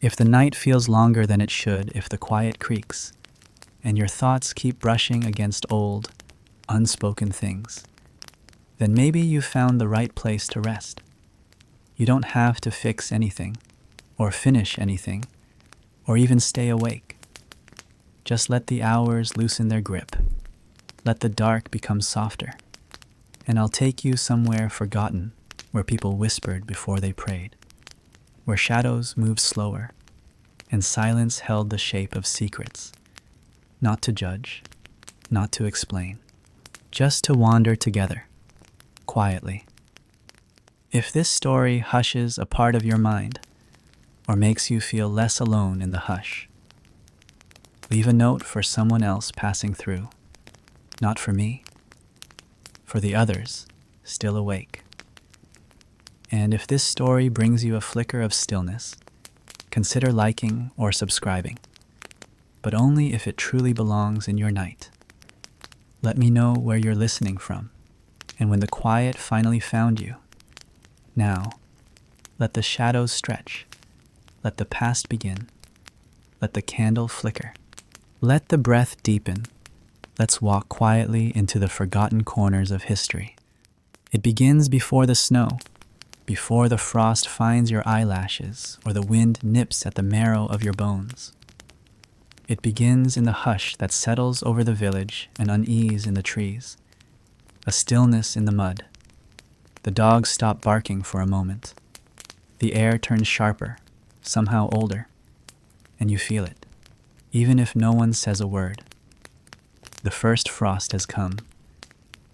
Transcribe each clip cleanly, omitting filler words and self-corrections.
If the night feels longer than it should, if the quiet creaks, and your thoughts keep brushing against old, unspoken things, then maybe you've found the right place to rest. You don't have to fix anything, or finish anything, or even stay awake. Just let the hours loosen their grip. Let the dark become softer. And I'll take you somewhere forgotten, where people whispered before they prayed, where shadows moved slower, and silence held the shape of secrets, not to judge, not to explain, just to wander together, quietly. If this story hushes a part of your mind, or makes you feel less alone in the hush, leave a note for someone else passing through, not for me, for the others still awake. And if this story brings you a flicker of stillness, consider liking or subscribing, but only if it truly belongs in your night. Let me know where you're listening from, and when the quiet finally found you. Now, let the shadows stretch, let the past begin, let the candle flicker, let the breath deepen. Let's walk quietly into the forgotten corners of history. It begins before the snow, before the frost finds your eyelashes or the wind nips at the marrow of your bones. It begins in the hush that settles over the village, an unease in the trees, a stillness in the mud. The dogs stop barking for a moment. The air turns sharper, somehow older, and you feel it, even if no one says a word. The first frost has come.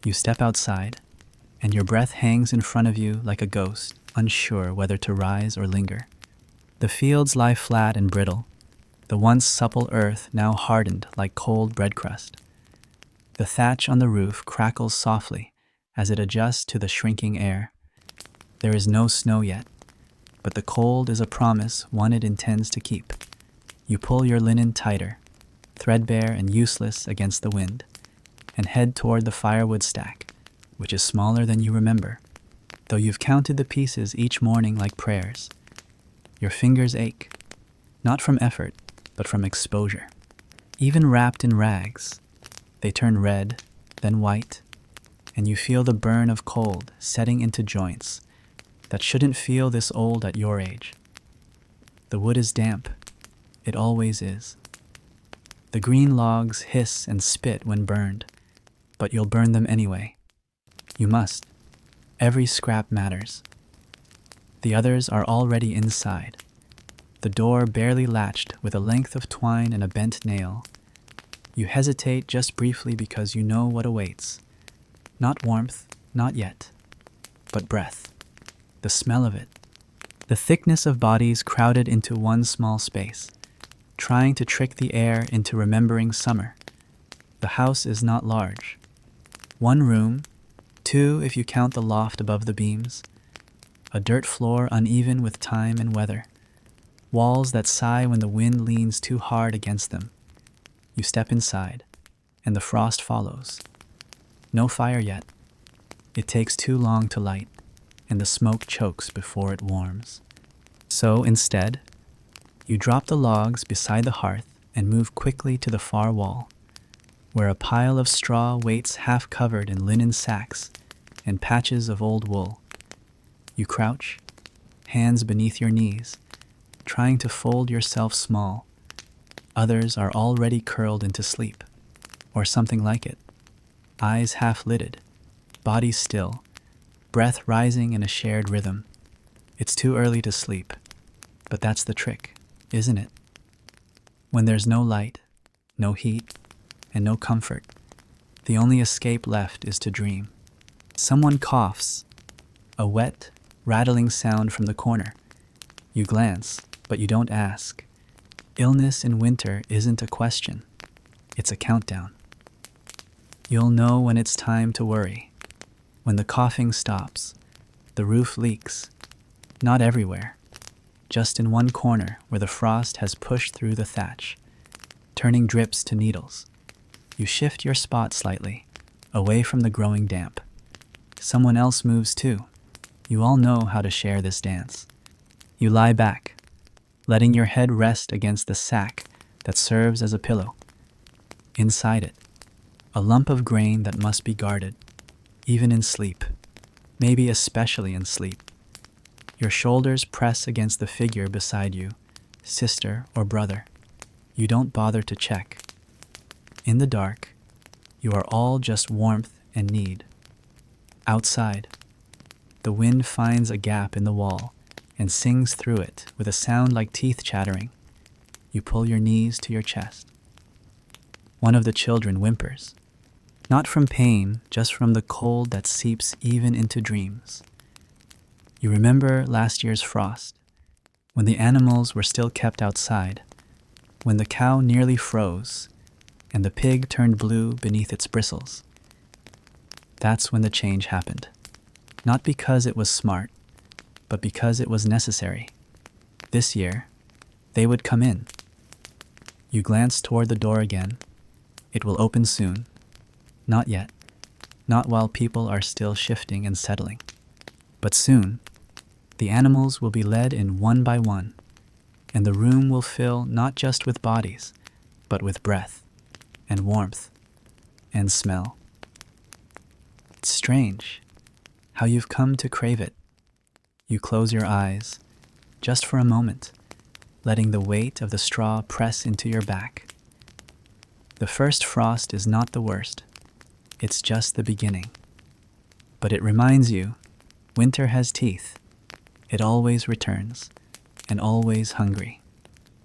You step outside, and your breath hangs in front of you like a ghost, unsure whether to rise or linger. The fields lie flat and brittle, the once supple earth now hardened like cold bread crust. The thatch on the roof crackles softly as it adjusts to the shrinking air. There is no snow yet, but the cold is a promise one it intends to keep. You pull your linen tighter, threadbare and useless against the wind, and head toward the firewood stack, which is smaller than you remember, though you've counted the pieces each morning like prayers. Your fingers ache, not from effort, but from exposure. Even wrapped in rags, they turn red, then white, and you feel the burn of cold setting into joints that shouldn't feel this old at your age. The wood is damp. It always is. The green logs hiss and spit when burned, but you'll burn them anyway. You must. Every scrap matters. The others are already inside, the door barely latched with a length of twine and a bent nail. You hesitate just briefly because you know what awaits. Not warmth, not yet, but breath. The smell of it. The thickness of bodies crowded into one small space, trying to trick the air into remembering summer. The house is not large. 1 room, 2 if you count the loft above the beams. A dirt floor uneven with time and weather. Walls that sigh when the wind leans too hard against them. You step inside, and the frost follows. No fire yet. It takes too long to light, and the smoke chokes before it warms. So instead, you drop the logs beside the hearth and move quickly to the far wall, where a pile of straw waits half covered in linen sacks and patches of old wool. You crouch, hands beneath your knees, trying to fold yourself small. Others are already curled into sleep, or something like it, eyes half-lidded, body still, breath rising in a shared rhythm. It's too early to sleep, but that's the trick, isn't it? When there's no light, no heat, and no comfort, the only escape left is to dream. Someone coughs, a wet, rattling sound from the corner. You glance, but you don't ask. Illness in winter isn't a question, it's a countdown. You'll know when it's time to worry, when the coughing stops, the roof leaks, not everywhere, just in one corner where the frost has pushed through the thatch, turning drips to needles. You shift your spot slightly, away from the growing damp. Someone else moves too. You all know how to share this dance. You lie back, letting your head rest against the sack that serves as a pillow. Inside it, a lump of grain that must be guarded, even in sleep, maybe especially in sleep. Your shoulders press against the figure beside you, sister or brother. You don't bother to check. In the dark, you are all just warmth and need. Outside, the wind finds a gap in the wall and sings through it with a sound like teeth chattering. You pull your knees to your chest. One of the children whimpers, not from pain, just from the cold that seeps even into dreams. You remember last year's frost, when the animals were still kept outside, when the cow nearly froze and the pig turned blue beneath its bristles. That's when the change happened. Not because it was smart, but because it was necessary. This year, they would come in. You glance toward the door again. It will open soon. Not yet. Not while people are still shifting and settling. But soon, the animals will be led in one by one, and the room will fill not just with bodies, but with breath, and warmth, and smell. It's strange how you've come to crave it. You close your eyes, just for a moment, letting the weight of the straw press into your back. The first frost is not the worst. It's just the beginning. But it reminds you, winter has teeth. It always returns, and always hungry.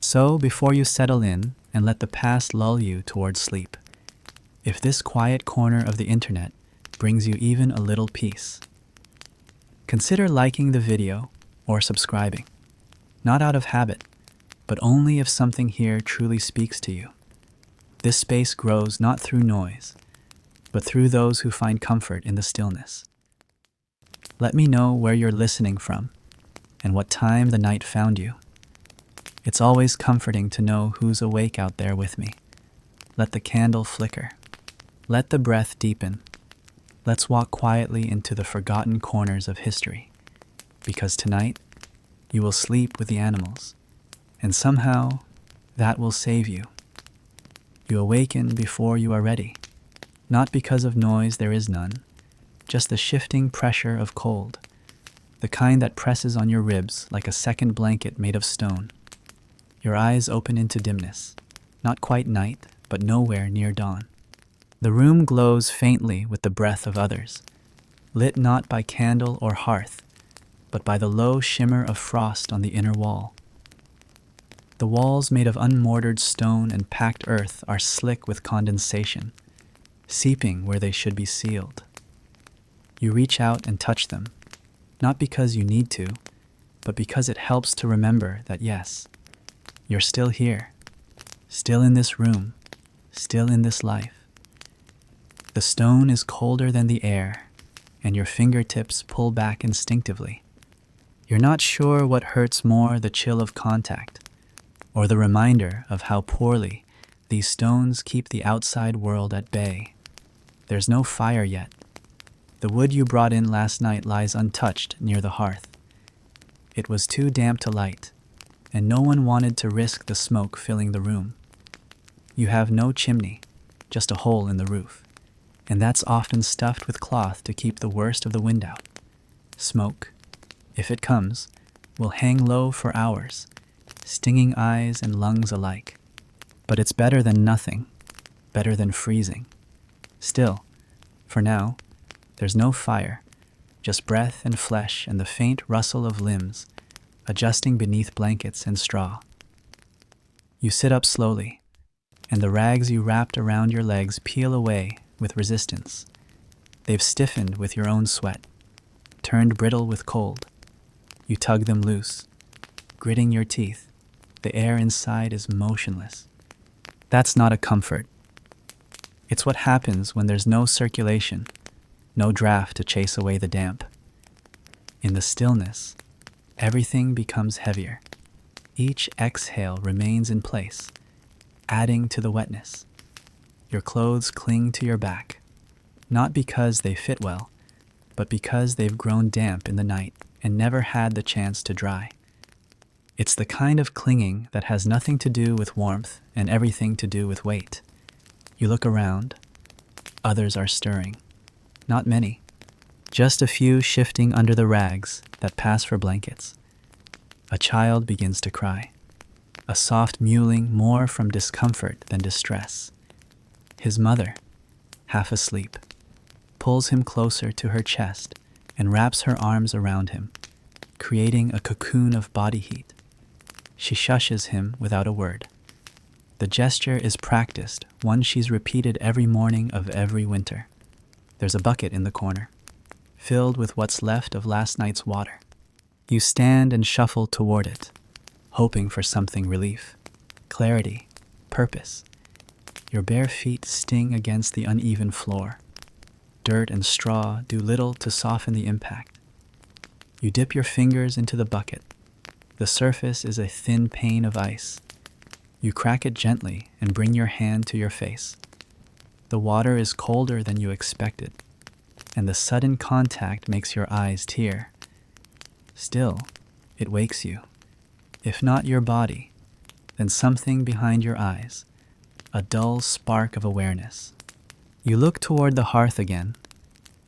So before you settle in and let the past lull you towards sleep, if this quiet corner of the internet brings you even a little peace, consider liking the video or subscribing, not out of habit, but only if something here truly speaks to you. This space grows not through noise, but through those who find comfort in the stillness. Let me know where you're listening from and what time the night found you. It's always comforting to know who's awake out there with me. Let the candle flicker. Let the breath deepen. Let's walk quietly into the forgotten corners of history, because tonight you will sleep with the animals, and somehow that will save you. You awaken before you are ready, not because of noise there is none, just the shifting pressure of cold, the kind that presses on your ribs like a second blanket made of stone. Your eyes open into dimness, not quite night, but nowhere near dawn. The room glows faintly with the breath of others, lit not by candle or hearth, but by the low shimmer of frost on the inner wall. The walls made of unmortared stone and packed earth are slick with condensation, seeping where they should be sealed. You reach out and touch them, not because you need to, but because it helps to remember that yes, you're still here, still in this room, still in this life. The stone is colder than the air, and your fingertips pull back instinctively. You're not sure what hurts more, the chill of contact, or the reminder of how poorly these stones keep the outside world at bay. There's no fire yet. The wood you brought in last night lies untouched near the hearth. It was too damp to light, and no one wanted to risk the smoke filling the room. You have no chimney, just a hole in the roof, and that's often stuffed with cloth to keep the worst of the wind out. Smoke, if it comes, will hang low for hours, stinging eyes and lungs alike. But it's better than nothing, better than freezing. Still, for now, there's no fire, just breath and flesh and the faint rustle of limbs, adjusting beneath blankets and straw. You sit up slowly, and the rags you wrapped around your legs peel away with resistance. They've stiffened with your own sweat, turned brittle with cold. You tug them loose, gritting your teeth. The air inside is motionless. That's not a comfort. It's what happens when there's no circulation, no draft to chase away the damp. In the stillness, everything becomes heavier. Each exhale remains in place, adding to the wetness. Your clothes cling to your back, not because they fit well, but because they've grown damp in the night and never had the chance to dry. It's the kind of clinging that has nothing to do with warmth and everything to do with weight. You look around. Others are stirring. Not many. Just a few shifting under the rags that pass for blankets. A child begins to cry. A soft mewling more from discomfort than distress. His mother, half asleep, pulls him closer to her chest and wraps her arms around him, creating a cocoon of body heat. She shushes him without a word. The gesture is practiced, one she's repeated every morning of every winter. There's a bucket in the corner, filled with what's left of last night's water. You stand and shuffle toward it, hoping for something relief, clarity, purpose. Your bare feet sting against the uneven floor. Dirt and straw do little to soften the impact. You dip your fingers into the bucket. The surface is a thin pane of ice. You crack it gently and bring your hand to your face. The water is colder than you expected, and the sudden contact makes your eyes tear. Still, it wakes you. If not your body, then something behind your eyes, a dull spark of awareness. You look toward the hearth again.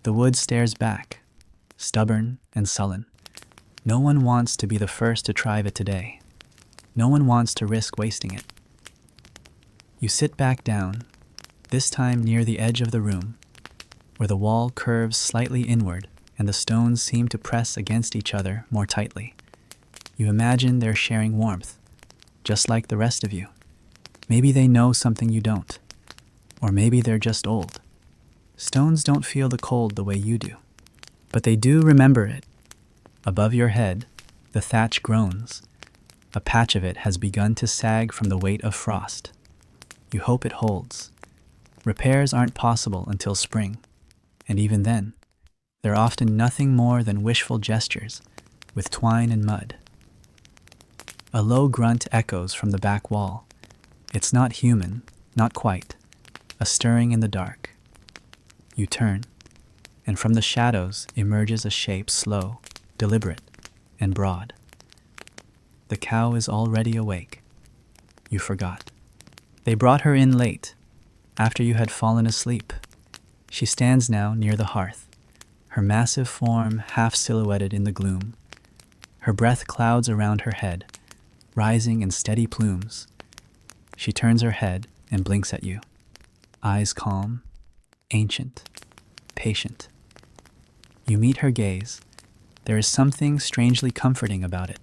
The wood stares back, stubborn and sullen. No one wants to be the first to try it today. No one wants to risk wasting it. You sit back down, this time near the edge of the room, where the wall curves slightly inward and the stones seem to press against each other more tightly. You imagine they're sharing warmth, just like the rest of you. Maybe they know something you don't, or maybe they're just old. Stones don't feel the cold the way you do, but they do remember it. Above your head, the thatch groans. A patch of it has begun to sag from the weight of frost. You hope it holds. Repairs aren't possible until spring, and even then, they're often nothing more than wishful gestures with twine and mud. A low grunt echoes from the back wall. It's not human, not quite. A stirring in the dark. You turn, and from the shadows emerges a shape slow, deliberate, and broad. The cow is already awake. You forgot. They brought her in late, after you had fallen asleep. She stands now near the hearth, her massive form half silhouetted in the gloom. Her breath clouds around her head, rising in steady plumes. She turns her head and blinks at you, eyes calm, ancient, patient. You meet her gaze. There is something strangely comforting about it.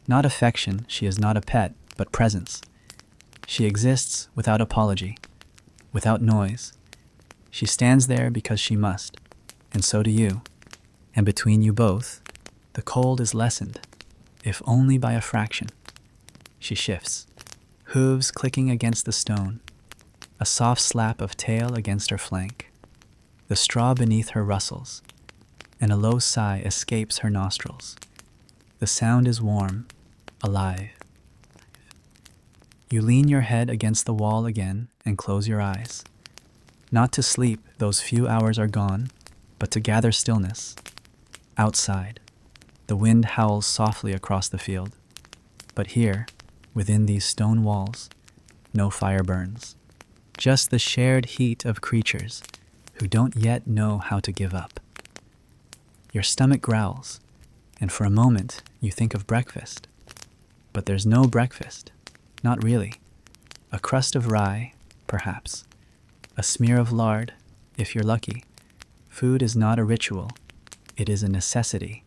Not affection, she is not a pet, but presence. She exists without apology, without noise. She stands there because she must, and so do you. And between you both, the cold is lessened, if only by a fraction. She shifts, hooves clicking against the stone, a soft slap of tail against her flank. The straw beneath her rustles, and a low sigh escapes her nostrils. The sound is warm, alive. You lean your head against the wall again and close your eyes. Not to sleep, those few hours are gone, but to gather stillness. Outside, the wind howls softly across the field. But here, within these stone walls, no fire burns. Just the shared heat of creatures who don't yet know how to give up. Your stomach growls, and for a moment you think of breakfast. But there's no breakfast, not really. A crust of rye, perhaps. A smear of lard, if you're lucky. Food is not a ritual, it is a necessity.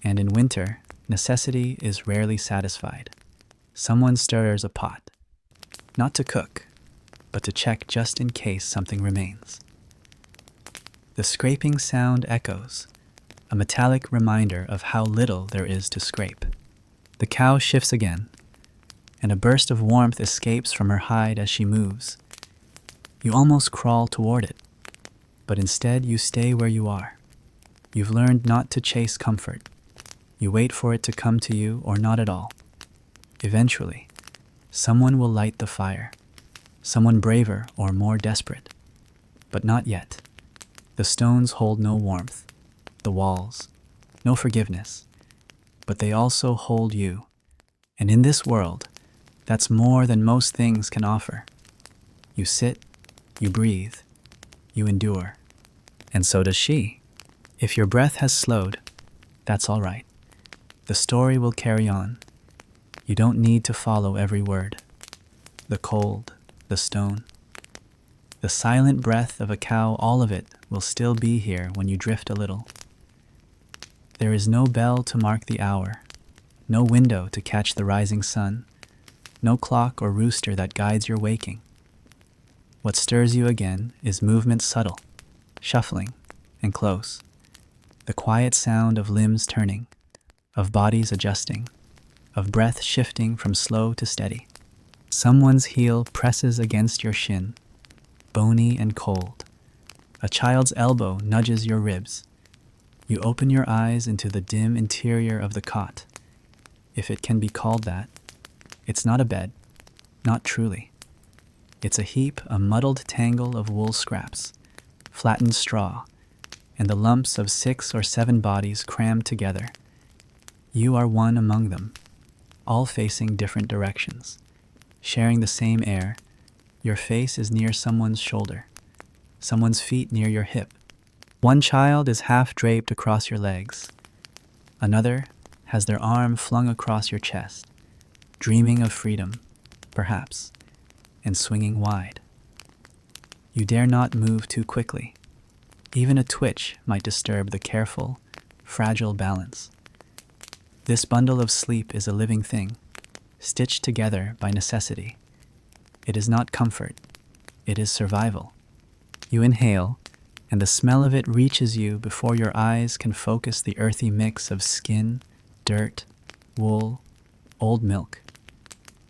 And in winter, necessity is rarely satisfied. Someone stirs a pot, not to cook, but to check just in case something remains. The scraping sound echoes, a metallic reminder of how little there is to scrape. The cow shifts again, and a burst of warmth escapes from her hide as she moves. You almost crawl toward it, but instead you stay where you are. You've learned not to chase comfort. You wait for it to come to you or not at all. Eventually, someone will light the fire, someone braver or more desperate. But not yet. The stones hold no warmth, the walls, no forgiveness, but they also hold you, And in this world, that's more than most things can offer. You sit, you breathe, you endure. And so does she. If your breath has slowed, that's all right. The story will carry on. You don't need to follow every word. The cold, the stone, the silent breath of a cow, all of it will still be here when you drift a little. There is no bell to mark the hour, no window to catch the rising sun, no clock or rooster that guides your waking. What stirs you again is movement, subtle, shuffling, and close. The quiet sound of limbs turning, of bodies adjusting, of breath shifting from slow to steady. Someone's heel presses against your shin, bony and cold. A child's elbow nudges your ribs. You open your eyes into the dim interior of the cot. If it can be called that, it's not a bed, not truly. It's a heap, a muddled tangle of wool scraps, flattened straw, and the lumps of 6 or 7 bodies crammed together. You are one among them, all facing different directions, sharing the same air. Your face is near someone's shoulder, someone's feet near your hip. One child is half draped across your legs. Another has their arm flung across your chest, dreaming of freedom, perhaps, and swinging wide. You dare not move too quickly. Even a twitch might disturb the careful, fragile balance. This bundle of sleep is a living thing, stitched together by necessity. It is not comfort, it is survival. You inhale, and the smell of it reaches you before your eyes can focus the earthy mix of skin, dirt, wool, old milk,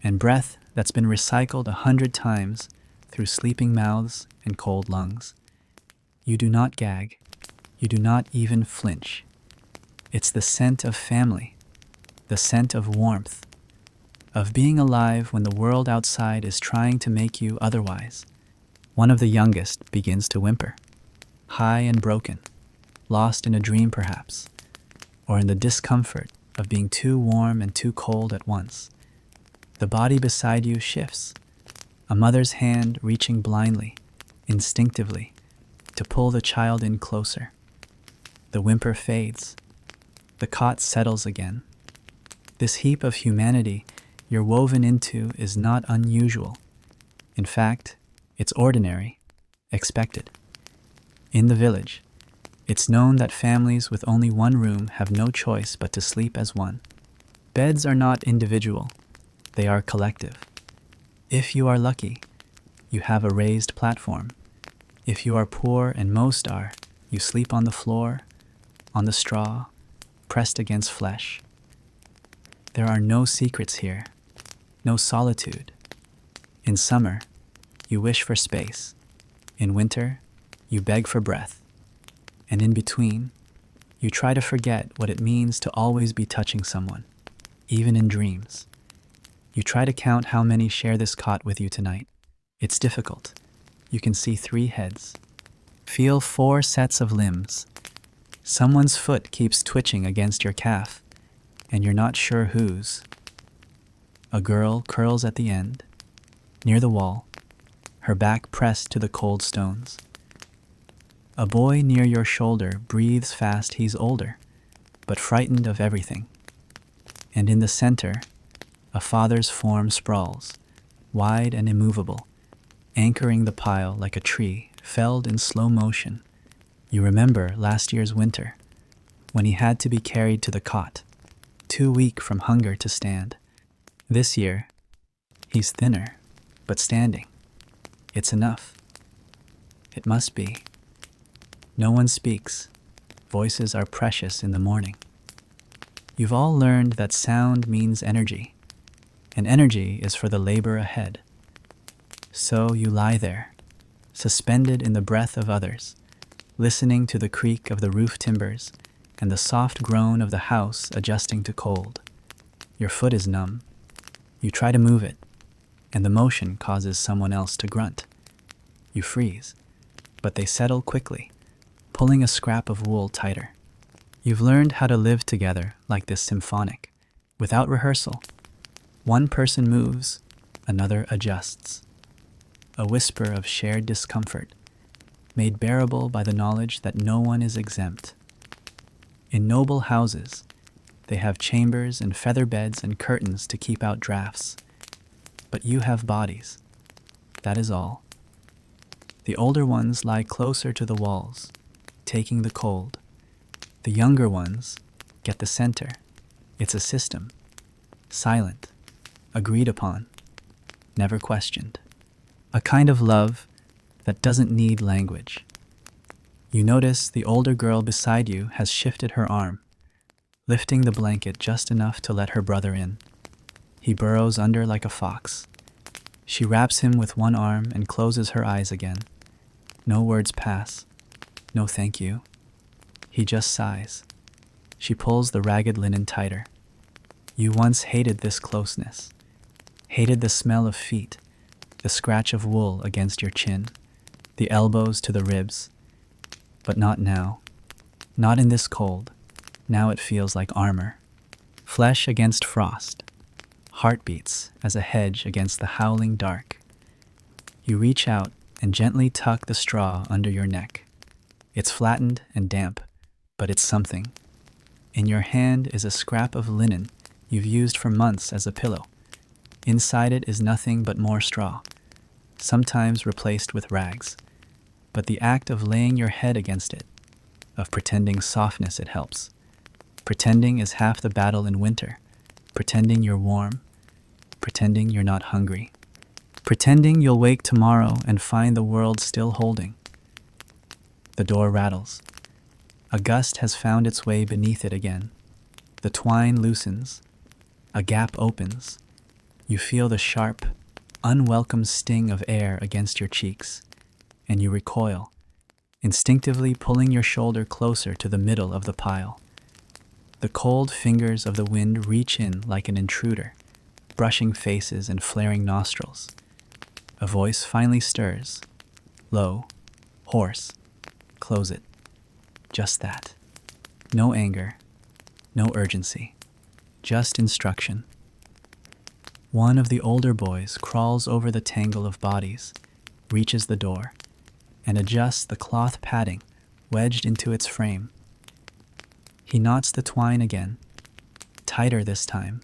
and breath that's been recycled 100 times through sleeping mouths and cold lungs. You do not gag. You do not even flinch. It's the scent of family, the scent of warmth, of being alive when the world outside is trying to make you otherwise. One of the youngest begins to whimper, high and broken, lost in a dream perhaps, or in the discomfort of being too warm and too cold at once. The body beside you shifts, a mother's hand reaching blindly, instinctively, to pull the child in closer. The whimper fades. The cot settles again. This heap of humanity you're woven into is not unusual. In fact, it's ordinary, expected. In the village, it's known that families with only one room have no choice but to sleep as one. Beds are not individual, they are collective. If you are lucky, you have a raised platform. If you are poor, and most are, you sleep on the floor, on the straw, pressed against flesh. There are no secrets here, no solitude. In summer, you wish for space. In winter, you beg for breath. And in between, you try to forget what it means to always be touching someone, even in dreams. You try to count how many share this cot with you tonight. It's difficult. You can see 3 heads. Feel 4 sets of limbs. Someone's foot keeps twitching against your calf, and you're not sure whose. A girl curls at the end, near the wall, her back pressed to the cold stones. A boy near your shoulder breathes fast. He's older, but frightened of everything. And in the center, a father's form sprawls, wide and immovable, anchoring the pile like a tree felled in slow motion. You remember last year's winter, when he had to be carried to the cot, too weak from hunger to stand. This year, he's thinner, but standing. It's enough. It must be. No one speaks. Voices are precious in the morning. You've all learned that sound means energy, and energy is for the labor ahead. So you lie there, suspended in the breath of others, listening to the creak of the roof timbers and the soft groan of the house adjusting to cold. Your foot is numb. You try to move it, and the motion causes someone else to grunt. You freeze, but they settle quickly, pulling a scrap of wool tighter. You've learned how to live together like this, symphonic, without rehearsal. One person moves, another adjusts. A whisper of shared discomfort, made bearable by the knowledge that no one is exempt. In noble houses, they have chambers and feather beds and curtains to keep out drafts. But you have bodies. That is all. The older ones lie closer to the walls, taking the cold. The younger ones get the center. It's a system. Silent. Agreed upon. Never questioned. A kind of love that doesn't need language. You notice the older girl beside you has shifted her arm, lifting the blanket just enough to let her brother in. He burrows under like a fox. She wraps him with one arm and closes her eyes again. No words pass. No thank you. He just sighs. She pulls the ragged linen tighter. You once hated this closeness. Hated the smell of feet, the scratch of wool against your chin, the elbows to the ribs. But not now. Not in this cold. Now it feels like armor. Flesh against frost. Heartbeats as a hedge against the howling dark. You reach out and gently tuck the straw under your neck. It's flattened and damp, but it's something. In your hand is a scrap of linen you've used for months as a pillow. Inside it is nothing but more straw, sometimes replaced with rags. But the act of laying your head against it, of pretending softness, it helps. Pretending is half the battle in winter. Pretending you're warm. Pretending you're not hungry. Pretending you'll wake tomorrow and find the world still holding. The door rattles. A gust has found its way beneath it again. The twine loosens. A gap opens. You feel the sharp, unwelcome sting of air against your cheeks, and you recoil, instinctively pulling your shoulder closer to the middle of the pile. The cold fingers of the wind reach in like an intruder, brushing faces and flaring nostrils. A voice finally stirs, low, hoarse. Close it. Just that. No anger, no urgency, just instruction. One of the older boys crawls over the tangle of bodies, reaches the door, and adjusts the cloth padding wedged into its frame. He knots the twine again, tighter this time.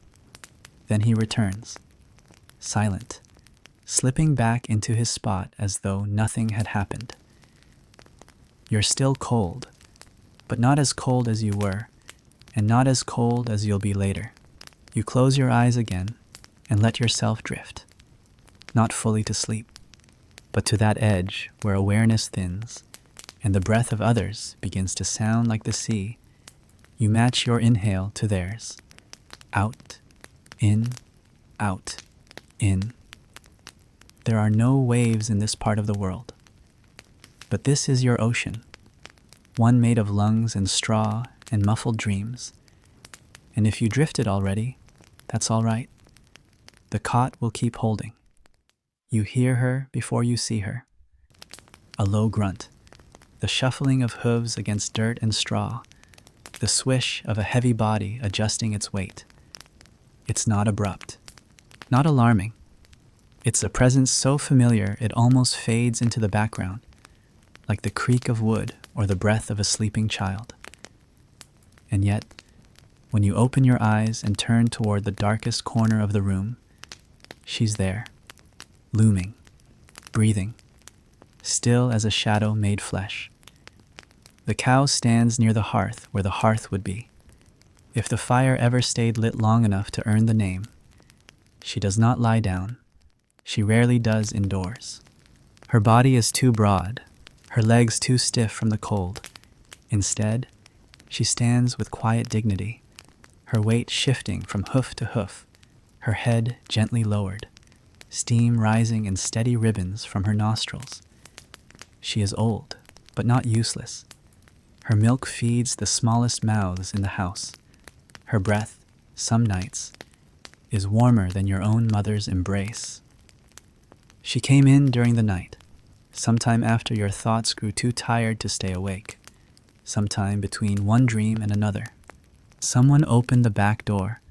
Then he returns, silent, slipping back into his spot as though nothing had happened. You're still cold, but not as cold as you were, and not as cold as you'll be later. You close your eyes again and let yourself drift, not fully to sleep, but to that edge where awareness thins and the breath of others begins to sound like the sea. You match your inhale to theirs. Out, in, out, in. There are no waves in this part of the world. But this is your ocean, one made of lungs and straw and muffled dreams. And if you drifted already, that's all right. The cot will keep holding. You hear her before you see her. A low grunt, the shuffling of hooves against dirt and straw, the swish of a heavy body adjusting its weight. It's not abrupt, not alarming. It's a presence so familiar it almost fades into the background, like the creak of wood or the breath of a sleeping child. And yet, when you open your eyes and turn toward the darkest corner of the room, she's there, looming, breathing, still as a shadow made flesh. The cow stands near the hearth where the hearth would be, if the fire ever stayed lit long enough to earn the name. She does not lie down. She rarely does indoors. Her body is too broad, her legs too stiff from the cold. Instead, she stands with quiet dignity, her weight shifting from hoof to hoof, her head gently lowered, steam rising in steady ribbons from her nostrils. She is old, but not useless. Her milk feeds the smallest mouths in the house. Her breath, some nights, is warmer than your own mother's embrace. She came in during the night, sometime after your thoughts grew too tired to stay awake, sometime between one dream and another. Someone opened the back door,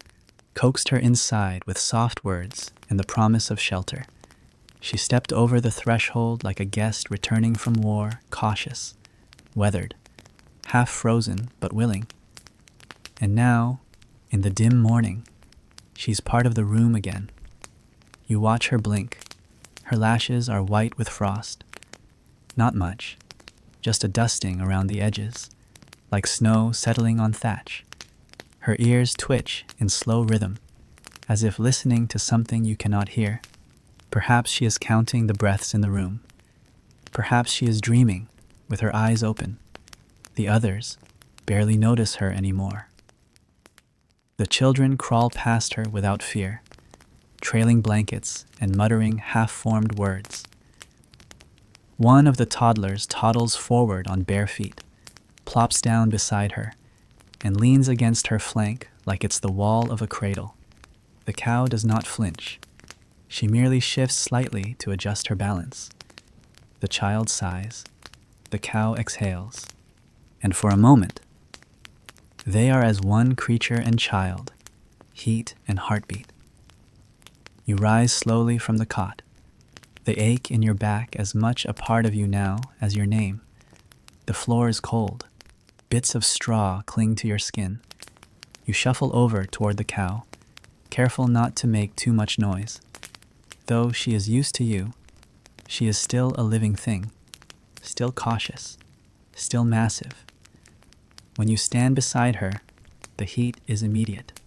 coaxed her inside with soft words and the promise of shelter. She stepped over the threshold like a guest returning from war, cautious, weathered, half frozen but willing. And now, in the dim morning, she's part of the room again. You watch her blink. Her lashes are white with frost. Not much, just a dusting around the edges, like snow settling on thatch. Her ears twitch in slow rhythm, as if listening to something you cannot hear. Perhaps she is counting the breaths in the room. Perhaps she is dreaming, with her eyes open. The others barely notice her anymore. The children crawl past her without fear, trailing blankets and muttering half-formed words. One of the toddlers toddles forward on bare feet, plops down beside her, and leans against her flank like it's the wall of a cradle. The cow does not flinch. She merely shifts slightly to adjust her balance. The child sighs. The cow exhales. And for a moment, they are as one creature and child, heat and heartbeat. You rise slowly from the cot, the ache in your back as much a part of you now as your name. The floor is cold. Bits of straw cling to your skin. You shuffle over toward the cow, careful not to make too much noise. Though she is used to you, she is still a living thing, still cautious, still massive. When you stand beside her, the heat is immediate.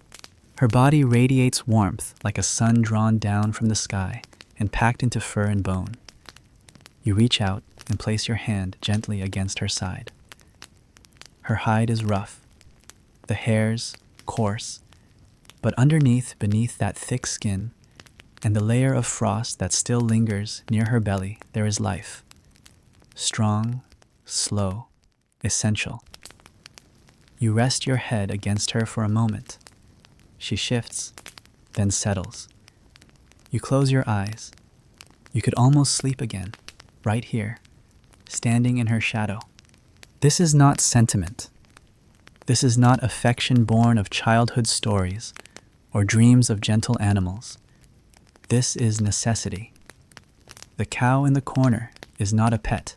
Her body radiates warmth like a sun drawn down from the sky and packed into fur and bone. You reach out and place your hand gently against her side. Her hide is rough, the hairs coarse, but beneath that thick skin and the layer of frost that still lingers near her belly, there is life. Strong, slow, essential. You rest your head against her for a moment. She shifts, then settles. You close your eyes. You could almost sleep again, right here, standing in her shadow. This is not sentiment. This is not affection born of childhood stories or dreams of gentle animals. This is necessity. The cow in the corner is not a pet.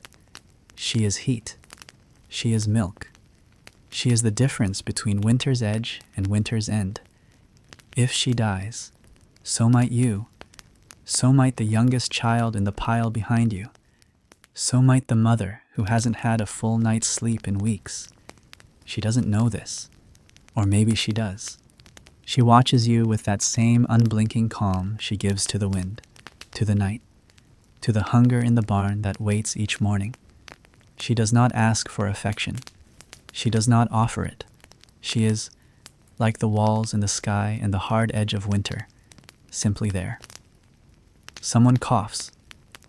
She is heat. She is milk. She is the difference between winter's edge and winter's end. If she dies, so might you. So might the youngest child in the pile behind you. So might the mother who hasn't had a full night's sleep in weeks. She doesn't know this. Or maybe she does. She watches you with that same unblinking calm she gives to the wind, to the night, to the hunger in the barn that waits each morning. She does not ask for affection. She does not offer it. She is, like the walls and the sky and the hard edge of winter, simply there. Someone coughs,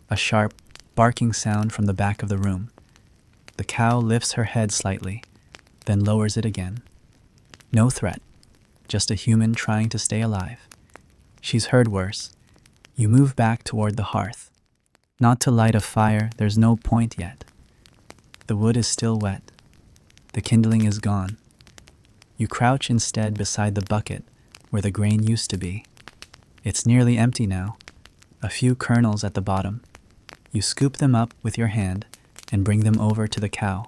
a sharp, barking sound from the back of the room. The cow lifts her head slightly, then lowers it again. No threat, just a human trying to stay alive. She's heard worse. You move back toward the hearth. Not to light a fire, there's no point yet. The wood is still wet. The kindling is gone. You crouch instead beside the bucket where the grain used to be. It's nearly empty now, a few kernels at the bottom. You scoop them up with your hand and bring them over to the cow.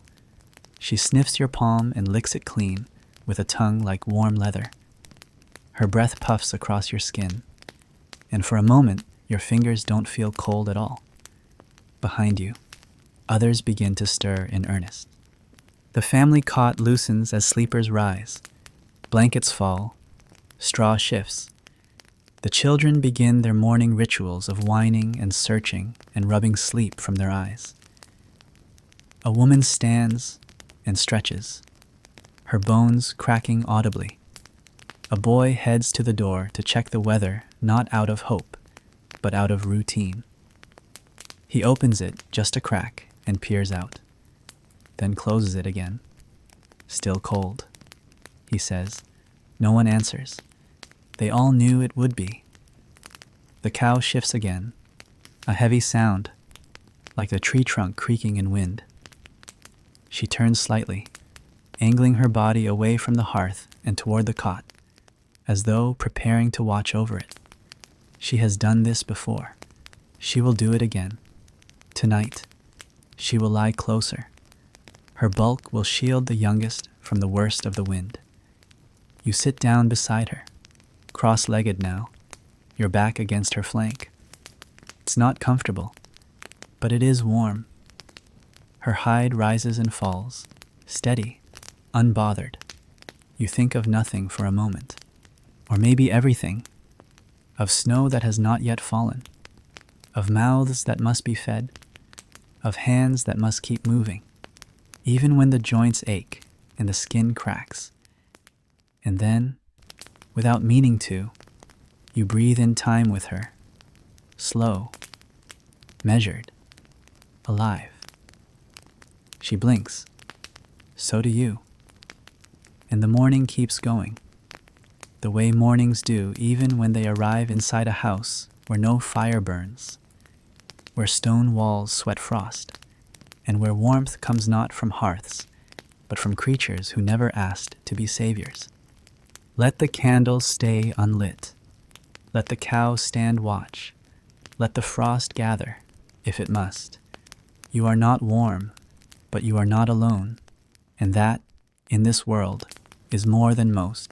She sniffs your palm and licks it clean with a tongue like warm leather. Her breath puffs across your skin, and for a moment your fingers don't feel cold at all. Behind you, others begin to stir in earnest. The family cot loosens as sleepers rise. Blankets fall. Straw shifts. The children begin their morning rituals of whining and searching and rubbing sleep from their eyes. A woman stands and stretches, her bones cracking audibly. A boy heads to the door to check the weather, not out of hope, but out of routine. He opens it just a crack and peers out, then closes it again. Still cold, he says. No one answers. They all knew it would be. The cow shifts again, a heavy sound, like the tree trunk creaking in wind. She turns slightly, angling her body away from the hearth and toward the cot. as though preparing to watch over it. She has done this before. She will do it again. Tonight, she will lie closer. Her bulk will shield the youngest from the worst of the wind. You sit down beside her, cross-legged now, your back against her flank. It's not comfortable, but it is warm. Her hide rises and falls, steady, unbothered. You think of nothing for a moment, or maybe everything, of snow that has not yet fallen, of mouths that must be fed, of hands that must keep moving, even when the joints ache and the skin cracks. And then, without meaning to, you breathe in time with her, slow, measured, alive. She blinks. So do you. And the morning keeps going, the way mornings do even when they arrive inside a house where no fire burns, where stone walls sweat frost, and where warmth comes not from hearths, but from creatures who never asked to be saviors. Let the candles stay unlit. Let the cow stand watch. Let the frost gather, if it must. You are not warm, but you are not alone, and that, in this world, is more than most.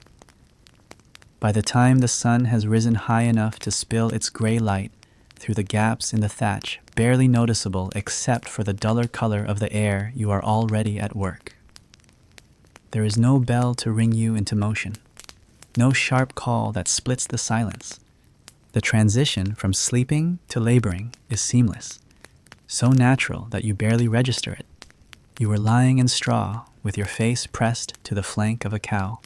By the time the sun has risen high enough to spill its gray light through the gaps in the thatch, barely noticeable except for the duller color of the air, you are already at work. There is no bell to ring you into motion, no sharp call that splits the silence. The transition from sleeping to laboring is seamless, so natural that you barely register it. You were lying in straw with your face pressed to the flank of a cow,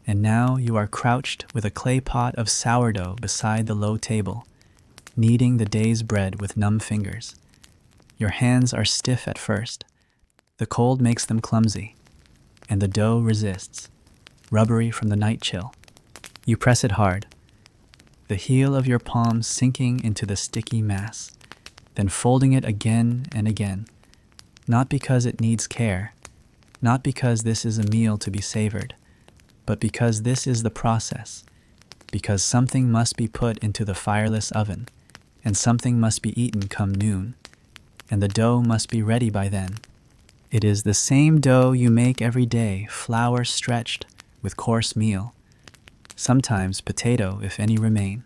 and now you are crouched with a clay pot of sourdough beside the low table, kneading the day's bread with numb fingers. Your hands are stiff at first. The cold makes them clumsy, and the dough resists, rubbery from the night chill. You press it hard, the heel of your palm sinking into the sticky mass, then folding it again and again, not because it needs care, not because this is a meal to be savored, but because this is the process, because something must be put into the fireless oven, and something must be eaten come noon, and the dough must be ready by then. It is the same dough you make every day, flour stretched with coarse meal, sometimes potato if any remain,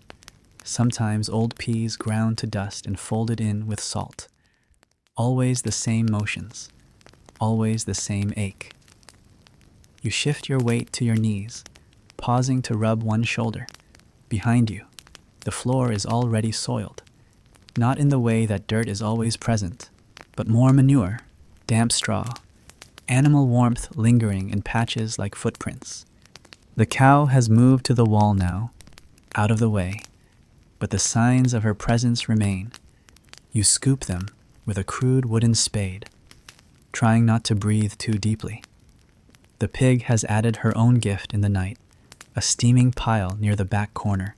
sometimes old peas ground to dust and folded in with salt. Always the same motions, always the same ache. You shift your weight to your knees, pausing to rub one shoulder. Behind you, the floor is already soiled, not in the way that dirt is always present, but more manure, damp straw, animal warmth lingering in patches like footprints. The cow has moved to the wall now, out of the way, but the signs of her presence remain. You scoop them with a crude wooden spade, trying not to breathe too deeply. The pig has added her own gift in the night, a steaming pile near the back corner,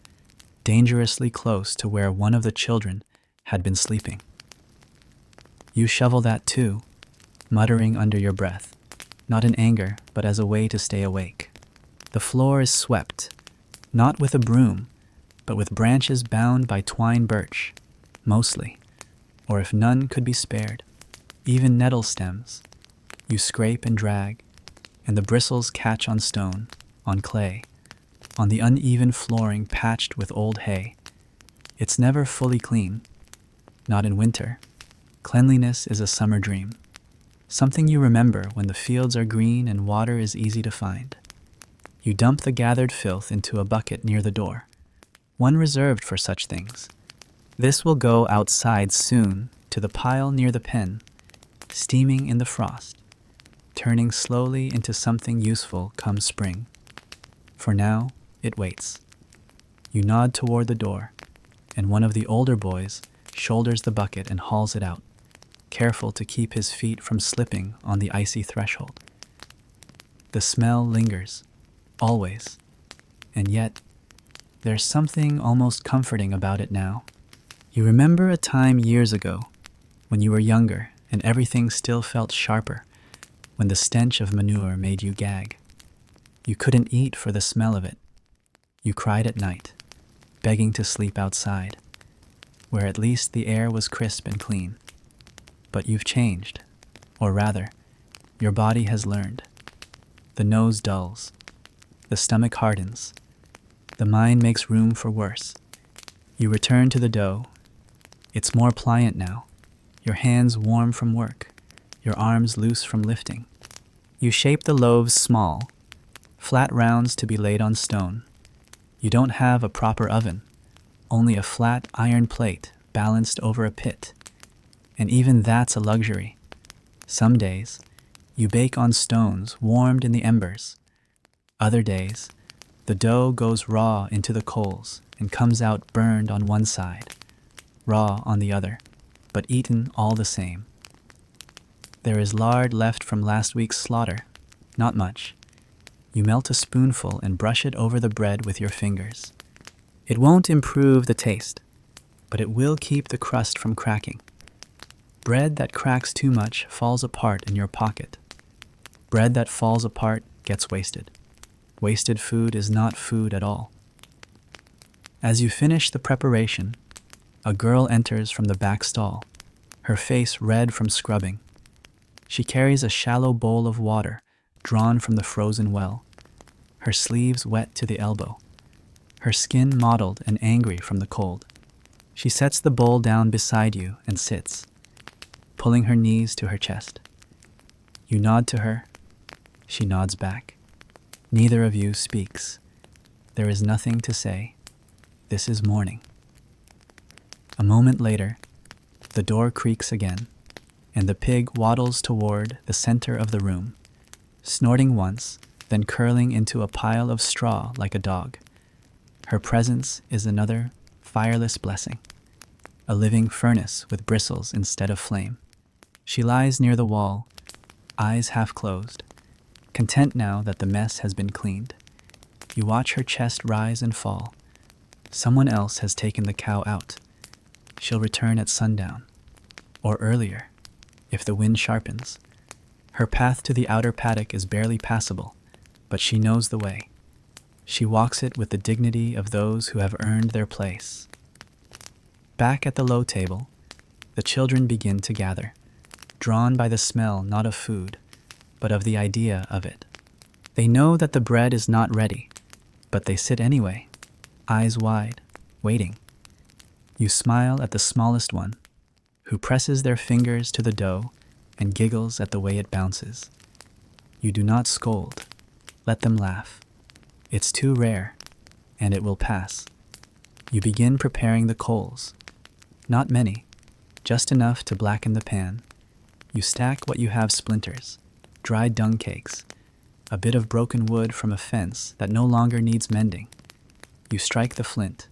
dangerously close to where one of the children had been sleeping. You shovel that too, muttering under your breath, not in anger, but as a way to stay awake. The floor is swept, not with a broom, but with branches bound by twine birch, mostly, or if none could be spared, even nettle stems. You scrape and drag, and the bristles catch on stone, on clay, on the uneven flooring patched with old hay. It's never fully clean, not in winter. Cleanliness is a summer dream, something you remember when the fields are green and water is easy to find. You dump the gathered filth into a bucket near the door, one reserved for such things. This will go outside soon to the pile near the pen, steaming in the frost, turning slowly into something useful come spring. For now, it waits. You nod toward the door, and one of the older boys shoulders the bucket and hauls it out, careful to keep his feet from slipping on the icy threshold. The smell lingers, always, and yet there's something almost comforting about it now. You remember a time years ago when you were younger and everything still felt sharper, when the stench of manure made you gag. You couldn't eat for the smell of it, You cried at night, begging to sleep outside, where at least the air was crisp and clean. But you've changed, or rather, your body has learned. The nose dulls, the stomach hardens, the mind makes room for worse. You return to the dough. It's more pliant now, your hands warm from work, your arms loose from lifting. You shape the loaves small, flat rounds to be laid on stone. You don't have a proper oven, only a flat iron plate balanced over a pit. And even that's a luxury. Some days, you bake on stones warmed in the embers. Other days, the dough goes raw into the coals and comes out burned on one side, raw on the other, but eaten all the same. There is lard left from last week's slaughter, not much. You melt a spoonful and brush it over the bread with your fingers. It won't improve the taste, but it will keep the crust from cracking. Bread that cracks too much falls apart in your pocket. Bread that falls apart gets wasted. Wasted food is not food at all. As you finish the preparation, a girl enters from the back stall, her face red from scrubbing. She carries a shallow bowl of water drawn from the frozen well, her sleeves wet to the elbow, her skin mottled and angry from the cold. She sets the bowl down beside you and sits, pulling her knees to her chest. You nod to her. She nods back. Neither of you speaks. There is nothing to say. This is morning. A moment later, the door creaks again, and the pig waddles toward the center of the room, snorting once, then curling into a pile of straw like a dog. Her presence is another fireless blessing, a living furnace with bristles instead of flame. She lies near the wall, eyes half closed, content now that the mess has been cleaned. You watch her chest rise and fall. Someone else has taken the cow out. She'll return at sundown, or earlier, if the wind sharpens. Her path to the outer paddock is barely passable, but she knows the way. She walks it with the dignity of those who have earned their place. Back at the low table, the children begin to gather, drawn by the smell not of food, but of the idea of it. They know that the bread is not ready, but they sit anyway, eyes wide, waiting. You smile at the smallest one, who presses their fingers to the dough and giggles at the way it bounces. You do not scold. Let them laugh. It's too rare, and it will pass. You begin preparing the coals. Not many, just enough to blacken the pan. You stack what you have: splinters, dried dung cakes, a bit of broken wood from a fence that no longer needs mending. You strike the flint.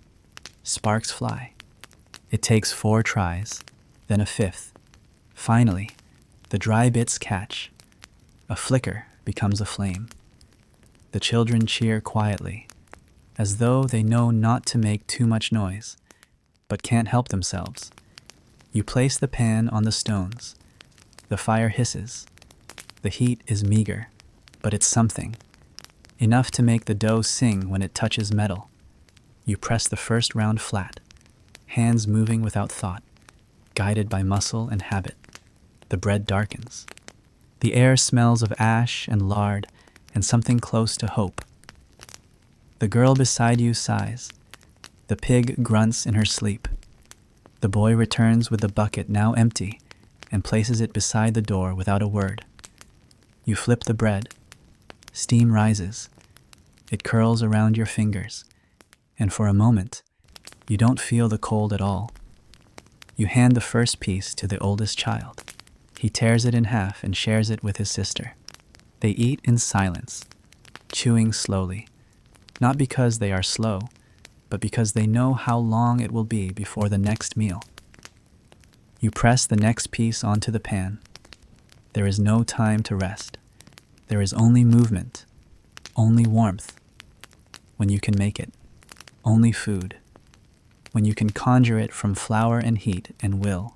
Sparks fly. It takes 4 tries, then a 5th. Finally, the dry bits catch. A flicker becomes a flame. The children cheer quietly, as though they know not to make too much noise, but can't help themselves. You place the pan on the stones. The fire hisses. The heat is meager, but it's something. Enough to make the dough sing when it touches metal. You press the first round flat, hands moving without thought, guided by muscle and habit. The bread darkens. The air smells of ash and lard and something close to hope. The girl beside you sighs. The pig grunts in her sleep. The boy returns with the bucket now empty and places it beside the door without a word. You flip the bread. Steam rises. It curls around your fingers, and for a moment, you don't feel the cold at all. You hand the first piece to the oldest child. He tears it in half and shares it with his sister. They eat in silence, chewing slowly, not because they are slow, but because they know how long it will be before the next meal. You press the next piece onto the pan. There is no time to rest. There is only movement, only warmth. When you can make it, only food. When you can conjure it from flour and heat and will.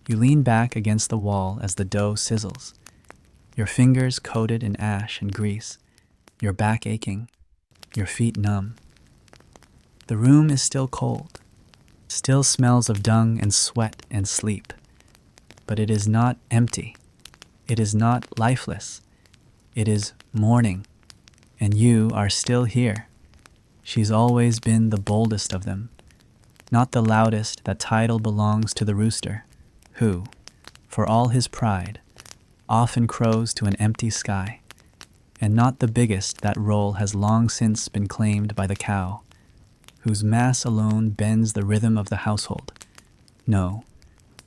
You lean back against the wall as the dough sizzles, your fingers coated in ash and grease, your back aching. your feet numb. The room is still cold, still smells of dung and sweat and sleep. But it is not empty. It is not lifeless. It is morning, and you are still here. She's always been the boldest of them, not the loudest. That title belongs to the rooster, who, for all his pride, often crows to an empty sky, and not the biggest. That role has long since been claimed by the cow, whose mass alone bends the rhythm of the household. No,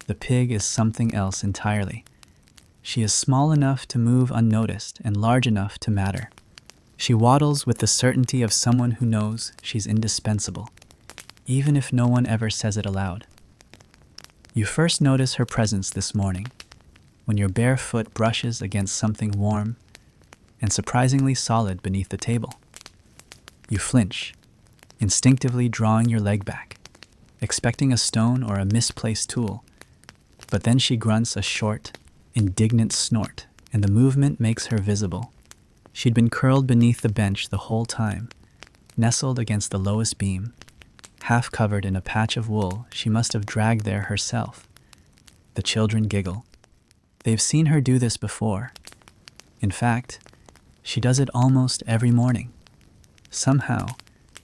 the pig is something else entirely. She is small enough to move unnoticed and large enough to matter. She waddles with the certainty of someone who knows she's indispensable, even if no one ever says it aloud. You first notice her presence this morning, when your bare foot brushes against something warm and surprisingly solid beneath the table. You flinch, instinctively drawing your leg back, expecting a stone or a misplaced tool. But then she grunts a short, indignant snort, and the movement makes her visible. She'd been curled beneath the bench the whole time, nestled against the lowest beam, half covered in a patch of wool she must have dragged there herself. The children giggle. They've seen her do this before. In fact, she does it almost every morning. Somehow,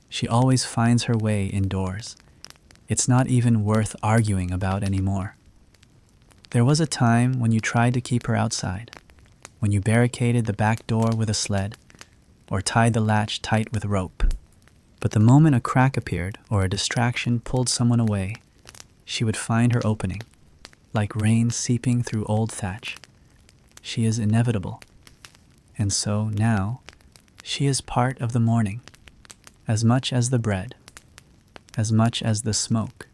she always finds her way indoors. It's not even worth arguing about anymore. There was a time when you tried to keep her outside, when you barricaded the back door with a sled, or tied the latch tight with rope. But the moment a crack appeared or a distraction pulled someone away, she would find her opening, like rain seeping through old thatch. She is inevitable. And so now, she is part of the morning, as much as the bread, as much as the smoke,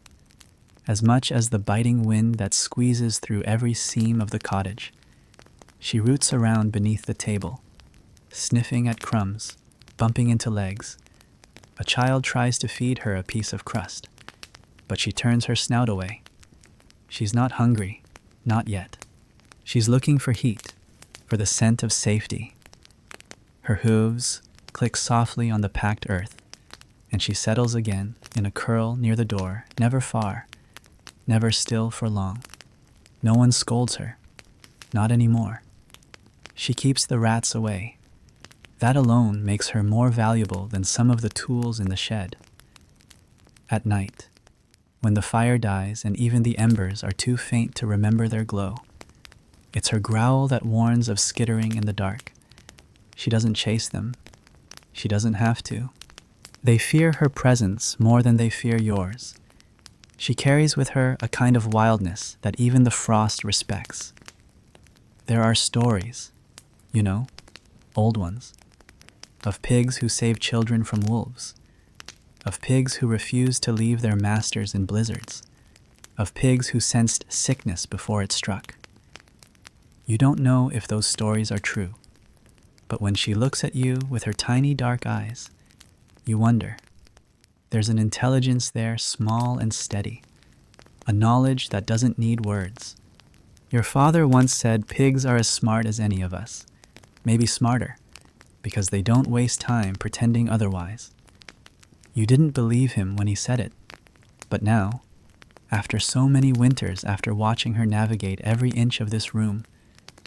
as much as the biting wind that squeezes through every seam of the cottage. She roots around beneath the table, sniffing at crumbs, bumping into legs. A child tries to feed her a piece of crust, but she turns her snout away. She's not hungry, not yet. She's looking for heat, for the scent of safety. Her hooves click softly on the packed earth, and she settles again in a curl near the door, never far, never still for long. No one scolds her, not anymore. She keeps the rats away. That alone makes her more valuable than some of the tools in the shed. At night, when the fire dies and even the embers are too faint to remember their glow, it's her growl that warns of skittering in the dark. She doesn't chase them. She doesn't have to. They fear her presence more than they fear yours. She carries with her a kind of wildness that even the frost respects. There are stories, you know, old ones, of pigs who saved children from wolves, of pigs who refused to leave their masters in blizzards, of pigs who sensed sickness before it struck. You don't know if those stories are true, but when she looks at you with her tiny dark eyes, you wonder. There's an intelligence there, small and steady, a knowledge that doesn't need words. Your father once said pigs are as smart as any of us, maybe smarter, because they don't waste time pretending otherwise. You didn't believe him when he said it, but now, after so many winters, after watching her navigate every inch of this room,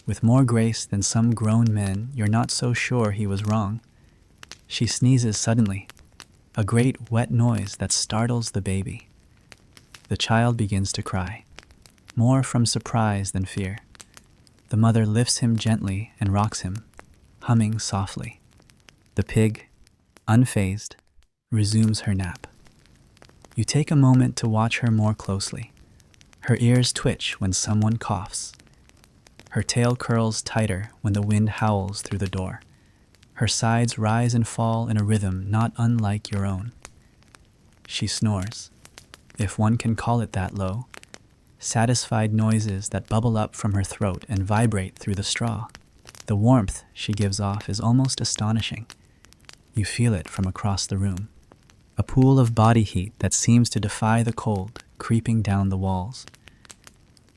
with more grace than some grown men, you're not so sure he was wrong. She sneezes suddenly, a great wet noise that startles the baby. The child begins to cry, more from surprise than fear. The mother lifts him gently and rocks him, humming softly. The pig, unfazed, resumes her nap. You take a moment to watch her more closely. Her ears twitch when someone coughs. Her tail curls tighter when the wind howls through the door. Her sides rise and fall in a rhythm not unlike your own. She snores, if one can call it that low, satisfied noises that bubble up from her throat and vibrate through the straw. The warmth she gives off is almost astonishing. You feel it from across the room, a pool of body heat that seems to defy the cold creeping down the walls.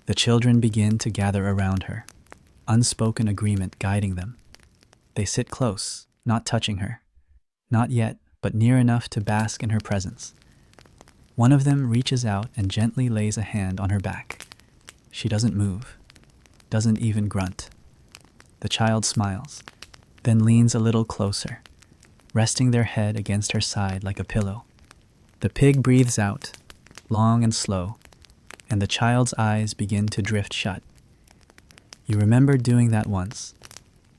The children begin to gather around her, unspoken agreement guiding them. They sit close, not touching her, not yet, but near enough to bask in her presence. One of them reaches out and gently lays a hand on her back. She doesn't move, doesn't even grunt. The child smiles, then leans a little closer, resting their head against her side like a pillow. The pig breathes out, long and slow, and the child's eyes begin to drift shut. You remember doing that once,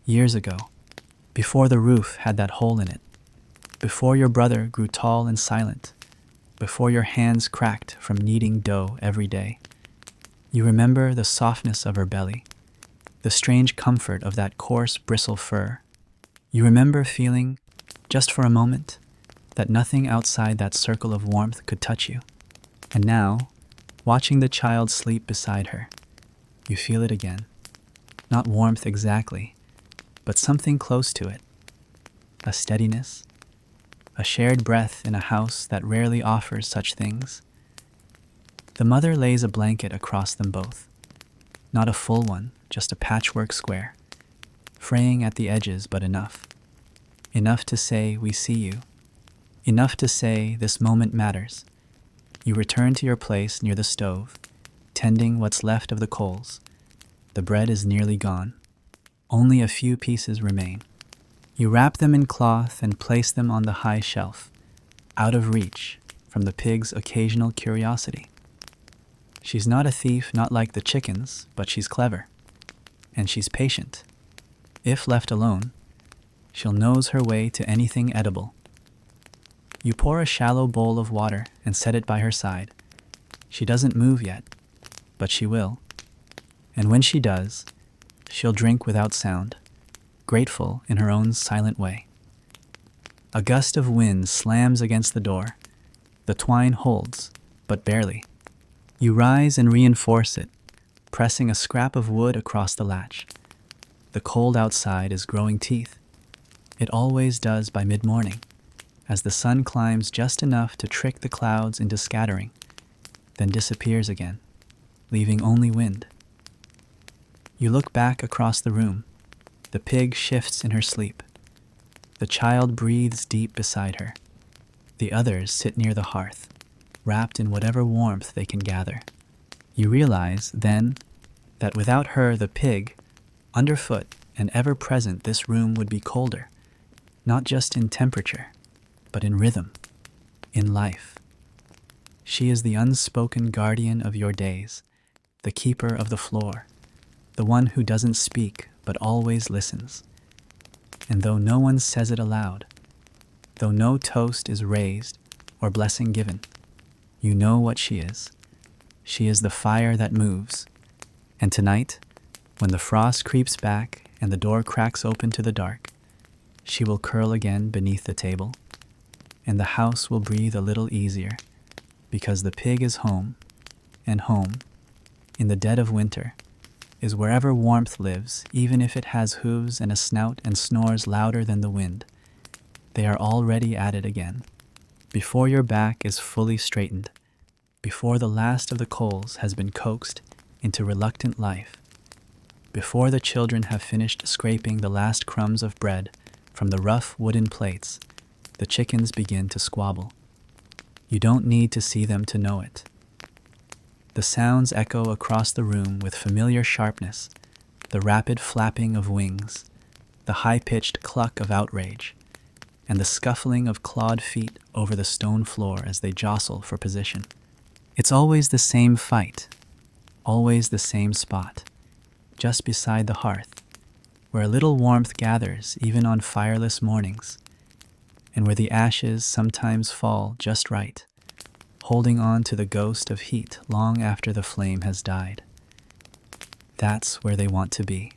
years ago, before the roof had that hole in it, before your brother grew tall and silent, before your hands cracked from kneading dough every day. You remember the softness of her belly, the strange comfort of that coarse bristle fur. You remember feeling, just for a moment, that nothing outside that circle of warmth could touch you. And now, watching the child sleep beside her, you feel it again. Not warmth exactly, but something close to it. A steadiness, a shared breath in a house that rarely offers such things. The mother lays a blanket across them both. Not a full one, just a patchwork square, fraying at the edges but enough. Enough to say, we see you. Enough to say, this moment matters. You return to your place near the stove, tending what's left of the coals. The bread is nearly gone. Only a few pieces remain. You wrap them in cloth and place them on the high shelf, out of reach from the pig's occasional curiosity. She's not a thief, not like the chickens, but she's clever. And she's patient. If left alone, she'll nose her way to anything edible. You pour a shallow bowl of water and set it by her side. She doesn't move yet, but she will. And when she does, she'll drink without sound, grateful in her own silent way. A gust of wind slams against the door. The twine holds, but barely. You rise and reinforce it, pressing a scrap of wood across the latch. The cold outside is growing teeth. It always does by mid-morning, as the sun climbs just enough to trick the clouds into scattering, then disappears again, leaving only wind. You look back across the room. The pig shifts in her sleep. The child breathes deep beside her. The others sit near the hearth, wrapped in whatever warmth they can gather. You realize, then, that without her, the pig, underfoot and ever-present, this room would be colder, not just in temperature, but in rhythm, in life. She is the unspoken guardian of your days, the keeper of the floor, the one who doesn't speak but always listens. And though no one says it aloud, though no toast is raised or blessing given, you know what she is. She is the fire that moves. And tonight, when the frost creeps back and the door cracks open to the dark, she will curl again beneath the table, and the house will breathe a little easier, because the pig is home, and home, in the dead of winter, is wherever warmth lives, even if it has hooves and a snout and snores louder than the wind. They are already at it again. Before your back is fully straightened, before the last of the coals has been coaxed into reluctant life, before the children have finished scraping the last crumbs of bread from the rough wooden plates, the chickens begin to squabble. You don't need to see them to know it. The sounds echo across the room with familiar sharpness, the rapid flapping of wings, the high-pitched cluck of outrage, and the scuffling of clawed feet over the stone floor as they jostle for position. It's always the same fight, always the same spot, just beside the hearth, where a little warmth gathers even on fireless mornings, and where the ashes sometimes fall just right, holding on to the ghost of heat long after the flame has died. That's where they want to be.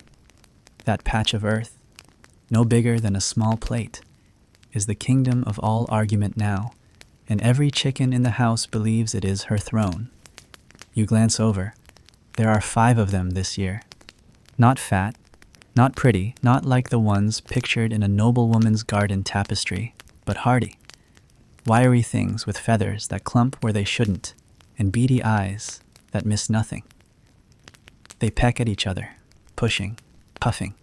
That patch of earth, no bigger than a small plate, is the kingdom of all argument now, and every chicken in the house believes it is her throne. You glance over. There are 5 of them this year. Not fat, not pretty, not like the ones pictured in a noblewoman's garden tapestry, but hardy. Wiry things with feathers that clump where they shouldn't, and beady eyes that miss nothing. They peck at each other, pushing, puffing,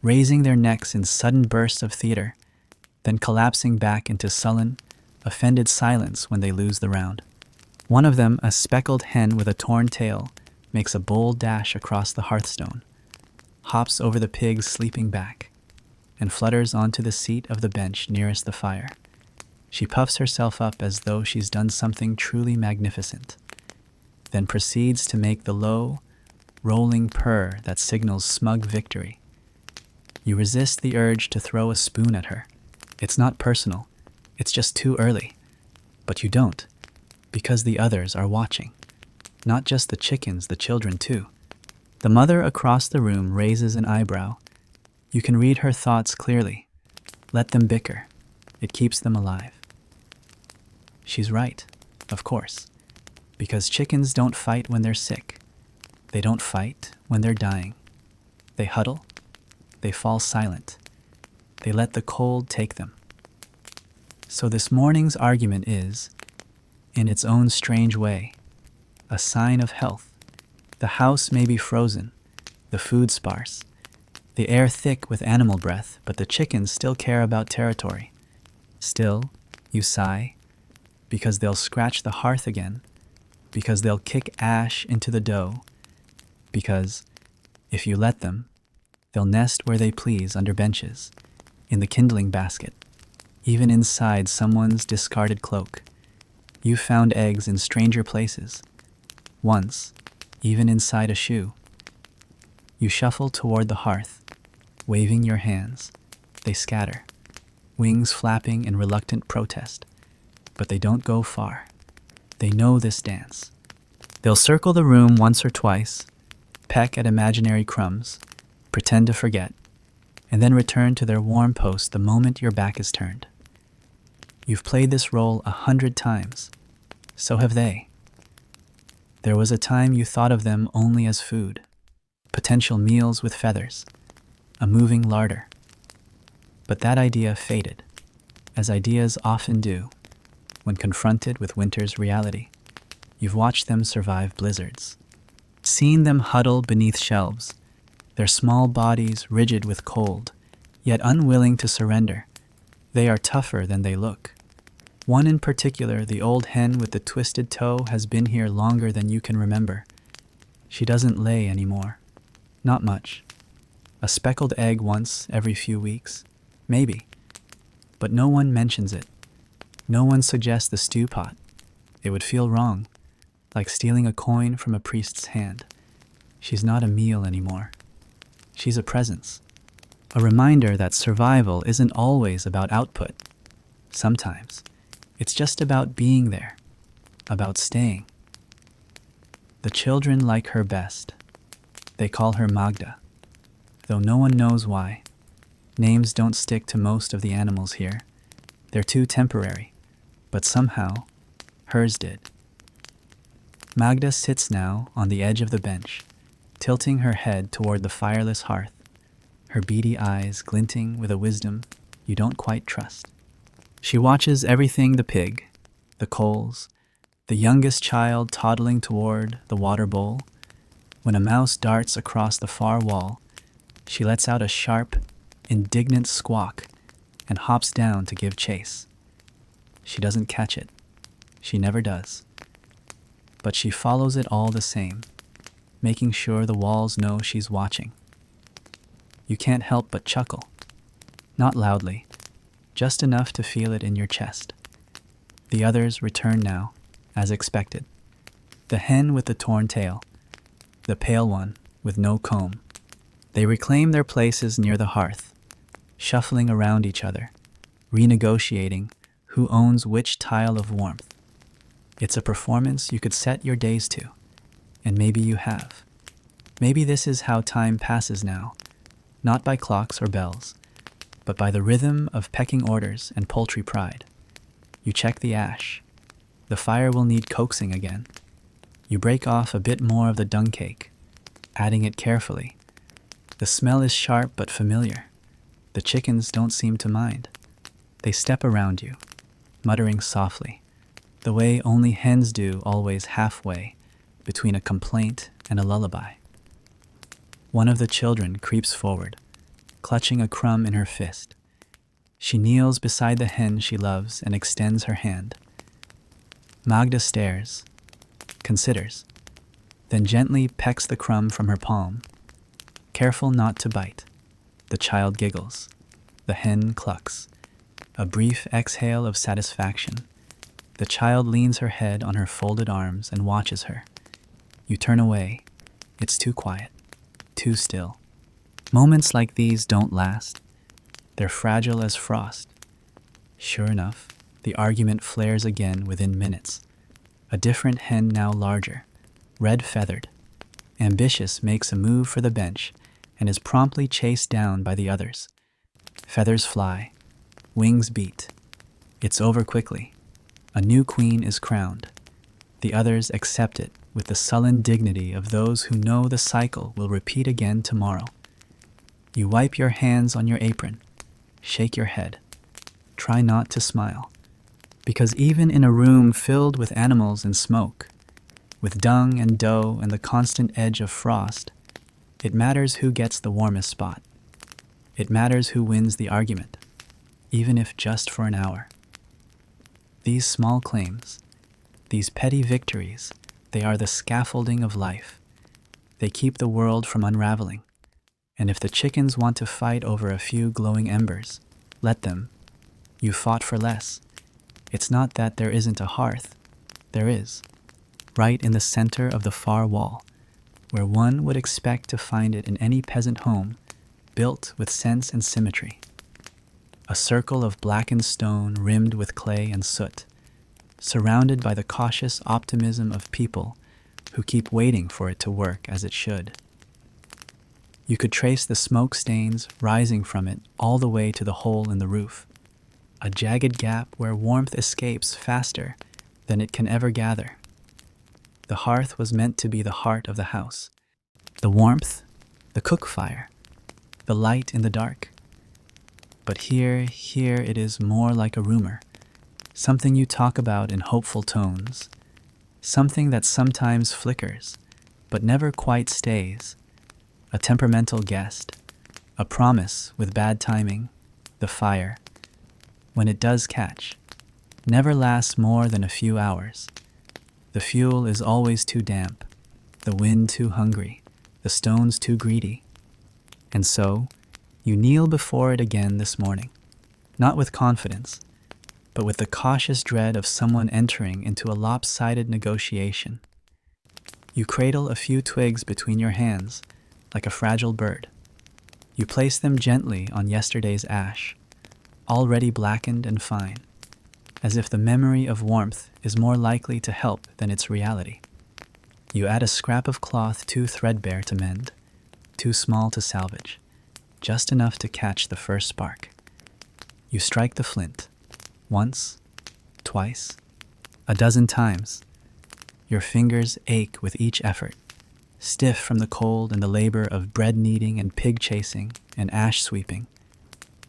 raising their necks in sudden bursts of theater, then collapsing back into sullen, offended silence when they lose the round. One of them, a speckled hen with a torn tail, makes a bold dash across the hearthstone, hops over the pig's sleeping back, and flutters onto the seat of the bench nearest the fire. She puffs herself up as though she's done something truly magnificent, then proceeds to make the low, rolling purr that signals smug victory. You resist the urge to throw a spoon at her. It's not personal, it's just too early. But you don't, because the others are watching. Not just the chickens, the children too. The mother across the room raises an eyebrow. You can read her thoughts clearly. Let them bicker. It keeps them alive. She's right, of course, because chickens don't fight when they're sick. They don't fight when they're dying. They huddle. They fall silent. They let the cold take them. So this morning's argument is, in its own strange way, a sign of health. The house may be frozen, the food sparse, the air thick with animal breath, but the chickens still care about territory. Still, you sigh, because they'll scratch the hearth again, because they'll kick ash into the dough, because, if you let them, they'll nest where they please under benches, in the kindling basket, even inside someone's discarded cloak. You've found eggs in stranger places, once, even inside a shoe. You shuffle toward the hearth, waving your hands. They scatter, wings flapping in reluctant protest, but they don't go far. They know this dance. They'll circle the room once or twice, peck at imaginary crumbs, pretend to forget, and then return to their warm post the moment your back is turned. You've played this role 100 times. So have they. There was a time you thought of them only as food, potential meals with feathers, a moving larder. But that idea faded, as ideas often do, when confronted with winter's reality. You've watched them survive blizzards, seen them huddle beneath shelves, their small bodies rigid with cold, yet unwilling to surrender. They are tougher than they look. One in particular, the old hen with the twisted toe, has been here longer than you can remember. She doesn't lay anymore. Not much. A speckled egg once every few weeks. Maybe. But no one mentions it. No one suggests the stew pot. It would feel wrong, like stealing a coin from a priest's hand. She's not a meal anymore. She's a presence. A reminder that survival isn't always about output. Sometimes it's just about being there, about staying. The children like her best. They call her Magda, though no one knows why. Names don't stick to most of the animals here. They're too temporary, but somehow, hers did. Magda sits now on the edge of the bench, tilting her head toward the fireless hearth, her beady eyes glinting with a wisdom you don't quite trust. She watches everything: the pig, the coals, the youngest child toddling toward the water bowl. When a mouse darts across the far wall, she lets out a sharp, indignant squawk and hops down to give chase. She doesn't catch it. She never does. But she follows it all the same, making sure the walls know she's watching. You can't help but chuckle. Not loudly, just enough to feel it in your chest. The others return now, as expected. The hen with the torn tail, the pale one with no comb. They reclaim their places near the hearth, shuffling around each other, renegotiating who owns which tile of warmth. It's a performance you could set your days to, and maybe you have. Maybe this is how time passes now, not by clocks or bells, but by the rhythm of pecking orders and poultry pride. You check the ash. The fire will need coaxing again. You break off a bit more of the dung cake, adding it carefully. The smell is sharp but familiar. The chickens don't seem to mind. They step around you, muttering softly, the way only hens do, always halfway between a complaint and a lullaby. One of the children creeps forward, clutching a crumb in her fist. She kneels beside the hen she loves and extends her hand. Magda stares, considers, then gently pecks the crumb from her palm, careful not to bite. The child giggles. The hen clucks. A brief exhale of satisfaction. The child leans her head on her folded arms and watches her. You turn away. It's too quiet, too still. Moments like these don't last. They're fragile as frost. Sure enough, the argument flares again within minutes. A different hen, now larger, red-feathered, ambitious, makes a move for the bench and is promptly chased down by the others. Feathers fly, wings beat. It's over quickly. A new queen is crowned. The others accept it with the sullen dignity of those who know the cycle will repeat again tomorrow. You wipe your hands on your apron, shake your head. Try not to smile, because even in a room filled with animals and smoke, with dung and dough and the constant edge of frost, it matters who gets the warmest spot. It matters who wins the argument, even if just for an hour. These small claims, these petty victories, they are the scaffolding of life. They keep the world from unraveling. And if the chickens want to fight over a few glowing embers, let them. You fought for less. It's not that there isn't a hearth. There is, right in the center of the far wall, where one would expect to find it in any peasant home, built with sense and symmetry. A circle of blackened stone rimmed with clay and soot, surrounded by the cautious optimism of people who keep waiting for it to work as it should. You could trace the smoke stains rising from it all the way to the hole in the roof, a jagged gap where warmth escapes faster than it can ever gather. The hearth was meant to be the heart of the house. The warmth, the cook fire, the light in the dark. But here it is more like a rumor, something you talk about in hopeful tones, something that sometimes flickers, but never quite stays, a temperamental guest, a promise with bad timing, the fire, when it does catch, never lasts more than a few hours. The fuel is always too damp, the wind too hungry, the stones too greedy. And so, you kneel before it again this morning, not with confidence, but with the cautious dread of someone entering into a lopsided negotiation. You cradle a few twigs between your hands, like a fragile bird. You place them gently on yesterday's ash, already blackened and fine, as if the memory of warmth is more likely to help than its reality. You add a scrap of cloth too threadbare to mend, too small to salvage, just enough to catch the first spark. You strike the flint, once, twice, a dozen times. Your fingers ache with each effort, stiff from the cold and the labor of bread kneading and pig chasing and ash sweeping.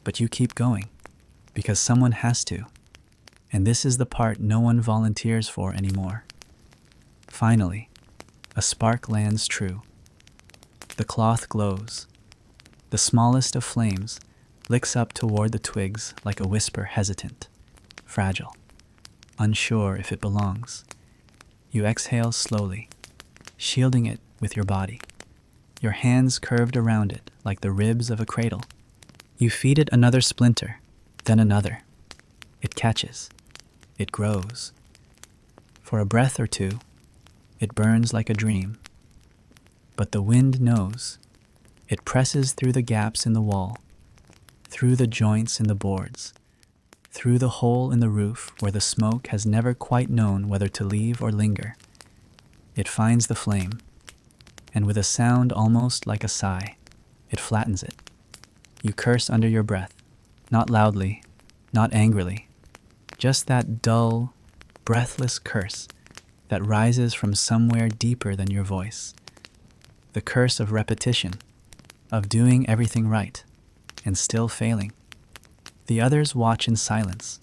But you keep going, because someone has to. And this is the part no one volunteers for anymore. Finally, a spark lands true. The cloth glows. The smallest of flames licks up toward the twigs like a whisper, hesitant, fragile, unsure if it belongs. You exhale slowly, shielding it with your body, your hands curved around it like the ribs of a cradle. You feed it another splinter, then another. It catches. It grows. For a breath or two, it burns like a dream. But the wind knows. It presses through the gaps in the wall, through the joints in the boards, through the hole in the roof where the smoke has never quite known whether to leave or linger. It finds the flame, and with a sound almost like a sigh, it flattens it. You curse under your breath, not loudly, not angrily, just that dull, breathless curse that rises from somewhere deeper than your voice. The curse of repetition, of doing everything right, and still failing. The others watch in silence.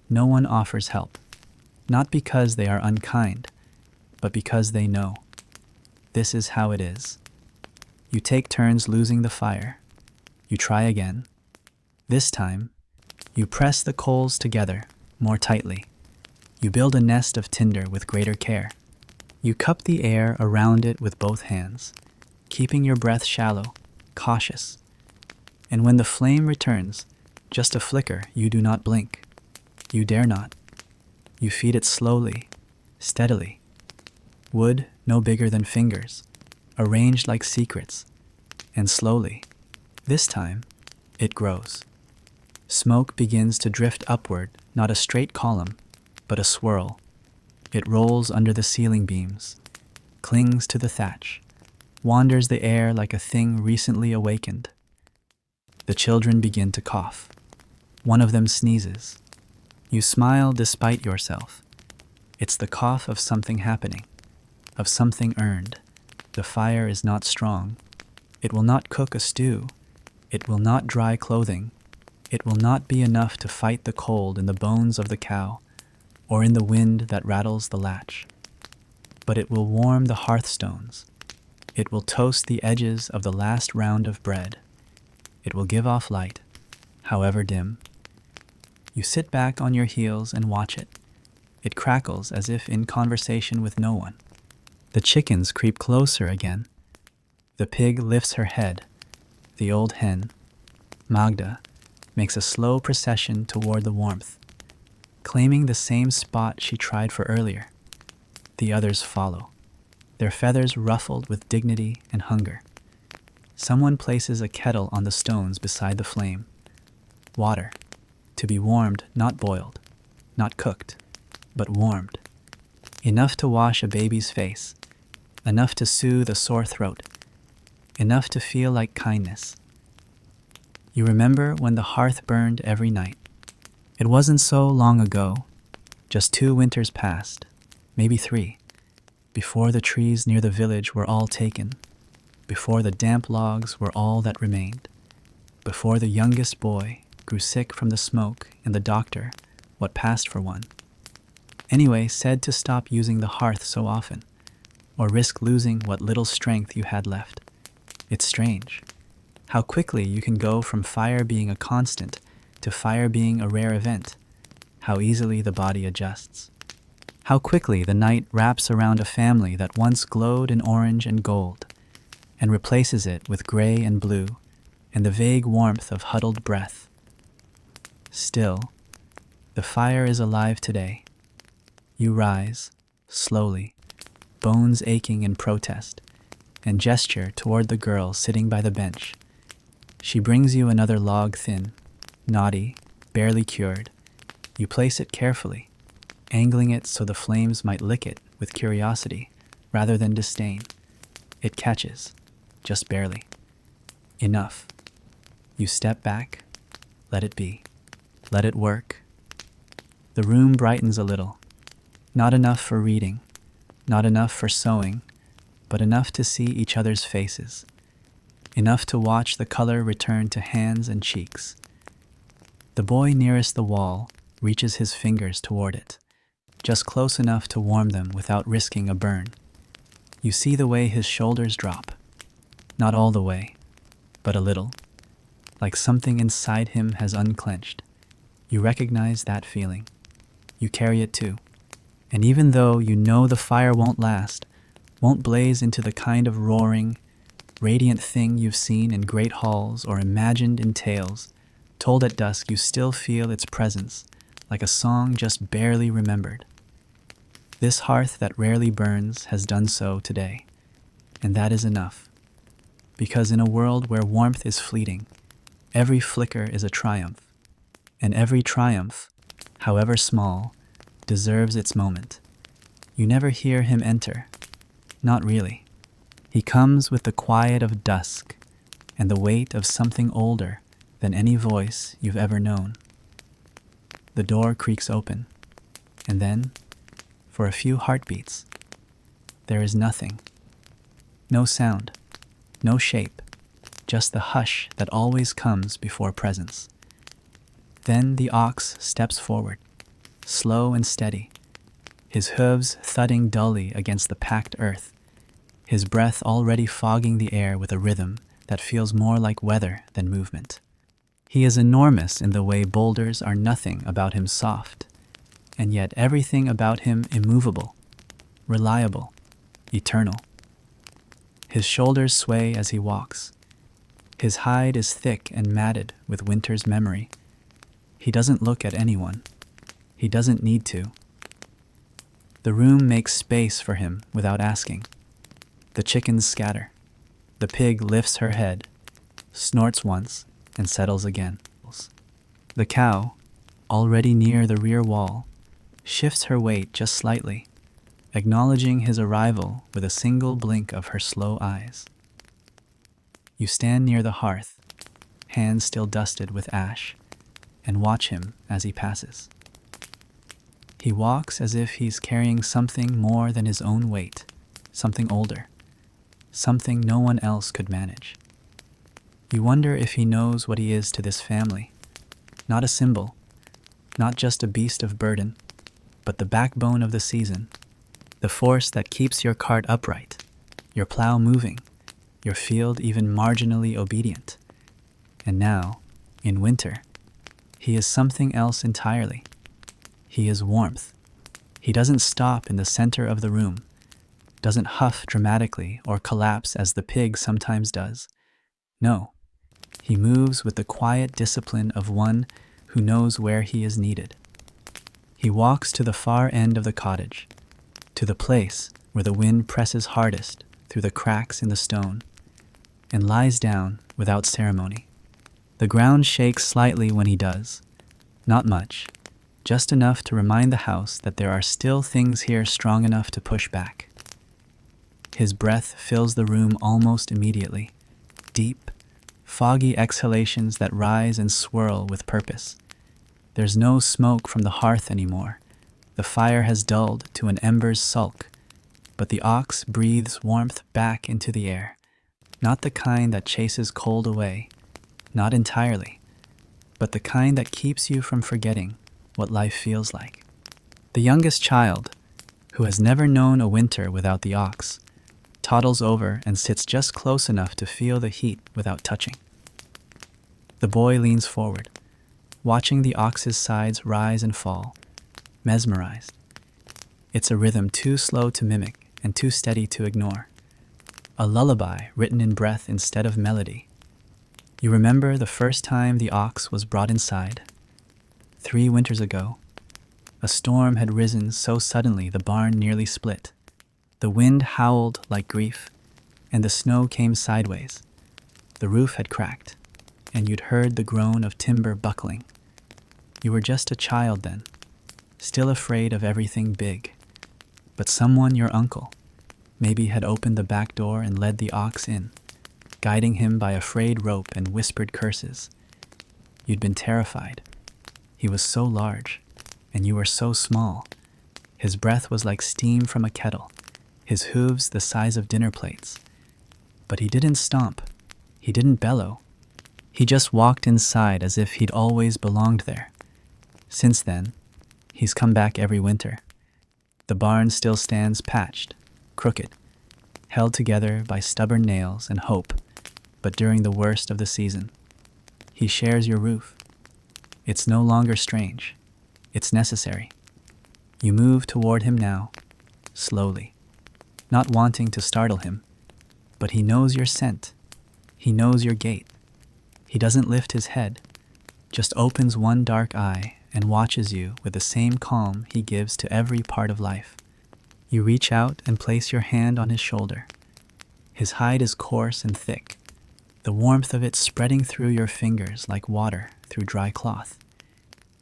No one offers help, not because they are unkind, but because they know. This is how it is. You take turns losing the fire. You try again. This time, You press the coals together more tightly. You build a nest of tinder with greater care. You cup the air around it with both hands, keeping your breath shallow, cautious. And when the flame returns, just a flicker, you do not blink. You dare not. You feed it slowly, steadily. Wood no bigger than fingers, arranged like secrets, and slowly, this time, it grows. Smoke begins to drift upward, not a straight column, but a swirl. It rolls under the ceiling beams, clings to the thatch, wanders the air like a thing recently awakened. The children begin to cough. One of them sneezes. You smile despite yourself. It's the cough of something happening, of something earned. The fire is not strong. It will not cook a stew. It will not dry clothing. It will not be enough to fight the cold in the bones of the cow or in the wind that rattles the latch. But it will warm the hearthstones. It will toast the edges of the last round of bread. It will give off light, however dim. You sit back on your heels and watch it. It crackles as if in conversation with no one. The chickens creep closer again. The pig lifts her head. The old hen, Magda, makes a slow procession toward the warmth, claiming the same spot she tried for earlier. The others follow, their feathers ruffled with dignity and hunger. Someone places a kettle on the stones beside the flame. Water, to be warmed, not boiled, not cooked, but warmed. Enough to wash a baby's face, enough to soothe a sore throat, enough to feel like kindness. You remember when the hearth burned every night. It wasn't so long ago, just 2 winters passed, maybe 3, before the trees near the village were all taken, before the damp logs were all that remained, before the youngest boy grew sick from the smoke and the doctor, what passed for one, anyway, said to stop using the hearth so often, or risk losing what little strength you had left. It's strange how quickly you can go from fire being a constant to fire being a rare event, how easily the body adjusts, how quickly the night wraps around a family that once glowed in orange and gold and replaces it with gray and blue and the vague warmth of huddled breath. Still, the fire is alive today. You rise, slowly, bones aching in protest, and gesture toward the girl sitting by the bench. She brings you another log thin, knotty, barely cured. You place it carefully, angling it so the flames might lick it with curiosity rather than disdain. It catches, just barely. Enough. You step back, let it be. Let it work. The room brightens a little. Not enough for reading, not enough for sewing, but enough to see each other's faces. Enough to watch the color return to hands and cheeks. The boy nearest the wall reaches his fingers toward it, just close enough to warm them without risking a burn. You see the way his shoulders drop. Not all the way, but a little, like something inside him has unclenched. You recognize that feeling. You carry it too. And even though you know the fire won't last, won't blaze into the kind of roaring, radiant thing you've seen in great halls or imagined in tales, told at dusk, you still feel its presence, like a song just barely remembered. This hearth that rarely burns has done so today, and that is enough. Because in a world where warmth is fleeting, every flicker is a triumph, and every triumph, however small, deserves its moment. You never hear him enter. Not really. He comes with the quiet of dusk and the weight of something older than any voice you've ever known. The door creaks open, and then, for a few heartbeats, there is nothing. No sound, no shape, just the hush that always comes before presence. Then the ox steps forward, slow and steady, his hooves thudding dully against the packed earth, his breath already fogging the air with a rhythm that feels more like weather than movement. He is enormous in the way boulders are nothing about him soft, and yet everything about him immovable, reliable, eternal. His shoulders sway as he walks. His hide is thick and matted with winter's memory. He doesn't look at anyone. He doesn't need to. The room makes space for him without asking. The chickens scatter. The pig lifts her head, snorts once, and settles again. The cow, already near the rear wall, shifts her weight just slightly, acknowledging his arrival with a single blink of her slow eyes. You stand near the hearth, hands still dusted with ash, and watch him as he passes. He walks as if he's carrying something more than his own weight, something older, something no one else could manage. You wonder if he knows what he is to this family. Not a symbol, not just a beast of burden, but the backbone of the season, the force that keeps your cart upright, your plow moving, your field even marginally obedient. And now, in winter, he is something else entirely. He is warmth. He doesn't stop in the center of the room, doesn't huff dramatically or collapse as the pig sometimes does. No, he moves with the quiet discipline of one who knows where he is needed. He walks to the far end of the cottage, to the place where the wind presses hardest through the cracks in the stone, and lies down without ceremony. The ground shakes slightly when he does, not much, just enough to remind the house that there are still things here strong enough to push back. His breath fills the room almost immediately, deep, foggy exhalations that rise and swirl with purpose. There's no smoke from the hearth anymore. The fire has dulled to an ember's sulk, but the ox breathes warmth back into the air, not the kind that chases cold away, not entirely, but the kind that keeps you from forgetting what life feels like. The youngest child, who has never known a winter without the ox, toddles over and sits just close enough to feel the heat without touching. The boy leans forward, watching the ox's sides rise and fall, mesmerized. It's a rhythm too slow to mimic and too steady to ignore. A lullaby written in breath instead of melody. You remember the first time the ox was brought inside? 3 winters ago. A storm had risen so suddenly the barn nearly split. The wind howled like grief, and the snow came sideways. The roof had cracked, and you'd heard the groan of timber buckling. You were just a child then, still afraid of everything big. But someone, your uncle, maybe had opened the back door and led the ox in, guiding him by a frayed rope and whispered curses. You'd been terrified. He was so large, and you were so small. His breath was like steam from a kettle, his hooves the size of dinner plates. But he didn't stomp. He didn't bellow. He just walked inside as if he'd always belonged there. Since then, he's come back every winter. The barn still stands patched, crooked, held together by stubborn nails and hope, but during the worst of the season, he shares your roof. It's no longer strange. It's necessary. You move toward him now, slowly, not wanting to startle him, but he knows your scent. He knows your gait. He doesn't lift his head, just opens one dark eye and watches you with the same calm he gives to every part of life. You reach out and place your hand on his shoulder. His hide is coarse and thick, the warmth of it spreading through your fingers like water through dry cloth.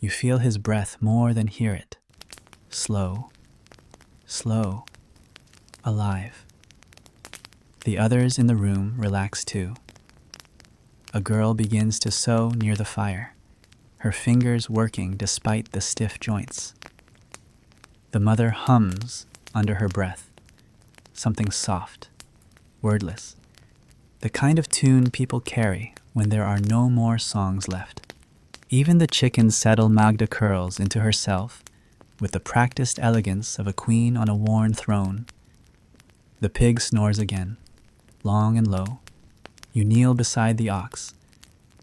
You feel his breath more than hear it. Slow, slow, alive. The others in the room relax too. A girl begins to sew near the fire, her fingers working despite the stiff joints. The mother hums under her breath, something soft, wordless, the kind of tune people carry when there are no more songs left. Even the chickens settle Magda curls into herself with the practiced elegance of a queen on a worn throne. The pig snores again, long and low. You kneel beside the ox,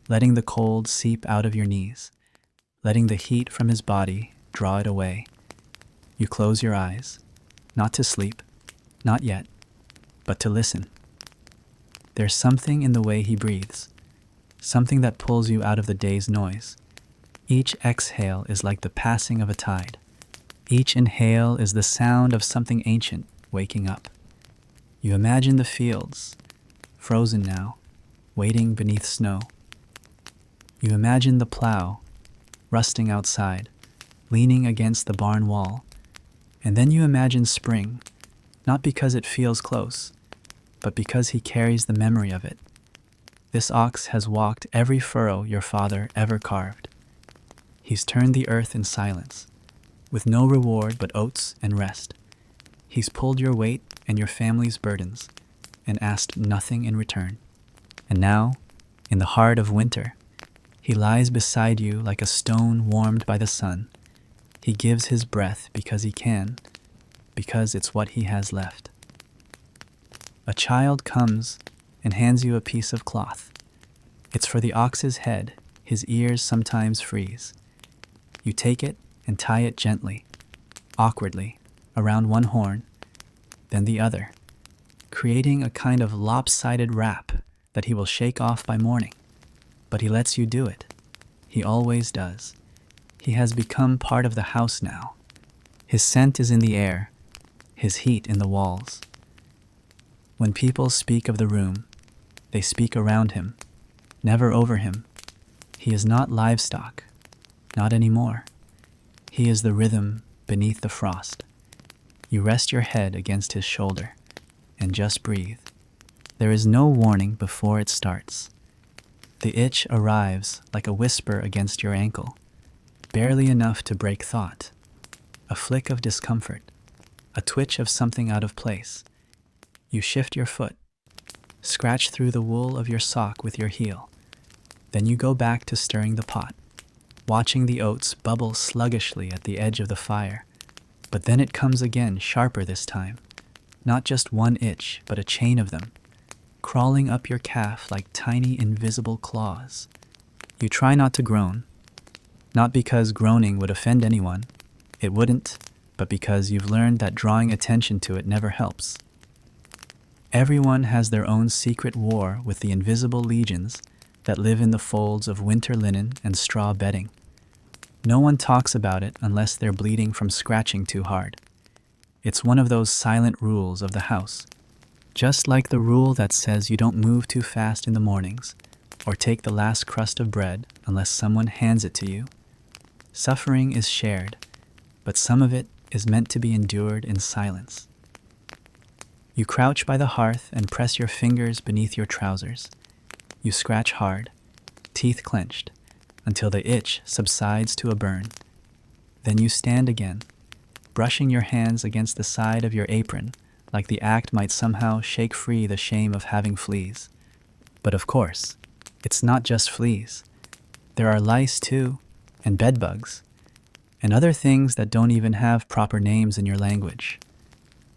letting the cold seep out of your knees, letting the heat from his body draw it away. You close your eyes, not to sleep, not yet, but to listen. There's something in the way he breathes, something that pulls you out of the day's noise. Each exhale is like the passing of a tide. Each inhale is the sound of something ancient waking up. You imagine the fields, frozen now, waiting beneath snow. You imagine the plow, rusting outside, leaning against the barn wall. And then you imagine spring, not because it feels close, but because he carries the memory of it. This ox has walked every furrow your father ever carved. He's turned the earth in silence, with no reward but oats and rest. He's pulled your weight and your family's burdens, and asked nothing in return. And now, in the heart of winter, he lies beside you like a stone warmed by the sun. He gives his breath because he can, because it's what he has left. A child comes and hands you a piece of cloth. It's for the ox's head. His ears sometimes freeze. You take it and tie it gently, awkwardly, around one horn, then the other, creating a kind of lopsided wrap that he will shake off by morning. But he lets you do it. He always does. He has become part of the house now. His scent is in the air, his heat in the walls. When people speak of the room, they speak around him, never over him. He is not livestock, not anymore. He is the rhythm beneath the frost. You rest your head against his shoulder and just breathe. There is no warning before it starts. The itch arrives like a whisper against your ankle, barely enough to break thought. A flick of discomfort, a twitch of something out of place. You shift your foot, scratch through the wool of your sock with your heel. Then you go back to stirring the pot, watching the oats bubble sluggishly at the edge of the fire. But then it comes again, sharper this time. Not just one itch, but a chain of them, crawling up your calf like tiny invisible claws. You try not to groan, not because groaning would offend anyone. It wouldn't, but because you've learned that drawing attention to it never helps. Everyone has their own secret war with the invisible legions that live in the folds of winter linen and straw bedding. No one talks about it unless they're bleeding from scratching too hard. It's one of those silent rules of the house. Just like the rule that says you don't move too fast in the mornings or take the last crust of bread unless someone hands it to you. Suffering is shared, but some of it is meant to be endured in silence. You crouch by the hearth and press your fingers beneath your trousers. You scratch hard, teeth clenched, until the itch subsides to a burn. Then you stand again, brushing your hands against the side of your apron like the act might somehow shake free the shame of having fleas. But of course, it's not just fleas. There are lice too, and bedbugs, and other things that don't even have proper names in your language.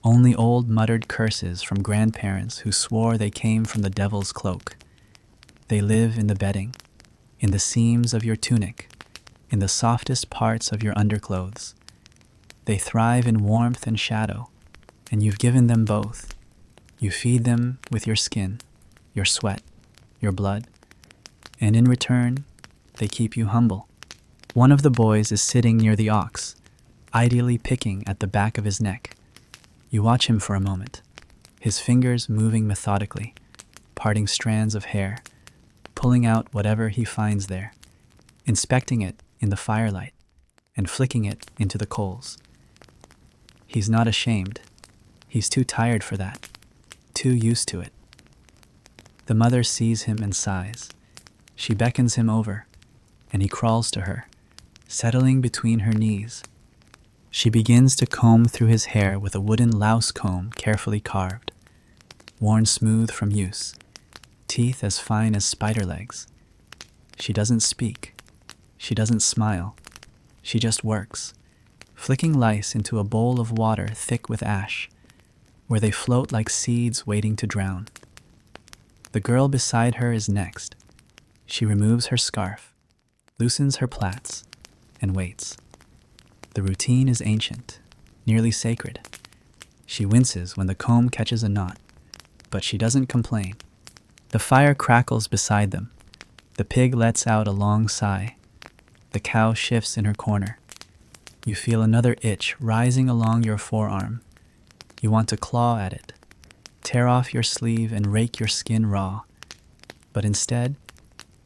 Only old muttered curses from grandparents who swore they came from the devil's cloak. They live in the bedding, in the seams of your tunic, in the softest parts of your underclothes. They thrive in warmth and shadow, and you've given them both. You feed them with your skin, your sweat, your blood, and in return, they keep you humble. One of the boys is sitting near the ox, ideally picking at the back of his neck. You watch him for a moment, his fingers moving methodically, parting strands of hair, pulling out whatever he finds there, inspecting it in the firelight, and flicking it into the coals. He's not ashamed. He's too tired for that, too used to it. The mother sees him and sighs. She beckons him over, and he crawls to her, settling between her knees. She begins to comb through his hair with a wooden louse comb carefully carved, worn smooth from use, teeth as fine as spider legs. She doesn't speak. She doesn't smile. She just works, flicking lice into a bowl of water thick with ash, where they float like seeds waiting to drown. The girl beside her is next. She removes her scarf, loosens her plaits, and waits. The routine is ancient, nearly sacred. She winces when the comb catches a knot, but she doesn't complain. The fire crackles beside them. The pig lets out a long sigh. The cow shifts in her corner. You feel another itch rising along your forearm. You want to claw at it, tear off your sleeve and rake your skin raw. But instead,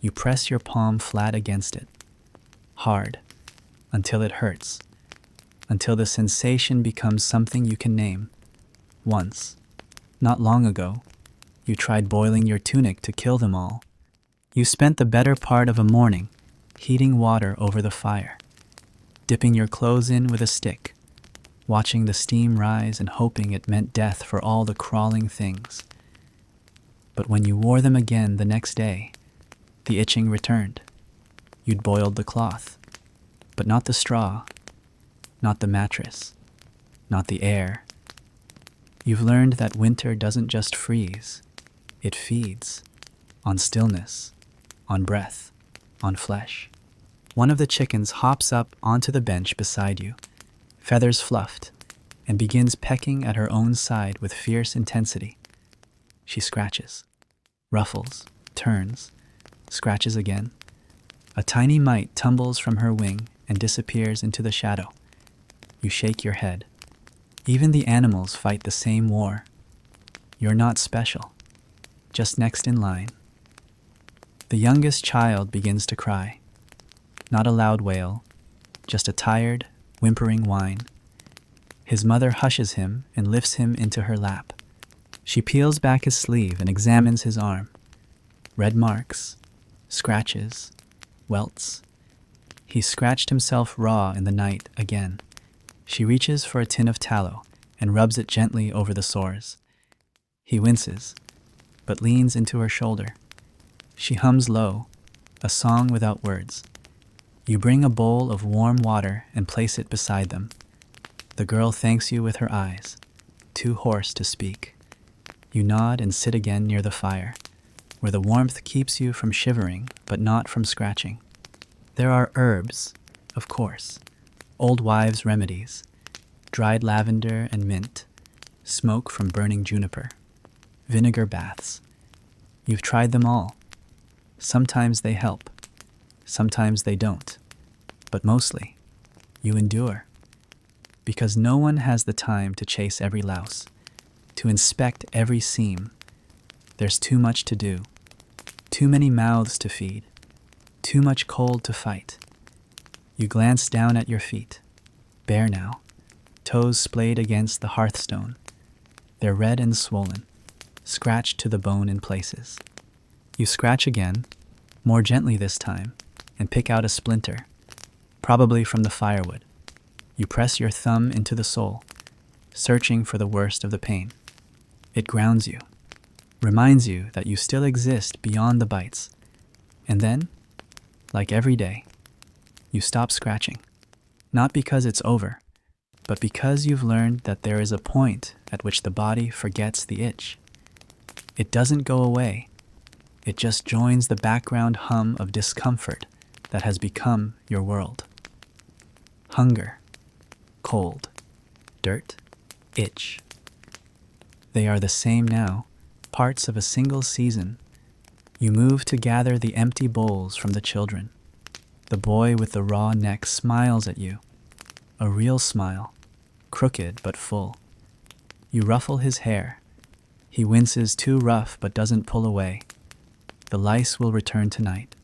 you press your palm flat against it, hard, until it hurts, until the sensation becomes something you can name. Once, not long ago, you tried boiling your tunic to kill them all. You spent the better part of a morning heating water over the fire, dipping your clothes in with a stick, watching the steam rise and hoping it meant death for all the crawling things. But when you wore them again the next day, the itching returned. You'd boiled the cloth, but not the straw, not the mattress, not the air. You've learned that winter doesn't just freeze, it feeds on stillness, on breath, on flesh. One of the chickens hops up onto the bench beside you, feathers fluffed, and begins pecking at her own side with fierce intensity. She scratches, ruffles, turns, scratches again. A tiny mite tumbles from her wing and disappears into the shadow. You shake your head. Even the animals fight the same war. You're not special, just next in line. The youngest child begins to cry. Not a loud wail, just a tired, whimpering whine. His mother hushes him and lifts him into her lap. She peels back his sleeve and examines his arm. Red marks, scratches, welts. He scratched himself raw in the night again. She reaches for a tin of tallow and rubs it gently over the sores. He winces, but leans into her shoulder. She hums low, a song without words. You bring a bowl of warm water and place it beside them. The girl thanks you with her eyes, too hoarse to speak. You nod and sit again near the fire, where the warmth keeps you from shivering, but not from scratching. There are herbs, of course, old wives' remedies, dried lavender and mint, smoke from burning juniper, vinegar baths. You've tried them all. Sometimes they help, sometimes they don't, but mostly, you endure. Because no one has the time to chase every louse, to inspect every seam. There's too much to do, too many mouths to feed, too much cold to fight. You glance down at your feet, bare now, toes splayed against the hearthstone. They're red and swollen, scratched to the bone in places. You scratch again, more gently this time, and pick out a splinter, probably from the firewood. You press your thumb into the sole, searching for the worst of the pain. It grounds you, reminds you that you still exist beyond the bites. And then, like every day, you stop scratching. Not because it's over, but because you've learned that there is a point at which the body forgets the itch. It doesn't go away. It just joins the background hum of discomfort that has become your world. Hunger, cold, dirt, itch. They are the same now, parts of a single season. You move to gather the empty bowls from the children. The boy with the raw neck smiles at you. A real smile, crooked but full. You ruffle his hair. He winces too rough but doesn't pull away. The lice will return tonight.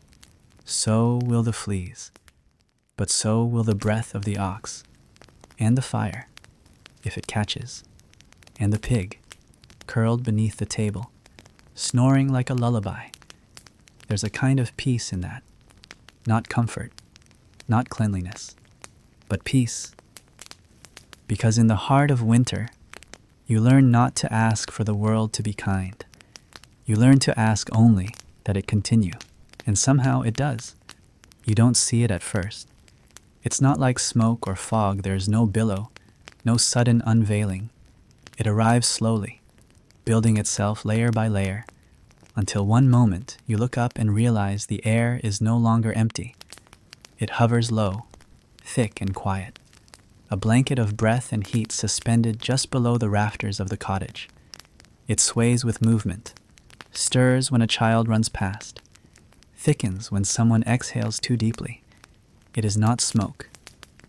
So will the fleas. But so will the breath of the ox. And the fire, if it catches. And the pig, curled beneath the table, snoring like a lullaby. There's a kind of peace in that. Not comfort, not cleanliness, but peace. Because in the heart of winter, you learn not to ask for the world to be kind. You learn to ask only that it continue, and somehow it does. You don't see it at first. It's not like smoke or fog. There's no billow, no sudden unveiling. It arrives slowly, building itself layer by layer, until one moment you look up and realize the air is no longer empty. It hovers low, thick and quiet, a blanket of breath and heat suspended just below the rafters of the cottage. It sways with movement, stirs when a child runs past, thickens when someone exhales too deeply. It is not smoke.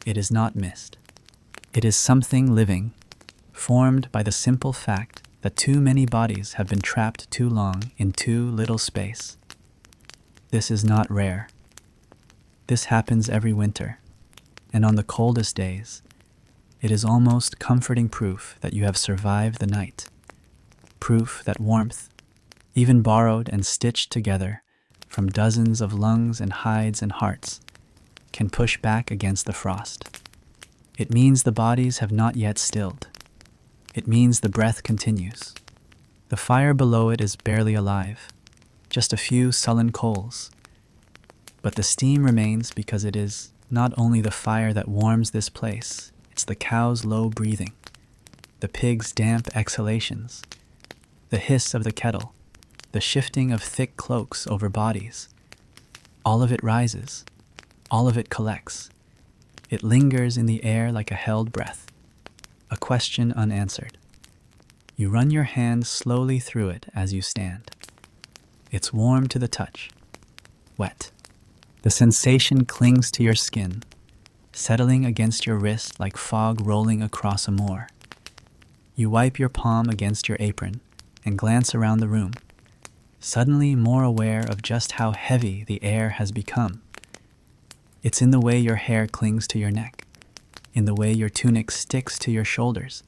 It is not mist. It is something living, formed by the simple fact that too many bodies have been trapped too long in too little space. This is not rare. This happens every winter, and on the coldest days, it is almost comforting proof that you have survived the night. Proof that warmth, even borrowed and stitched together from dozens of lungs and hides and hearts, can push back against the frost. It means the bodies have not yet stilled. It means the breath continues. The fire below it is barely alive, just a few sullen coals. But the steam remains because it is not only the fire that warms this place, it's the cow's low breathing, the pig's damp exhalations, the hiss of the kettle, the shifting of thick cloaks over bodies. All of it rises. All of it collects. It lingers in the air like a held breath, a question unanswered. You run your hand slowly through it as you stand. It's warm to the touch, wet. The sensation clings to your skin, settling against your wrist like fog rolling across a moor. You wipe your palm against your apron and glance around the room, suddenly more aware of just how heavy the air has become. It's in the way your hair clings to your neck, in the way your tunic sticks to your shoulders,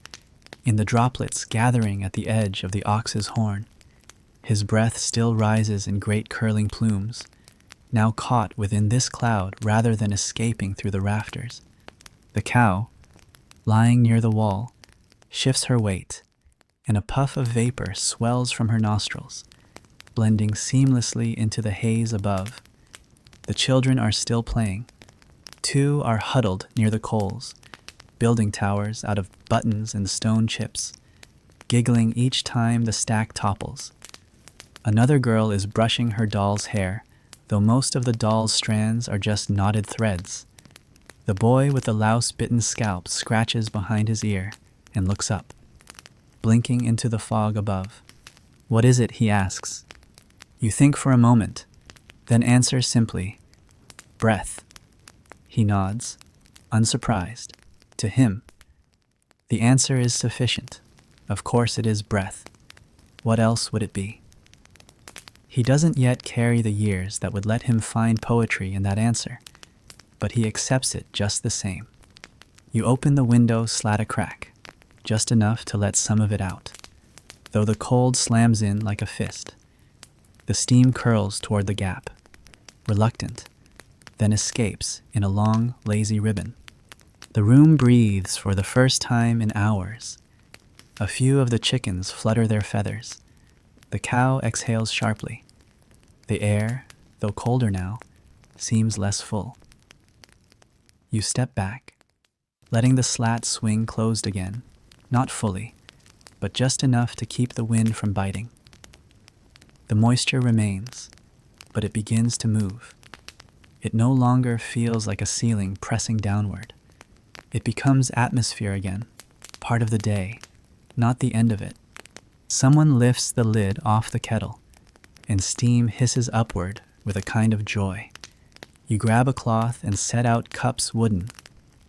in the droplets gathering at the edge of the ox's horn. His breath still rises in great curling plumes, now caught within this cloud rather than escaping through the rafters. The cow, lying near the wall, shifts her weight, and a puff of vapor swells from her nostrils, blending seamlessly into the haze above. The children are still playing. Two are huddled near the coals, building towers out of buttons and stone chips, giggling each time the stack topples. Another girl is brushing her doll's hair, though most of the doll's strands are just knotted threads. The boy with the louse-bitten scalp scratches behind his ear and looks up, blinking into the fog above. "What is it?" he asks. You think for a moment, then answer simply, "Breath." He nods, unsurprised. To him, the answer is sufficient. Of course it is breath. What else would it be? He doesn't yet carry the years that would let him find poetry in that answer, but he accepts it just the same. You open the window slat a crack, just enough to let some of it out, though the cold slams in like a fist. The steam curls toward the gap, reluctant, then escapes in a long, lazy ribbon. The room breathes for the first time in hours. A few of the chickens flutter their feathers. The cow exhales sharply. The air, though colder now, seems less full. You step back, letting the slat swing closed again, not fully, but just enough to keep the wind from biting. The moisture remains, but it begins to move. It no longer feels like a ceiling pressing downward. It becomes atmosphere again, part of the day, not the end of it. Someone lifts the lid off the kettle, and steam hisses upward with a kind of joy. You grab a cloth and set out cups wooden,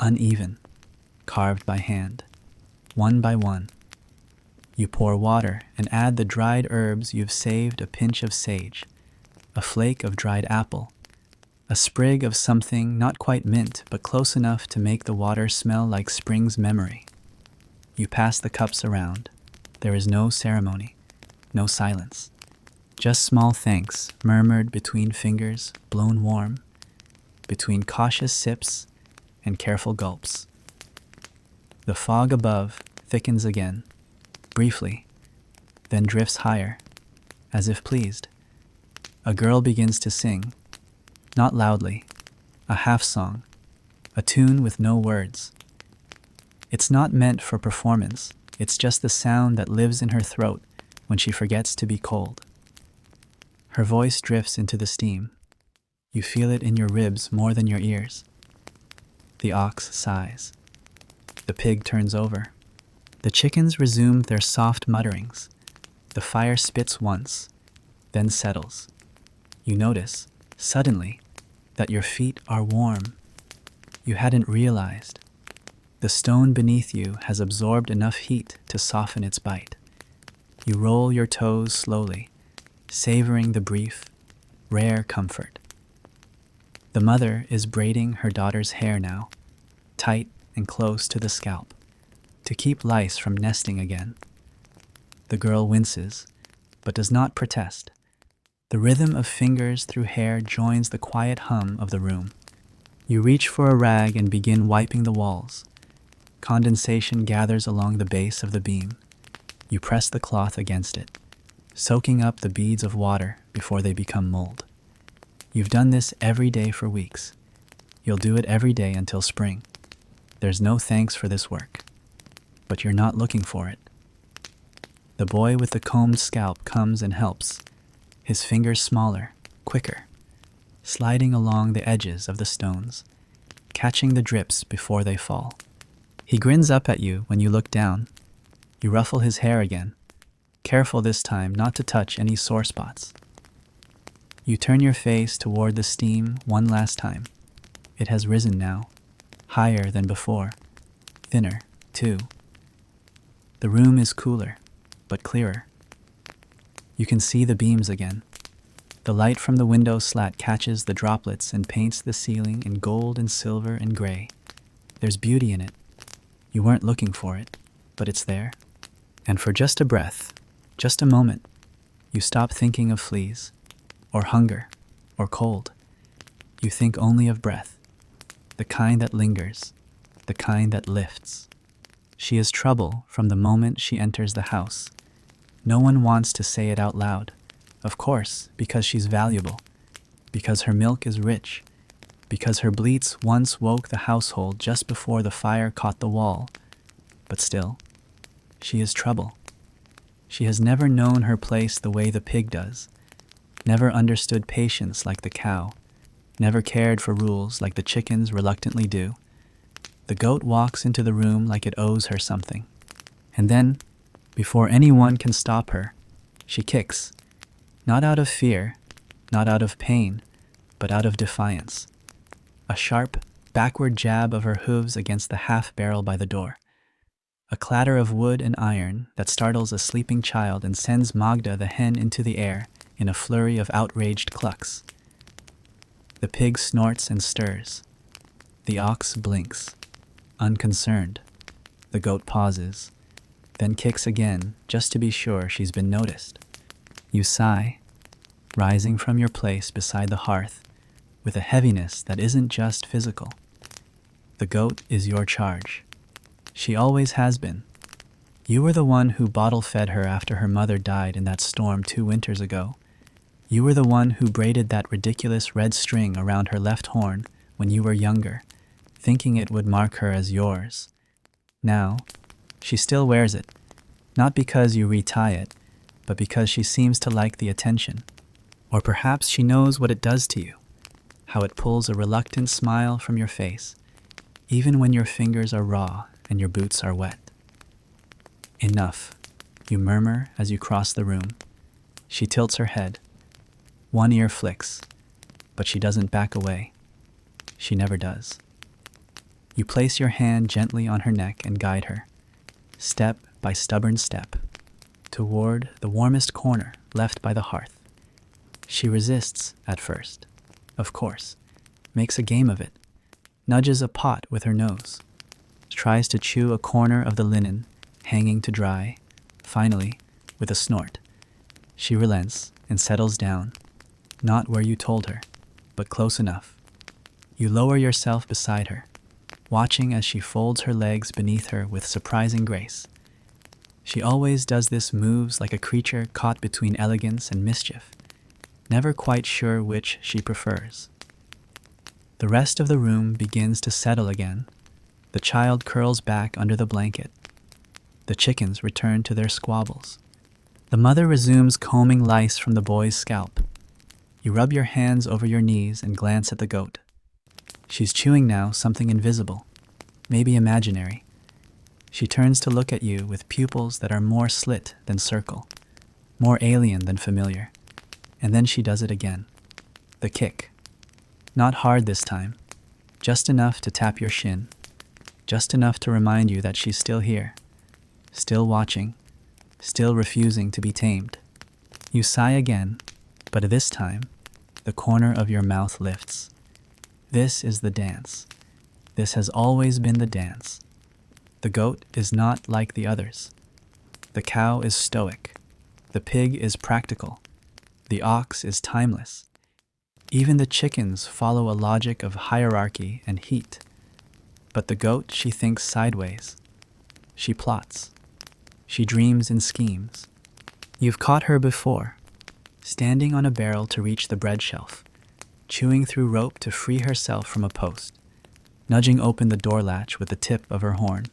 uneven, carved by hand, one by one. You pour water and add the dried herbs you've saved, a pinch of sage, a flake of dried apple, a sprig of something not quite mint but close enough to make the water smell like spring's memory. You pass the cups around. There is no ceremony, no silence. Just small thanks murmured between fingers blown warm, between cautious sips and careful gulps. The fog above thickens again, briefly, then drifts higher, as if pleased. A girl begins to sing, not loudly, a half-song, a tune with no words. It's not meant for performance, it's just the sound that lives in her throat when she forgets to be cold. Her voice drifts into the steam. You feel it in your ribs more than your ears. The ox sighs. The pig turns over. The chickens resume their soft mutterings. The fire spits once, then settles. You notice, suddenly, that your feet are warm. You hadn't realized. The stone beneath you has absorbed enough heat to soften its bite. You roll your toes slowly, savoring the brief, rare comfort. The mother is braiding her daughter's hair now, tight and close to the scalp, to keep lice from nesting again. The girl winces, but does not protest. The rhythm of fingers through hair joins the quiet hum of the room. You reach for a rag and begin wiping the walls. Condensation gathers along the base of the beam. You press the cloth against it, soaking up the beads of water before they become mold. You've done this every day for weeks. You'll do it every day until spring. There's no thanks for this work, but you're not looking for it. The boy with the combed scalp comes and helps, his fingers smaller, quicker, sliding along the edges of the stones, catching the drips before they fall. He grins up at you when you look down. You ruffle his hair again, careful this time not to touch any sore spots. You turn your face toward the steam one last time. It has risen now, higher than before, thinner, too. The room is cooler, but clearer. You can see the beams again. The light from the window slat catches the droplets and paints the ceiling in gold and silver and gray. There's beauty in it. You weren't looking for it, but it's there. And for just a breath, just a moment, you stop thinking of fleas, or hunger, or cold. You think only of breath, the kind that lingers, the kind that lifts. She is trouble from the moment she enters the house. No one wants to say it out loud, of course, because she's valuable, because her milk is rich, because her bleats once woke the household just before the fire caught the wall. But still, she is trouble. She has never known her place the way the pig does, never understood patience like the cow, never cared for rules like the chickens reluctantly do. The goat walks into the room like it owes her something. And then, before anyone can stop her, she kicks, not out of fear, not out of pain, but out of defiance. A sharp, backward jab of her hooves against the half-barrel by the door. A clatter of wood and iron that startles a sleeping child and sends Magda the hen into the air in a flurry of outraged clucks. The pig snorts and stirs. The ox blinks, unconcerned. The goat pauses, then kicks again just to be sure she's been noticed. You sigh, rising from your place beside the hearth with a heaviness that isn't just physical. The goat is your charge. She always has been. You were the one who bottle-fed her after her mother died in that storm 2 winters ago. You were the one who braided that ridiculous red string around her left horn when you were younger, thinking it would mark her as yours. Now, she still wears it, not because you retie it, but because she seems to like the attention. Or perhaps she knows what it does to you, how it pulls a reluctant smile from your face, even when your fingers are raw and your boots are wet. Enough, you murmur as you cross the room. She tilts her head. One ear flicks, but she doesn't back away. She never does. You place your hand gently on her neck and guide her, step by stubborn step, toward the warmest corner left by the hearth. She resists at first, of course, makes a game of it, nudges a pot with her nose, tries to chew a corner of the linen hanging to dry. Finally, with a snort, she relents and settles down, not where you told her, but close enough. You lower yourself beside her, watching as she folds her legs beneath her with surprising grace. She always does this, moves like a creature caught between elegance and mischief, never quite sure which she prefers. The rest of the room begins to settle again. The child curls back under the blanket. The chickens return to their squabbles. The mother resumes combing lice from the boy's scalp. You rub your hands over your knees and glance at the goat. She's chewing now something invisible, maybe imaginary. She turns to look at you with pupils that are more slit than circle, more alien than familiar. And then she does it again. The kick. Not hard this time, just enough to tap your shin, just enough to remind you that she's still here, still watching, still refusing to be tamed. You sigh again, but this time, the corner of your mouth lifts. This is the dance. This has always been the dance. The goat is not like the others. The cow is stoic. The pig is practical. The ox is timeless. Even the chickens follow a logic of hierarchy and heat. But the goat, she thinks sideways. She plots. She dreams and schemes. You've caught her before, standing on a barrel to reach the bread shelf, chewing through rope to free herself from a post, nudging open the door latch with the tip of her horn.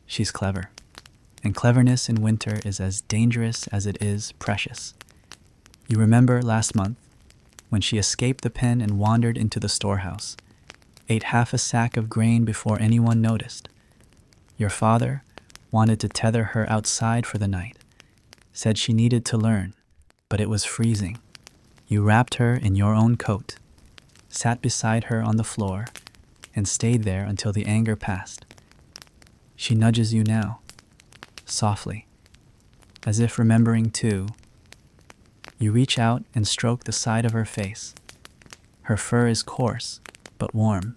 She's clever, and cleverness in winter is as dangerous as it is precious. You remember last month, when she escaped the pen and wandered into the storehouse, ate half a sack of grain before anyone noticed. Your father wanted to tether her outside for the night, said she needed to learn, but it was freezing. You wrapped her in your own coat, sat beside her on the floor, and stayed there until the anger passed. She nudges you now, softly, as if remembering too. You reach out and stroke the side of her face. Her fur is coarse, but warm.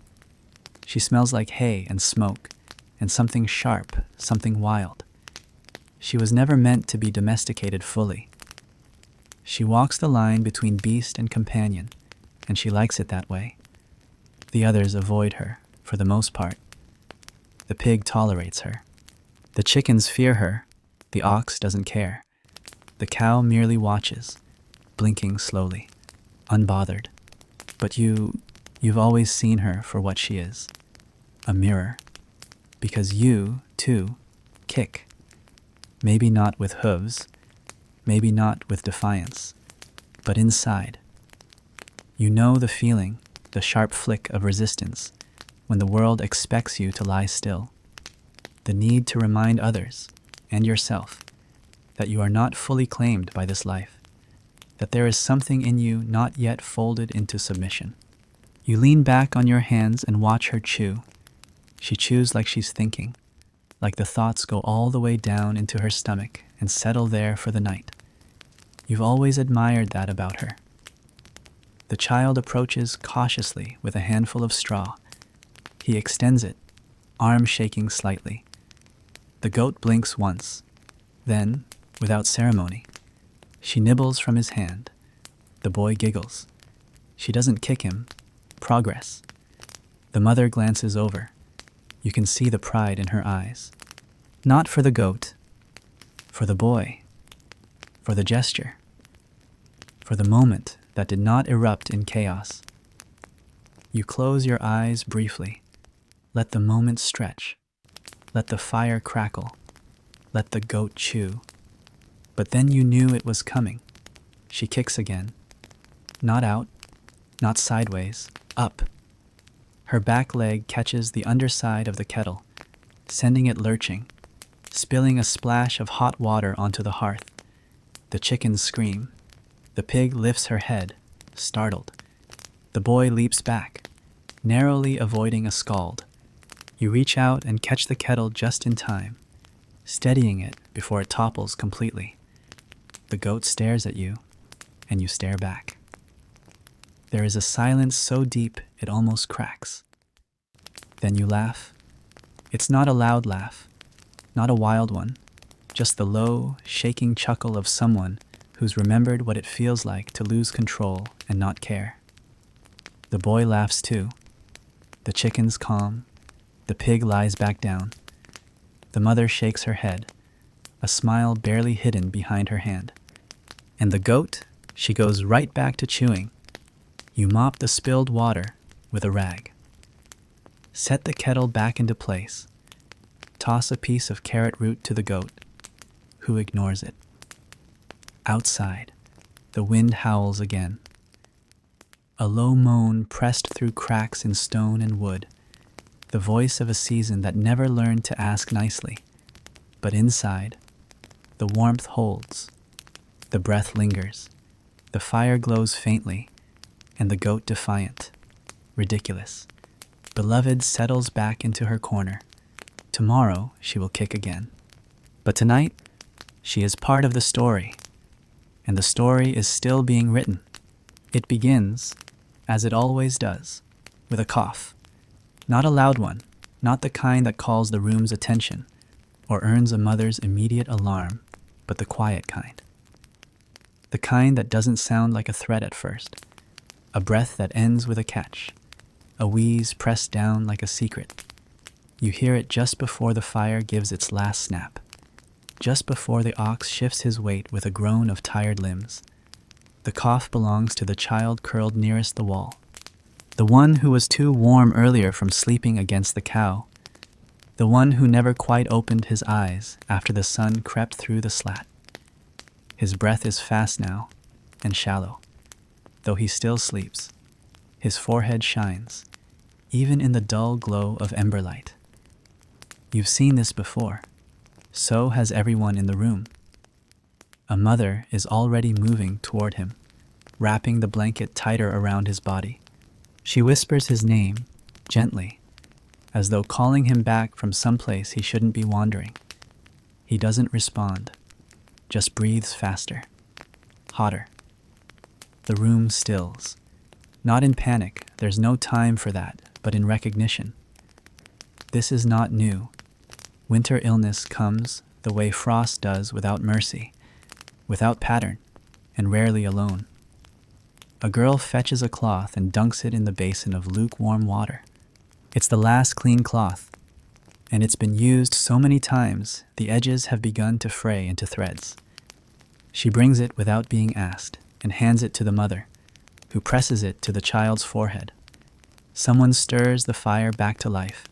She smells like hay and smoke, and something sharp, something wild. She was never meant to be domesticated fully. She walks the line between beast and companion, and she likes it that way. The others avoid her, for the most part. The pig tolerates her. The chickens fear her. The ox doesn't care. The cow merely watches, blinking slowly, unbothered. But you've always seen her for what she is, a mirror. Because you, too, kick. Maybe not with hooves, maybe not with defiance, but inside. You know the feeling, the sharp flick of resistance, when the world expects you to lie still. The need to remind others, and yourself, that you are not fully claimed by this life, that there is something in you not yet folded into submission. You lean back on your hands and watch her chew. She chews like she's thinking, like the thoughts go all the way down into her stomach and settle there for the night. You've always admired that about her. The child approaches cautiously with a handful of straw. He extends it, arm shaking slightly. The goat blinks once. Then, without ceremony, she nibbles from his hand. The boy giggles. She doesn't kick him. Progress. The mother glances over. You can see the pride in her eyes. Not for the goat, for the boy, for the gesture, for the moment that did not erupt in chaos. You close your eyes briefly. Let the moment stretch. Let the fire crackle. Let the goat chew. But then you knew it was coming. She kicks again. Not out, not sideways, up. Her back leg catches the underside of the kettle, sending it lurching, spilling a splash of hot water onto the hearth. The chickens scream. The pig lifts her head, startled. The boy leaps back, narrowly avoiding a scald. You reach out and catch the kettle just in time, steadying it before it topples completely. The goat stares at you, and you stare back. There is a silence so deep it almost cracks. Then you laugh. It's not a loud laugh, not a wild one, just the low, shaking chuckle of someone who's remembered what it feels like to lose control and not care. The boy laughs too. The chickens calm. The pig lies back down. The mother shakes her head, a smile barely hidden behind her hand. And the goat, she goes right back to chewing. You mop the spilled water with a rag. Set the kettle back into place. Toss a piece of carrot root to the goat, who ignores it. Outside, the wind howls again. A low moan pressed through cracks in stone and wood, the voice of a season that never learned to ask nicely. But inside, the warmth holds, the breath lingers, the fire glows faintly, and the goat defiant, ridiculous. Beloved settles back into her corner. Tomorrow she will kick again. But tonight, she is part of the story, and the story is still being written. It begins, as it always does, with a cough. Not a loud one, not the kind that calls the room's attention or earns a mother's immediate alarm, but the quiet kind. The kind that doesn't sound like a threat at first. A breath that ends with a catch. A wheeze pressed down like a secret. You hear it just before the fire gives its last snap. Just before the ox shifts his weight with a groan of tired limbs. The cough belongs to the child curled nearest the wall. The one who was too warm earlier from sleeping against the cow. The one who never quite opened his eyes after the sun crept through the slat. His breath is fast now, and shallow. Though he still sleeps, his forehead shines, even in the dull glow of ember light. You've seen this before. So has everyone in the room. A mother is already moving toward him, wrapping the blanket tighter around his body. She whispers his name, gently, as though calling him back from someplace he shouldn't be wandering. He doesn't respond, just breathes faster, hotter. The room stills. Not in panic, there's no time for that, but in recognition. This is not new. Winter illness comes the way frost does, without mercy, without pattern, and rarely alone. A girl fetches a cloth and dunks it in the basin of lukewarm water. It's the last clean cloth, and it's been used so many times the edges have begun to fray into threads. She brings it without being asked and hands it to the mother, who presses it to the child's forehead. Someone stirs the fire back to life,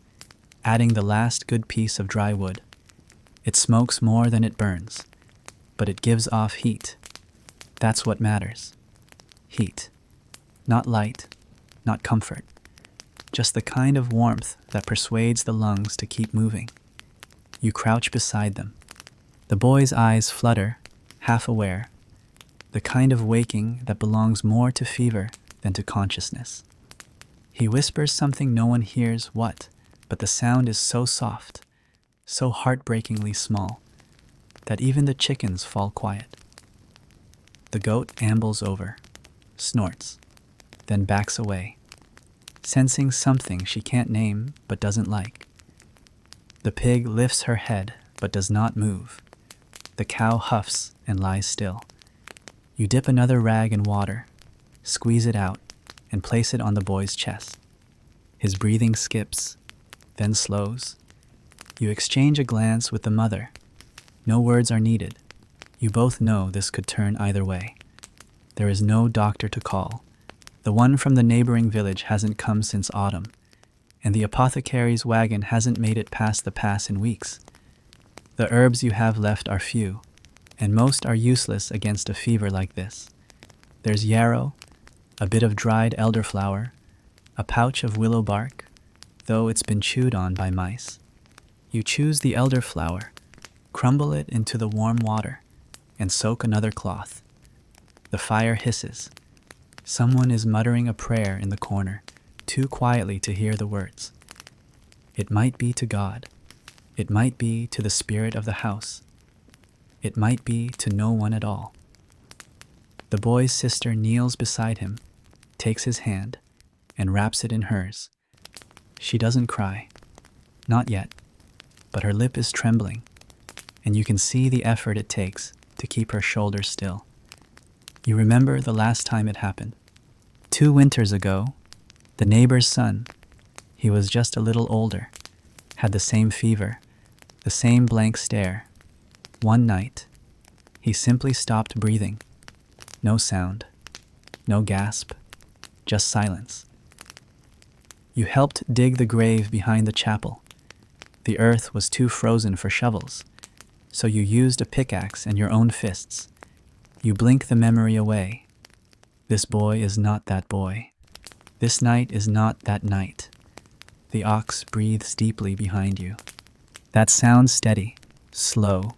adding the last good piece of dry wood. It smokes more than it burns, but it gives off heat. That's what matters. Heat. Not light, not comfort. Just the kind of warmth that persuades the lungs to keep moving. You crouch beside them. The boy's eyes flutter, half aware. The kind of waking that belongs more to fever than to consciousness. He whispers something no one hears what, but the sound is so soft, so heartbreakingly small, that even the chickens fall quiet. The goat ambles over, snorts, then backs away, sensing something she can't name but doesn't like. The pig lifts her head but does not move. The cow huffs and lies still. You dip another rag in water, squeeze it out, and place it on the boy's chest. His breathing skips, then slows. You exchange a glance with the mother. No words are needed. You both know this could turn either way. There is no doctor to call. The one from the neighboring village hasn't come since autumn, and the apothecary's wagon hasn't made it past the pass in weeks. The herbs you have left are few, and most are useless against a fever like this. There's yarrow, a bit of dried elderflower, a pouch of willow bark, though it's been chewed on by mice. You choose the elderflower, crumble it into the warm water, and soak another cloth. The fire hisses. Someone is muttering a prayer in the corner, too quietly to hear the words. It might be to God. It might be to the spirit of the house. It might be to no one at all. The boy's sister kneels beside him, takes his hand, and wraps it in hers. She doesn't cry. Not yet. But her lip is trembling, and you can see the effort it takes to keep her shoulders still. You remember the last time it happened. 2 winters ago, the neighbor's son, he was just a little older, had the same fever, the same blank stare. One night, he simply stopped breathing. No sound, no gasp, just silence. You helped dig the grave behind the chapel. The earth was too frozen for shovels, so you used a pickaxe and your own fists. You blink the memory away. This boy is not that boy. This night is not that night. The ox breathes deeply behind you. That sound steady, slow,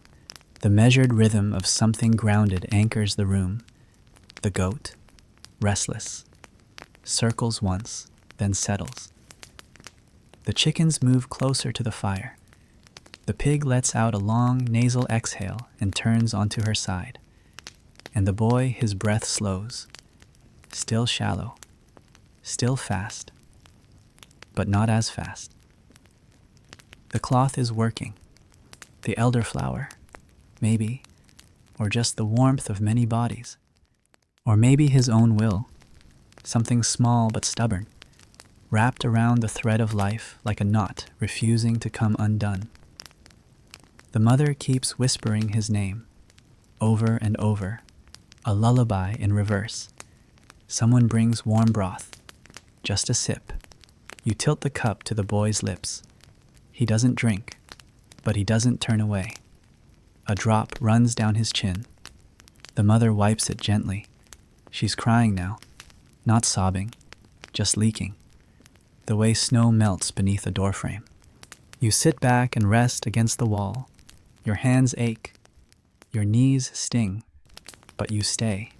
the measured rhythm of something grounded anchors the room. The goat, restless, circles once, then settles. The chickens move closer to the fire. The pig lets out a long nasal exhale and turns onto her side. And the boy, his breath slows, still shallow, still fast, but not as fast. The cloth is working. The elderflower, maybe, or just the warmth of many bodies. Or maybe his own will, something small but stubborn, wrapped around the thread of life like a knot refusing to come undone. The mother keeps whispering his name, over and over, a lullaby in reverse. Someone brings warm broth, just a sip. You tilt the cup to the boy's lips. He doesn't drink, but he doesn't turn away. A drop runs down his chin. The mother wipes it gently. She's crying now, not sobbing, just leaking, the way snow melts beneath a doorframe. You sit back and rest against the wall. Your hands ache, your knees sting, but you stay,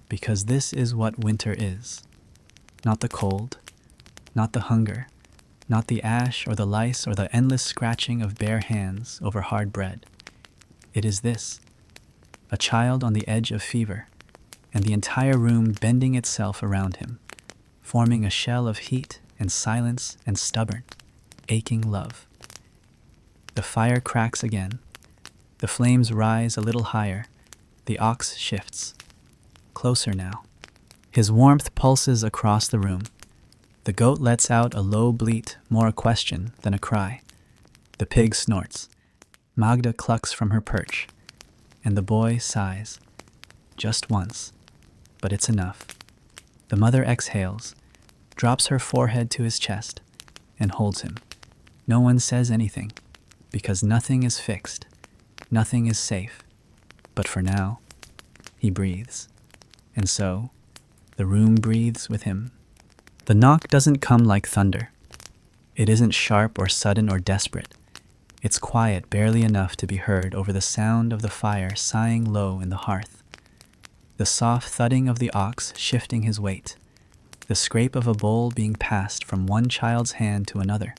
because this is what winter is. Not the cold, not the hunger, not the ash or the lice or the endless scratching of bare hands over hard bread. It is this, a child on the edge of fever, and the entire room bending itself around him, forming a shell of heat and silence and stubborn, aching love. The fire cracks again. The flames rise a little higher. The ox shifts. Closer now. His warmth pulses across the room. The goat lets out a low bleat, more a question than a cry. The pig snorts. Magda clucks from her perch. And the boy sighs. Just once. But it's enough. The mother exhales, drops her forehead to his chest, and holds him. No one says anything, because nothing is fixed, nothing is safe. But for now, he breathes. And so, the room breathes with him. The knock doesn't come like thunder. It isn't sharp or sudden or desperate. It's quiet, barely enough to be heard over the sound of the fire sighing low in the hearth. The soft thudding of the ox shifting his weight. The scrape of a bowl being passed from one child's hand to another.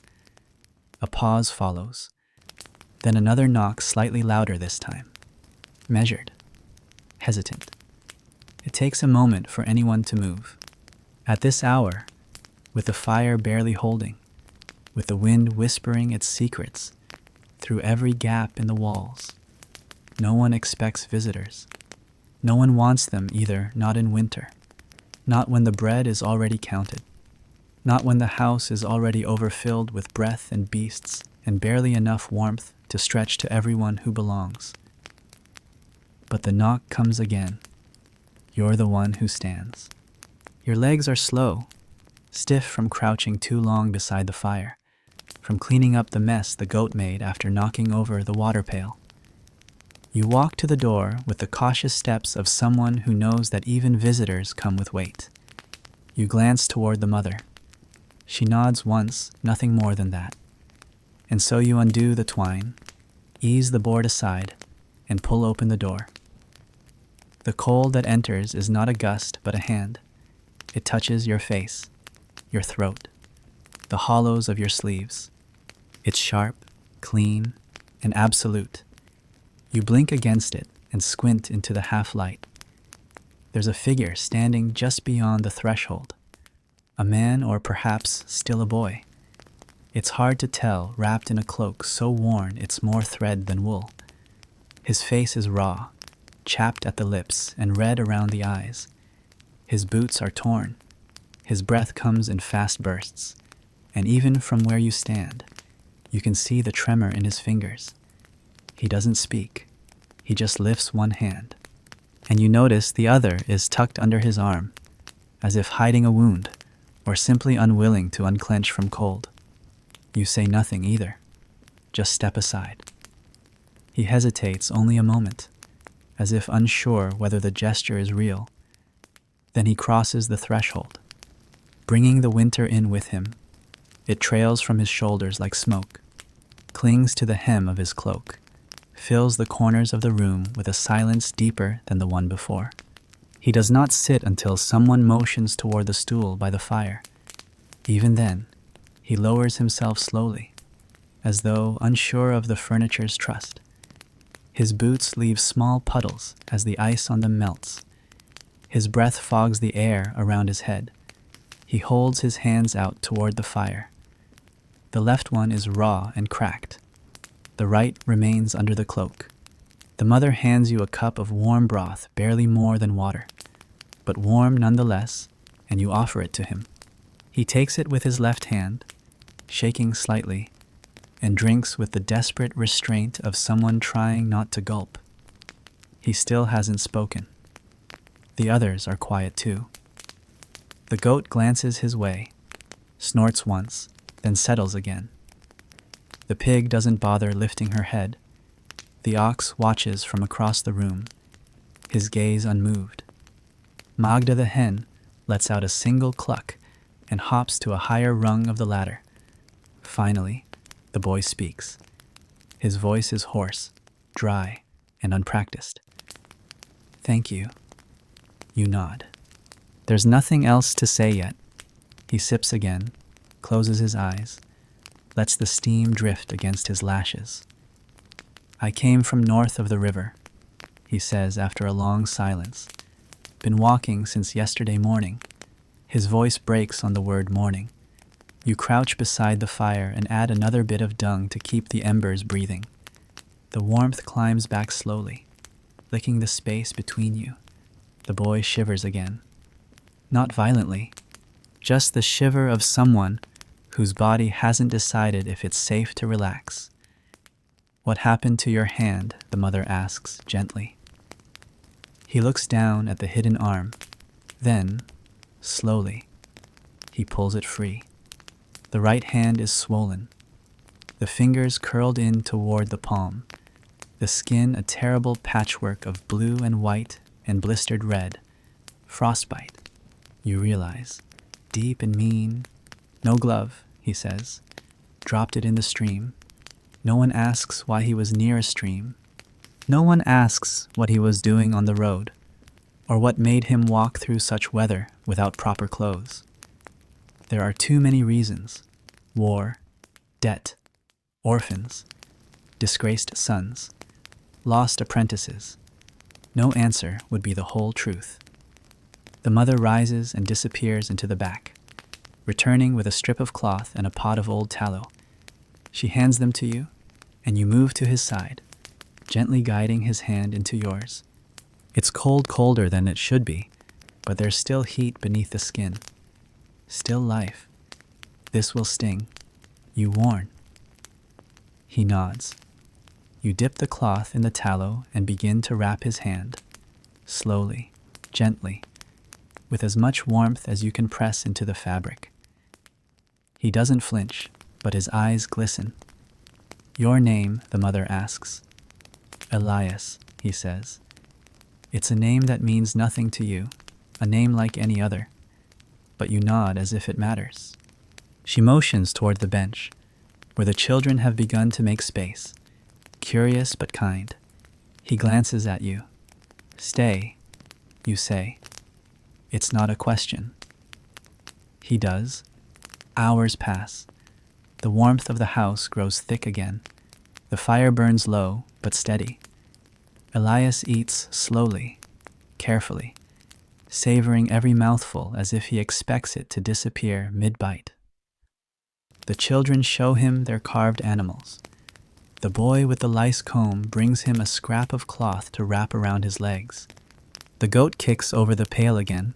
A pause follows. Then another knock, slightly louder this time. Measured. Hesitant. It takes a moment for anyone to move. At this hour, with the fire barely holding, with the wind whispering its secrets through every gap in the walls, no one expects visitors. No one wants them either, not in winter, not when the bread is already counted, not when the house is already overfilled with breath and beasts and barely enough warmth to stretch to everyone who belongs. But the knock comes again. You're the one who stands. Your legs are slow, stiff from crouching too long beside the fire, from cleaning up the mess the goat made after knocking over the water pail. You walk to the door with the cautious steps of someone who knows that even visitors come with weight. You glance toward the mother. She nods once, nothing more than that. And so you undo the twine, ease the board aside, and pull open the door. The cold that enters is not a gust, but a hand. It touches your face, your throat, the hollows of your sleeves. It's sharp, clean, and absolute. You blink against it and squint into the half-light. There's a figure standing just beyond the threshold. A man, or perhaps still a boy. It's hard to tell, wrapped in a cloak so worn it's more thread than wool. His face is raw, chapped at the lips and red around the eyes. His boots are torn. His breath comes in fast bursts. And even from where you stand, you can see the tremor in his fingers. He doesn't speak. He just lifts one hand. And you notice the other is tucked under his arm, as if hiding a wound, or simply unwilling to unclench from cold. You say nothing either. Just step aside. He hesitates only a moment, as if unsure whether the gesture is real. Then he crosses the threshold. bringing the winter in with him. It trails from his shoulders like smoke, clings to the hem of his cloak, fills the corners of the room with a silence deeper than the one before. He does not sit until someone motions toward the stool by the fire. Even then, he lowers himself slowly, as though unsure of the furniture's trust. His boots leave small puddles as the ice on them melts. His breath fogs the air around his head. He holds his hands out toward the fire. The left one is raw and cracked. The right remains under the cloak. The mother hands you a cup of warm broth, barely more than water, but warm nonetheless, and you offer it to him. He takes it with his left hand, shaking slightly, and drinks with the desperate restraint of someone trying not to gulp. He still hasn't spoken. The others are quiet too. The goat glances his way, snorts once, then settles again. The pig doesn't bother lifting her head. The ox watches from across the room, his gaze unmoved. Magda the hen lets out a single cluck and hops to a higher rung of the ladder. Finally, the boy speaks. His voice is hoarse, dry, and unpracticed. "Thank you." You nod. There's nothing else to say yet. He sips again, closes his eyes, lets the steam drift against his lashes. "I came from north of the river," he says after a long silence. "Been walking since yesterday morning." His voice breaks on the word morning. You crouch beside the fire and add another bit of dung to keep the embers breathing. The warmth climbs back slowly, licking the space between you. The boy shivers again. Not violently, just the shiver of someone whose body hasn't decided if it's safe to relax. "What happened to your hand?" the mother asks gently. He looks down at the hidden arm. Then, slowly, he pulls it free. The right hand is swollen, the fingers curled in toward the palm, the skin a terrible patchwork of blue and white and blistered red. Frostbite, you realize. Deep and mean. "No glove," he says. "Dropped it in the stream." No one asks why he was near a stream. No one asks what he was doing on the road, or what made him walk through such weather without proper clothes. There are too many reasons: war, debt, orphans, disgraced sons, lost apprentices. No answer would be the whole truth. The mother rises and disappears into the back, returning with a strip of cloth and a pot of old tallow. She hands them to you, and you move to his side, gently guiding his hand into yours. It's colder than it should be, but there's still heat beneath the skin. Still life. "This will sting. You warn." He nods. You dip the cloth in the tallow and begin to wrap his hand, slowly, gently, with as much warmth as you can press into the fabric. He doesn't flinch, but his eyes glisten. "Your name?" the mother asks. "Elias," he says. "It's a name that means nothing to you, a name like any other." But you nod as if it matters. She motions toward the bench, where the children have begun to make space, curious but kind. He glances at you. "Stay," you say. It's not a question. He does. Hours pass. The warmth of the house grows thick again. The fire burns low, but steady. Elias eats slowly, carefully, savoring every mouthful as if he expects it to disappear mid-bite. The children show him their carved animals. The boy with the lice comb brings him a scrap of cloth to wrap around his legs. The goat kicks over the pail again.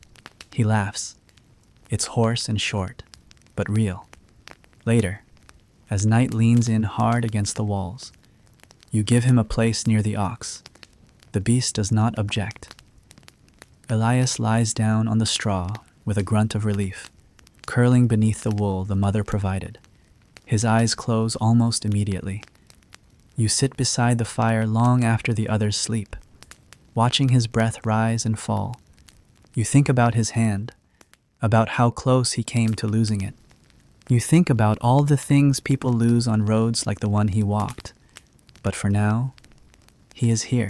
He laughs. It's hoarse and short, but real. Later, as night leans in hard against the walls, you give him a place near the ox. The beast does not object. Elias lies down on the straw with a grunt of relief, curling beneath the wool the mother provided. His eyes close almost immediately. You sit beside the fire long after the others sleep, watching his breath rise and fall. You think about his hand, about how close he came to losing it. You think about all the things people lose on roads like the one he walked, but for now, he is here.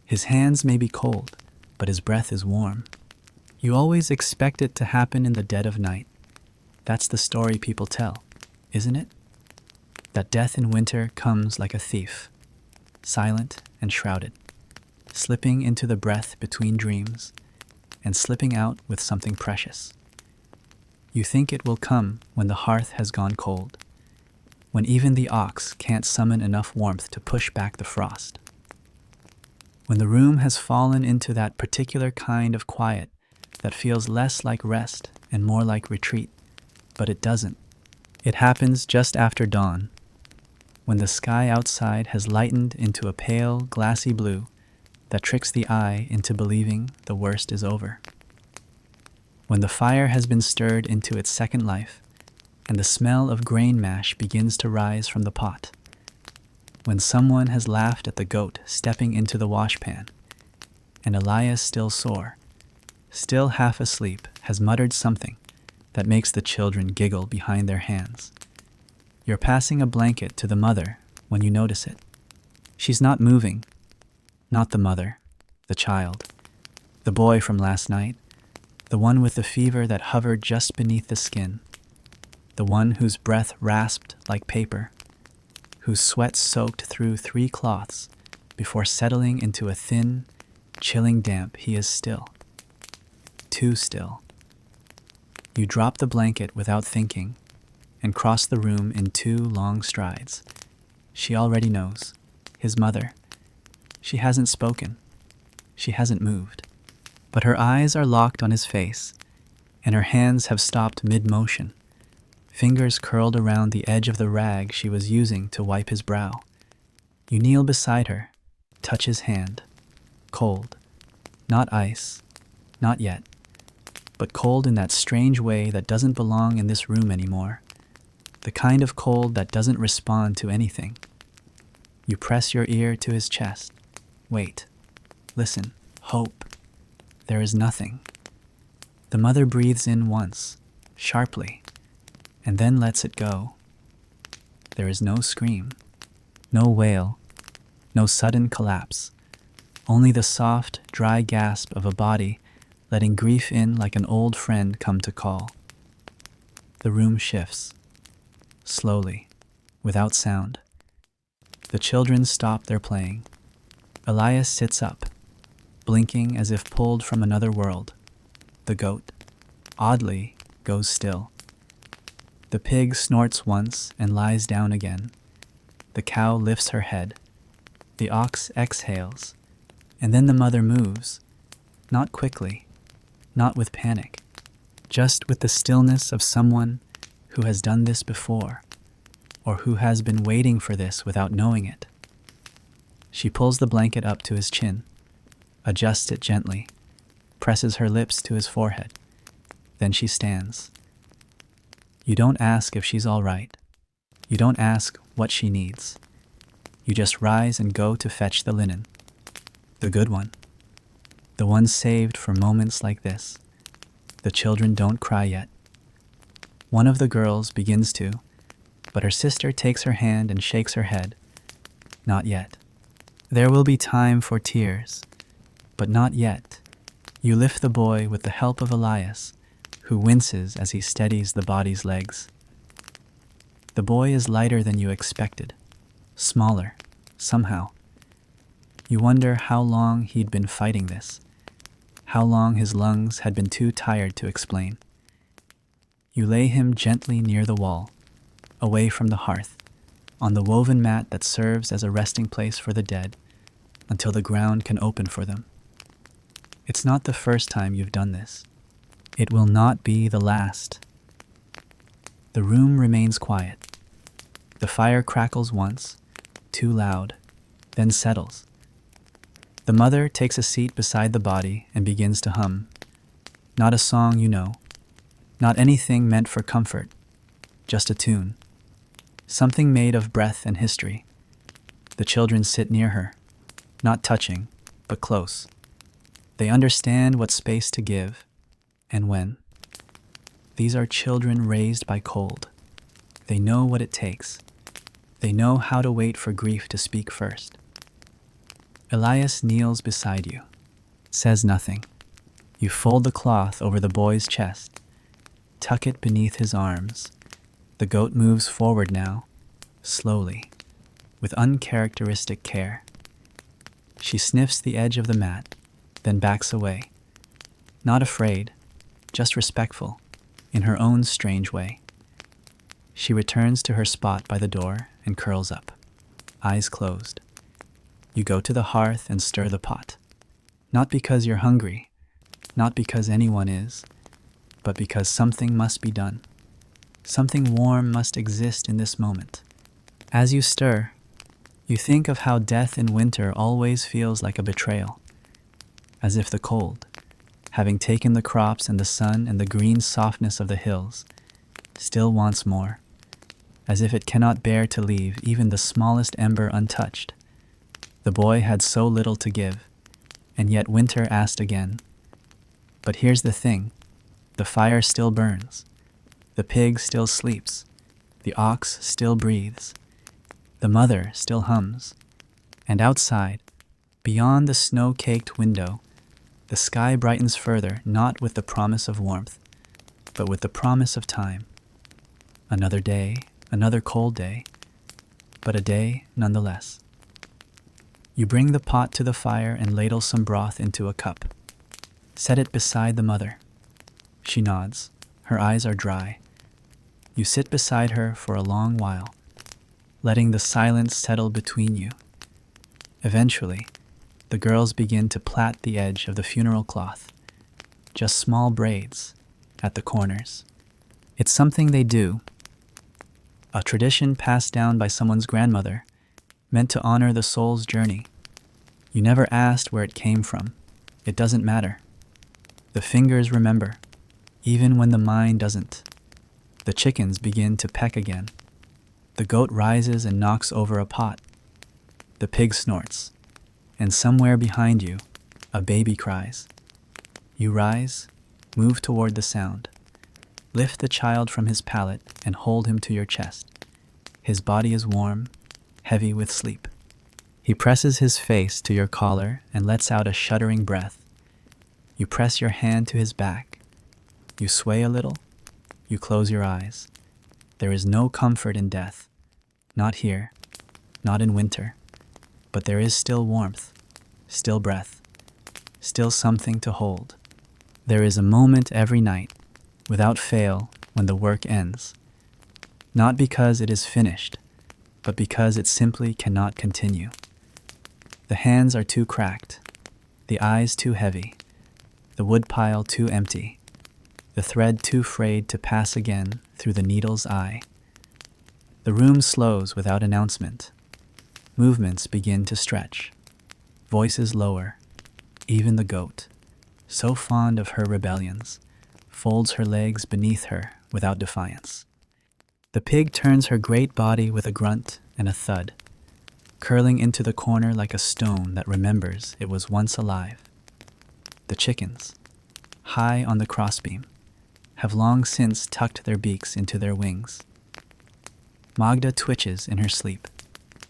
His hands may be cold, but his breath is warm. You always expect it to happen in the dead of night. That's the story people tell, isn't it? That death in winter comes like a thief, silent and shrouded, slipping into the breath between dreams and slipping out with something precious. You think it will come when the hearth has gone cold, when even the ox can't summon enough warmth to push back the frost. When the room has fallen into that particular kind of quiet that feels less like rest and more like retreat, but it doesn't. It happens just after dawn, when the sky outside has lightened into a pale, glassy blue that tricks the eye into believing the worst is over. When the fire has been stirred into its second life, and the smell of grain mash begins to rise from the pot. When someone has laughed at the goat stepping into the washpan, and Elias, still sore, still half asleep, has muttered something that makes the children giggle behind their hands. You're passing a blanket to the mother when you notice it. She's not moving. Not the mother, the child, the boy from last night, the one with the fever that hovered just beneath the skin, the one whose breath rasped like paper, whose sweat soaked through 3 cloths before settling into a thin, chilling damp. He is still. Too still. You drop the blanket without thinking and cross the room in 2 long strides. She already knows. His mother. She hasn't spoken. She hasn't moved. But her eyes are locked on his face, and her hands have stopped mid-motion, fingers curled around the edge of the rag she was using to wipe his brow. You kneel beside her, touch his hand. Cold. Not ice. Not yet. But cold in that strange way that doesn't belong in this room anymore. The kind of cold that doesn't respond to anything. You press your ear to his chest. Wait. Listen. Hope. There is nothing. The mother breathes in once, sharply, and then lets it go. There is no scream, no wail, no sudden collapse, only the soft, dry gasp of a body letting grief in like an old friend come to call. The room shifts, slowly, without sound. The children stop their playing. Elias sits up, blinking as if pulled from another world. The goat, oddly, goes still. The pig snorts once and lies down again. The cow lifts her head. The ox exhales. And then the mother moves, not quickly, not with panic, just with the stillness of someone who has done this before, or who has been waiting for this without knowing it. She pulls the blanket up to his chin, adjusts it gently, presses her lips to his forehead. Then she stands. You don't ask if she's all right. You don't ask what she needs. You just rise and go to fetch the linen. The good one. The one saved for moments like this. The children don't cry yet. One of the girls begins to, but her sister takes her hand and shakes her head. Not yet. There will be time for tears. But not yet. You lift the boy with the help of Elias, who winces as he steadies the body's legs. The boy is lighter than you expected, smaller, somehow. You wonder how long he'd been fighting this, how long his lungs had been too tired to explain. You lay him gently near the wall, away from the hearth, on the woven mat that serves as a resting place for the dead, until the ground can open for them. It's not the first time you've done this. It will not be the last. The room remains quiet. The fire crackles once, too loud, then settles. The mother takes a seat beside the body and begins to hum. Not a song you know, not anything meant for comfort, just a tune. Something made of breath and history. The children sit near her, not touching, but close. They understand what space to give, and when. These are children raised by cold. They know what it takes. They know how to wait for grief to speak first. Elias kneels beside you, says nothing. You fold the cloth over the boy's chest, tuck it beneath his arms. The goat moves forward now, slowly, with uncharacteristic care. She sniffs the edge of the mat, then backs away. Not afraid, just respectful, in her own strange way. She returns to her spot by the door and curls up, eyes closed. You go to the hearth and stir the pot. Not because you're hungry, not because anyone is, but because something must be done. Something warm must exist in this moment. As you stir, you think of how death in winter always feels like a betrayal, as if the cold, having taken the crops and the sun and the green softness of the hills, still wants more, as if it cannot bear to leave even the smallest ember untouched. The boy had so little to give, and yet winter asked again. But here's the thing, the fire still burns, the pig still sleeps, the ox still breathes, the mother still hums, and outside, beyond the snow-caked window, the sky brightens further, not with the promise of warmth, but with the promise of time. Another day, another cold day, but a day nonetheless. You bring the pot to the fire and ladle some broth into a cup. Set it beside the mother. She nods. Her eyes are dry. You sit beside her for a long while, letting the silence settle between you. Eventually, the girls begin to plait the edge of the funeral cloth, just small braids at the corners. It's something they do, a tradition passed down by someone's grandmother, meant to honor the soul's journey. You never asked where it came from. It doesn't matter. The fingers remember, even when the mind doesn't. The chickens begin to peck again. The goat rises and knocks over a pot. The pig snorts, and somewhere behind you, a baby cries. You rise, move toward the sound. Lift the child from his pallet and hold him to your chest. His body is warm, heavy with sleep. He presses his face to your collar and lets out a shuddering breath. You press your hand to his back. You sway a little. You close your eyes. There is no comfort in death. Not here, not in winter. But there is still warmth, still breath, still something to hold. There is a moment every night, without fail, when the work ends. Not because it is finished, but because it simply cannot continue. The hands are too cracked, the eyes too heavy, the woodpile too empty, the thread too frayed to pass again through the needle's eye. The room slows without announcement. Movements begin to stretch. Voices lower. Even the goat, so fond of her rebellions, folds her legs beneath her without defiance. The pig turns her great body with a grunt and a thud, curling into the corner like a stone that remembers it was once alive. The chickens, high on the crossbeam, have long since tucked their beaks into their wings. Magda twitches in her sleep,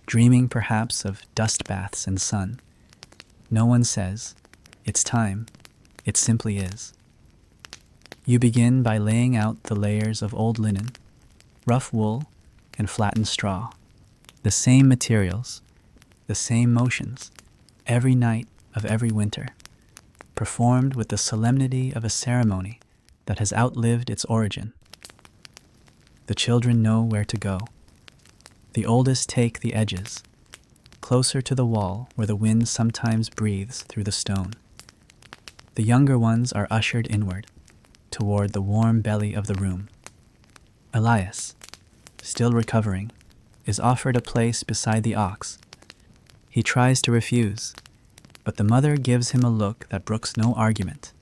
dreaming perhaps of dust baths and sun. No one says, "It's time." It simply is. You begin by laying out the layers of old linen, rough wool, and flattened straw. The same materials, the same motions, every night of every winter, performed with the solemnity of a ceremony that has outlived its origin. The children know where to go. The oldest take the edges, closer to the wall where the wind sometimes breathes through the stone. The younger ones are ushered inward, toward the warm belly of the room. Elias, still recovering, is offered a place beside the ox. He tries to refuse, but the mother gives him a look that brooks no argument,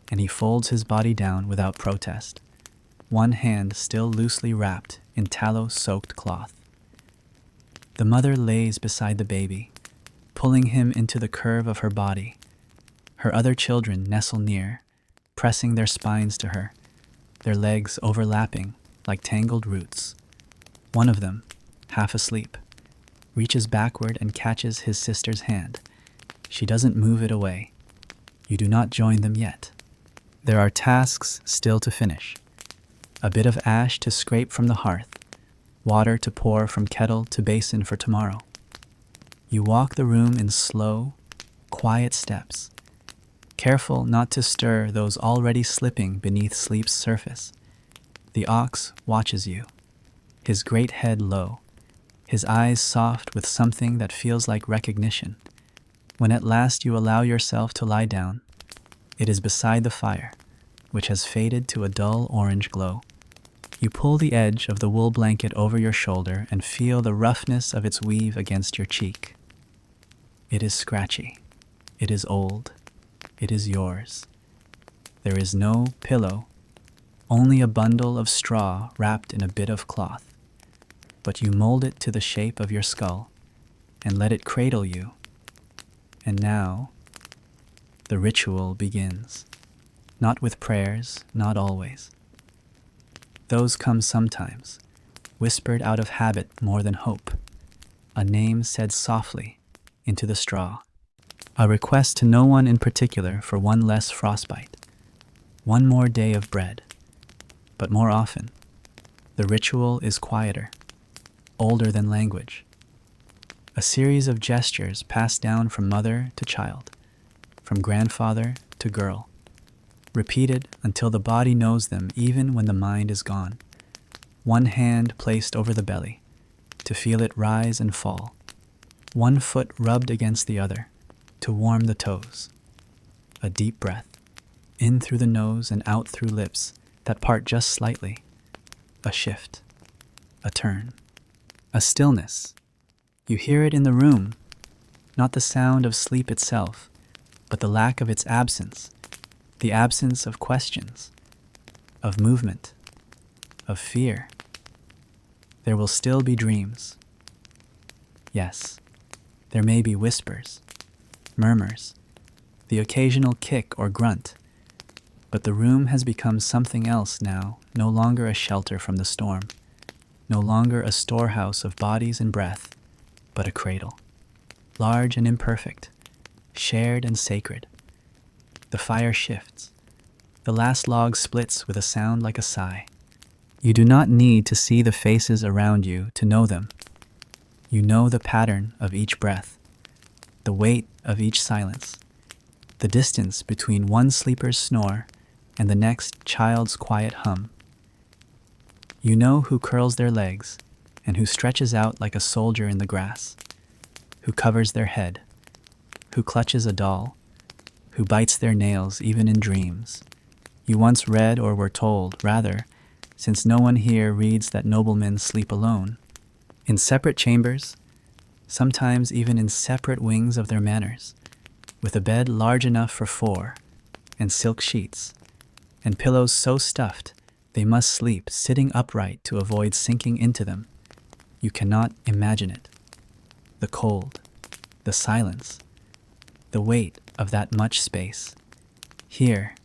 and he folds his body down without protest, one hand still loosely wrapped in tallow-soaked cloth. The mother lays beside the baby, pulling him into the curve of her body. Her other children nestle near, pressing their spines to her. their legs overlapping like tangled roots. One of them, half asleep, reaches backward and catches his sister's hand. She doesn't move it away. You do not join them yet. There are tasks still to finish. A bit of ash to scrape from the hearth, water to pour from kettle to basin for tomorrow. You walk the room in slow, quiet steps, careful not to stir those already slipping beneath sleep's surface. The ox watches you, his great head low, his eyes soft with something that feels like recognition. When at last you allow yourself to lie down, it is beside the fire, which has faded to a dull orange glow. You pull the edge of the wool blanket over your shoulder and feel the roughness of its weave against your cheek. It is scratchy. It is old. It is yours. There is no pillow, only a bundle of straw wrapped in a bit of cloth. But you mold it to the shape of your skull and let it cradle you. And now, the ritual begins. Not with prayers, not always. Those come sometimes, whispered out of habit more than hope. A name said softly into the straw. A request to no one in particular for one less frostbite. One more day of bread. But more often, the ritual is quieter, older than language. A series of gestures passed down from mother to child, from grandfather to girl, repeated until the body knows them even when the mind is gone. One hand placed over the belly, to feel it rise and fall. One foot rubbed against the other, to warm the toes. A deep breath, in through the nose and out through lips that part just slightly. A shift, a turn, a stillness. You hear it in the room, not the sound of sleep itself, but the lack of its absence. The absence of questions, of movement, of fear. There will still be dreams. Yes, there may be whispers, murmurs, the occasional kick or grunt, but the room has become something else now, no longer a shelter from the storm, no longer a storehouse of bodies and breath, but a cradle, large and imperfect, shared and sacred. The fire shifts. The last log splits with a sound like a sigh. You do not need to see the faces around you to know them. You know the pattern of each breath, the weight of each silence, the distance between one sleeper's snore and the next child's quiet hum. You know who curls their legs and who stretches out like a soldier in the grass, who covers their head, who clutches a doll, who bites their nails even in dreams. You once read or were told, rather, since no one here reads that noblemen sleep alone, in separate chambers, sometimes even in separate wings of their manors, with a bed large enough for 4, and silk sheets, and pillows so stuffed they must sleep sitting upright to avoid sinking into them. You cannot imagine it. The cold, the silence, the weight of that much space. Here,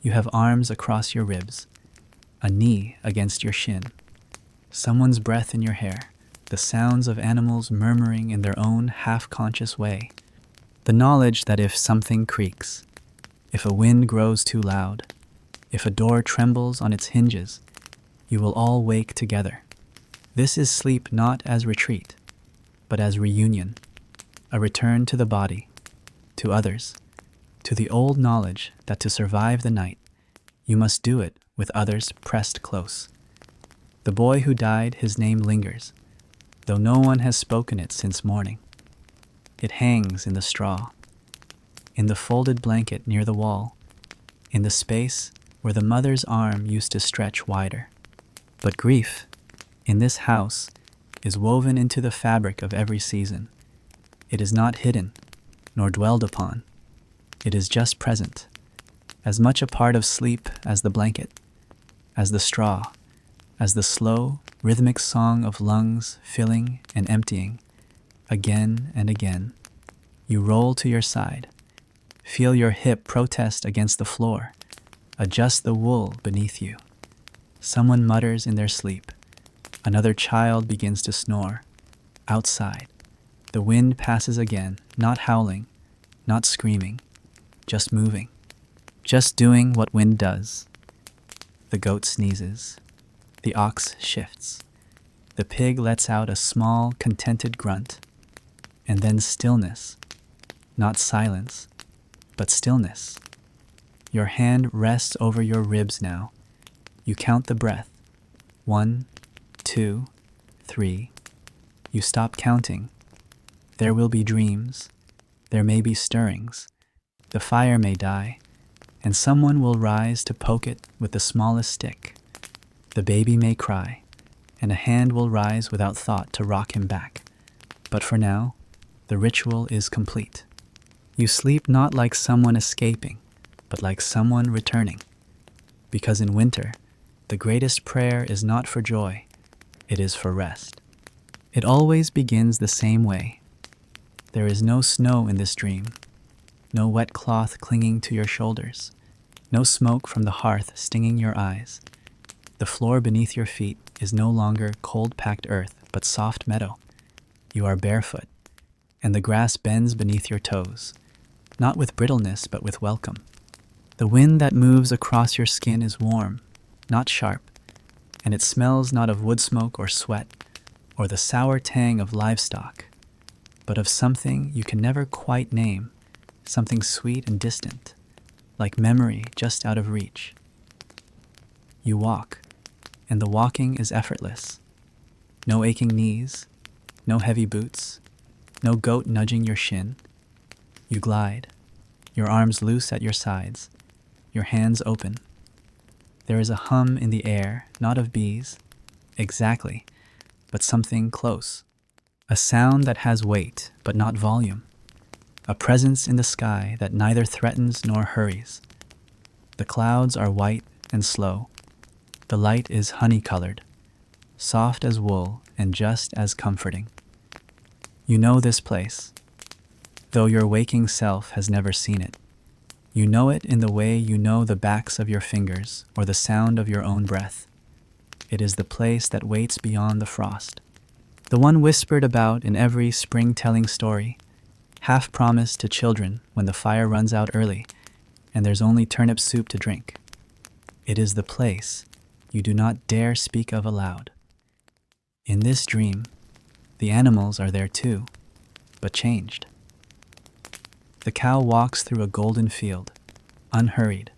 you have arms across your ribs, a knee against your shin, someone's breath in your hair, the sounds of animals murmuring in their own half-conscious way, the knowledge that if something creaks, if a wind grows too loud, if a door trembles on its hinges, you will all wake together. This is sleep not as retreat, but as reunion, a return to the body, to others, to the old knowledge that to survive the night, you must do it with others pressed close. The boy who died, his name lingers, though no one has spoken it since morning. It hangs in the straw, in the folded blanket near the wall, in the space where the mother's arm used to stretch wider. But grief, in this house, is woven into the fabric of every season. It is not hidden, nor dwelled upon. It is just present, as much a part of sleep as the blanket, as the straw, as the slow, rhythmic song of lungs filling and emptying, again and again. You roll to your side, feel your hip protest against the floor, adjust the wool beneath you. Someone mutters in their sleep. Another child begins to snore. Outside, the wind passes again, not howling, not screaming, just moving, just doing what wind does. The goat sneezes. The ox shifts. The pig lets out a small, contented grunt. And then stillness. Not silence, but stillness. Your hand rests over your ribs now. You count the breath. 1, 2, 3. You stop counting. There will be dreams. There may be stirrings. The fire may die, and someone will rise to poke it with the smallest stick. The baby may cry, and a hand will rise without thought to rock him back. But for now, the ritual is complete. You sleep not like someone escaping, but like someone returning. Because in winter, the greatest prayer is not for joy, it is for rest. It always begins the same way. There is no snow in this dream, no wet cloth clinging to your shoulders, no smoke from the hearth stinging your eyes. The floor beneath your feet is no longer cold-packed earth, but soft meadow. You are barefoot, and the grass bends beneath your toes, not with brittleness, but with welcome. The wind that moves across your skin is warm, not sharp, and it smells not of wood smoke or sweat, or the sour tang of livestock, but of something you can never quite name, something sweet and distant, like memory just out of reach. You walk, and the walking is effortless. No aching knees, no heavy boots, no goat nudging your shin. You glide, your arms loose at your sides, your hands open. There is a hum in the air, not of bees, exactly, but something close. A sound that has weight, but not volume. A presence in the sky that neither threatens nor hurries. The clouds are white and slow. The light is honey-colored, soft as wool and just as comforting. You know this place, though your waking self has never seen it. You know it in the way you know the backs of your fingers or the sound of your own breath. It is the place that waits beyond the frost. The one whispered about in every spring-telling story, half promised to children when the fire runs out early and there's only turnip soup to drink. It is the place you do not dare speak of aloud. In this dream, the animals are there too, but changed. The cow walks through a golden field, unhurried,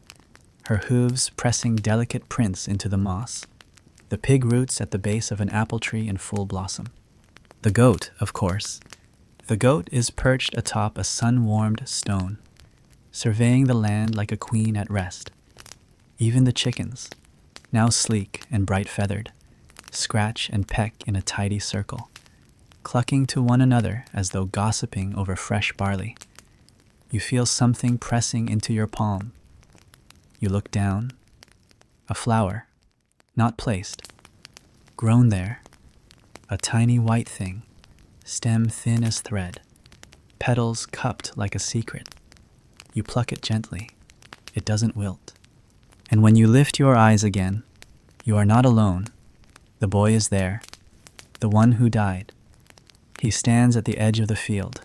her hooves pressing delicate prints into the moss. The pig roots at the base of an apple tree in full blossom. The goat, of course. The goat is perched atop a sun-warmed stone, surveying the land like a queen at rest. Even the chickens, now sleek and bright-feathered, scratch and peck in a tidy circle, clucking to one another as though gossiping over fresh barley. You feel something pressing into your palm. You look down. A flower, not placed, grown there. A tiny white thing, stem thin as thread, petals cupped like a secret. You pluck it gently. It doesn't wilt. And when you lift your eyes again, you are not alone. The boy is there, the one who died. He stands at the edge of the field,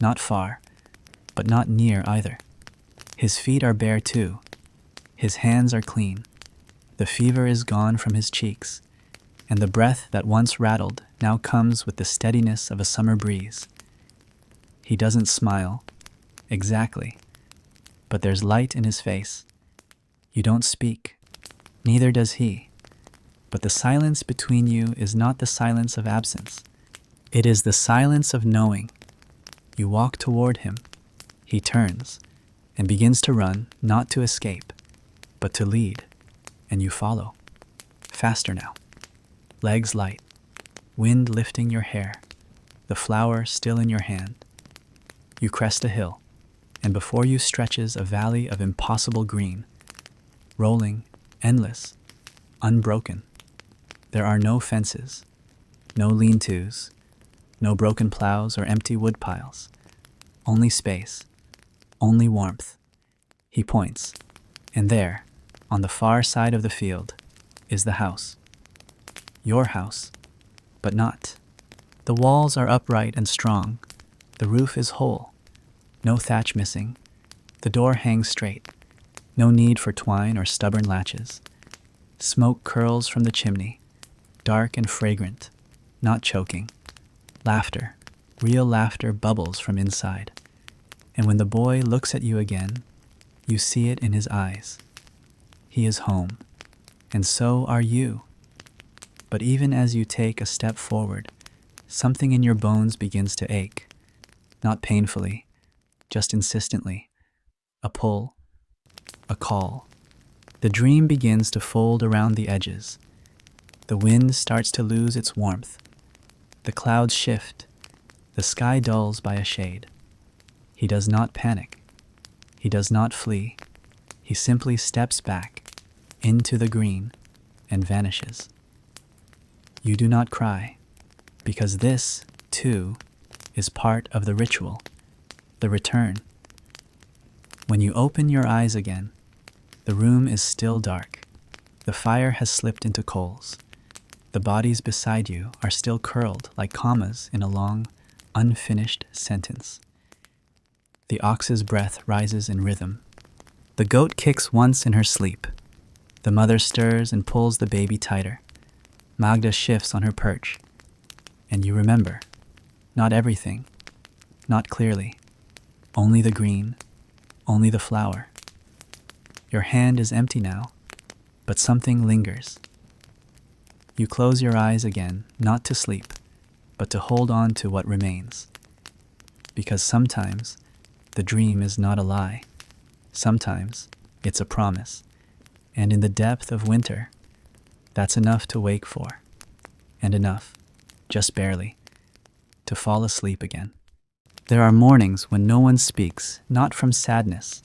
not far, but not near either. His feet are bare too. His hands are clean. The fever is gone from his cheeks, and the breath that once rattled now comes with the steadiness of a summer breeze. He doesn't smile, exactly, but there's light in his face. You don't speak, neither does he, but the silence between you is not the silence of absence. It is the silence of knowing. You walk toward him. He turns and begins to run, not to escape, but to lead, and you follow. Faster now. Legs light, wind lifting your hair, the flower still in your hand. You crest a hill, and before you stretches a valley of impossible green, rolling, endless, unbroken. There are no fences, no lean-tos, no broken plows or empty wood piles. Only space, only warmth. He points, and there, on the far side of the field, is the house. Your house, but not. The walls are upright and strong. The roof is whole. No thatch missing. The door hangs straight. No need for twine or stubborn latches. Smoke curls from the chimney, dark and fragrant, not choking. Laughter, real laughter, bubbles from inside. And when the boy looks at you again, you see it in his eyes. He is home, and so are you. But even as you take a step forward, something in your bones begins to ache. Not painfully, just insistently. A pull, a call. The dream begins to fold around the edges. The wind starts to lose its warmth. The clouds shift. The sky dulls by a shade. He does not panic. He does not flee. He simply steps back into the green and vanishes. You do not cry, because this, too, is part of the ritual, the return. When you open your eyes again, the room is still dark. The fire has slipped into coals. The bodies beside you are still curled like commas in a long, unfinished sentence. The ox's breath rises in rhythm. The goat kicks once in her sleep. The mother stirs and pulls the baby tighter. Magda shifts on her perch. And you remember, not everything, not clearly, only the green, only the flower. Your hand is empty now, but something lingers. You close your eyes again, not to sleep, but to hold on to what remains. Because sometimes the dream is not a lie. Sometimes it's a promise. And in the depth of winter, that's enough to wake for. And enough, just barely, to fall asleep again. There are mornings when no one speaks, not from sadness,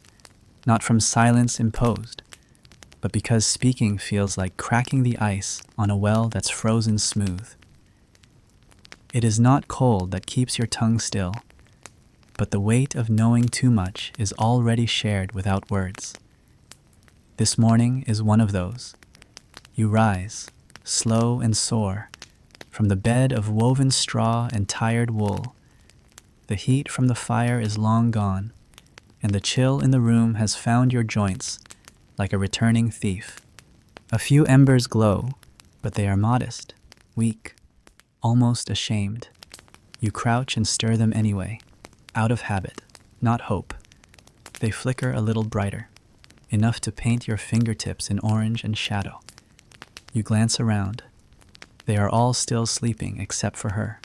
not from silence imposed, but because speaking feels like cracking the ice on a well that's frozen smooth. It is not cold that keeps your tongue still, but the weight of knowing too much is already shared without words. This morning is one of those. You rise, slow and sore, from the bed of woven straw and tired wool. The heat from the fire is long gone, and the chill in the room has found your joints like a returning thief. A few embers glow, but they are modest, weak, almost ashamed. You crouch and stir them anyway, out of habit, not hope. They flicker a little brighter, enough to paint your fingertips in orange and shadow. You glance around. They are all still sleeping except for her.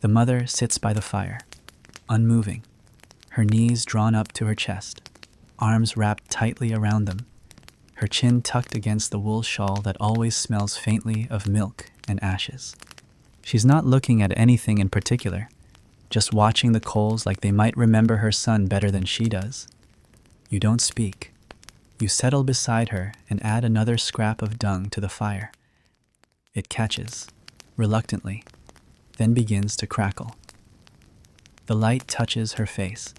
The mother sits by the fire, unmoving, her knees drawn up to her chest, arms wrapped tightly around them, her chin tucked against the wool shawl that always smells faintly of milk and ashes. She's not looking at anything in particular, just watching the coals like they might remember her son better than she does. You don't speak. You settle beside her and add another scrap of dung to the fire. It catches, reluctantly, then begins to crackle. The light touches her face,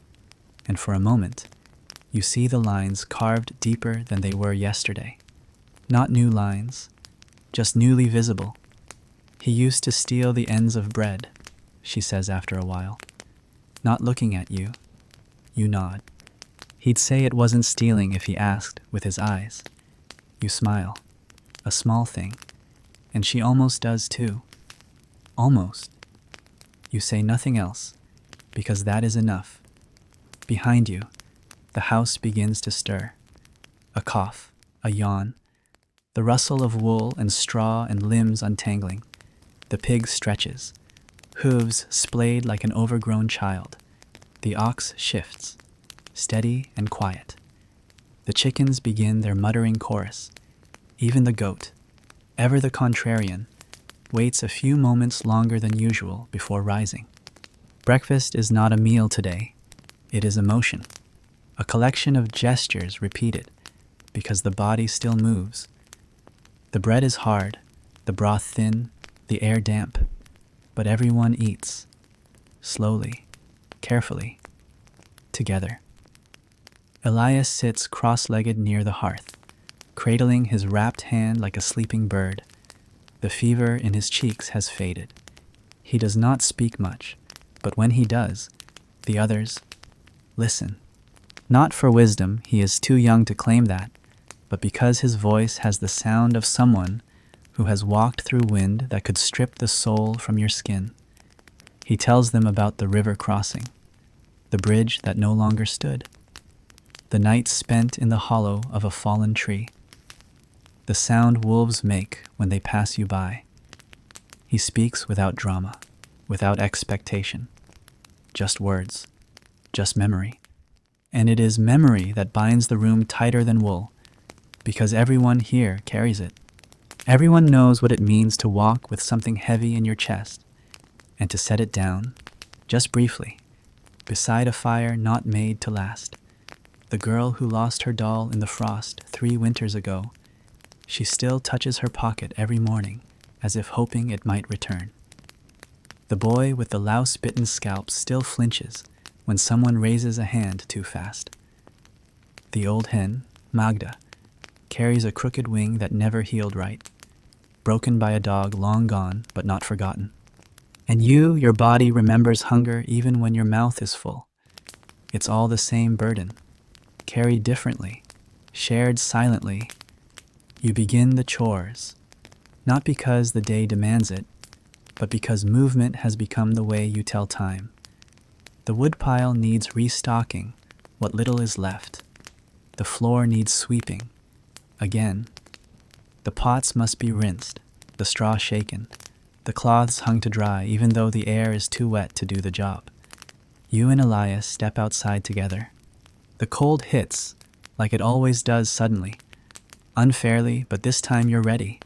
and for a moment, you see the lines carved deeper than they were yesterday. Not new lines, just newly visible. He used to steal the ends of bread, she says after a while. Not looking at you, you nod. He'd say it wasn't stealing if he asked with his eyes. You smile, a small thing, and she almost does too. Almost. You say nothing else, because that is enough. Behind you, the house begins to stir. A cough, a yawn, the rustle of wool and straw and limbs untangling. The pig stretches, hooves splayed like an overgrown child. The ox shifts, steady and quiet. The chickens begin their muttering chorus. Even the goat, ever the contrarian, waits a few moments longer than usual before rising. Breakfast is not a meal today. It is emotion, a collection of gestures repeated because the body still moves. The bread is hard, the broth thin, the air damp, but everyone eats, slowly, carefully, together. Elias sits cross-legged near the hearth. cradling his wrapped hand like a sleeping bird. The fever in his cheeks has faded. He does not speak much, but when he does, the others listen. Not for wisdom, he is too young to claim that, but because his voice has the sound of someone who has walked through wind that could strip the soul from your skin. He tells them about the river crossing, the bridge that no longer stood, the nights spent in the hollow of a fallen tree, the sound wolves make when they pass you by. He speaks without drama, without expectation, just words, just memory. And it is memory that binds the room tighter than wool, because everyone here carries it. Everyone knows what it means to walk with something heavy in your chest, and to set it down, just briefly, beside a fire not made to last. The girl who lost her doll in the frost 3 winters ago, she still touches her pocket every morning, as if hoping it might return. The boy with the louse-bitten scalp still flinches when someone raises a hand too fast. The old hen, Magda, carries a crooked wing that never healed right, broken by a dog long gone but not forgotten. And your body remembers hunger even when your mouth is full. It's all the same burden, carried differently, shared silently. You begin the chores, not because the day demands it, but because movement has become the way you tell time. The woodpile needs restocking what little is left. The floor needs sweeping. Again. The pots must be rinsed, the straw shaken, the cloths hung to dry even though the air is too wet to do the job. You and Elias step outside together. The cold hits, like it always does suddenly, unfairly, but this time you're ready.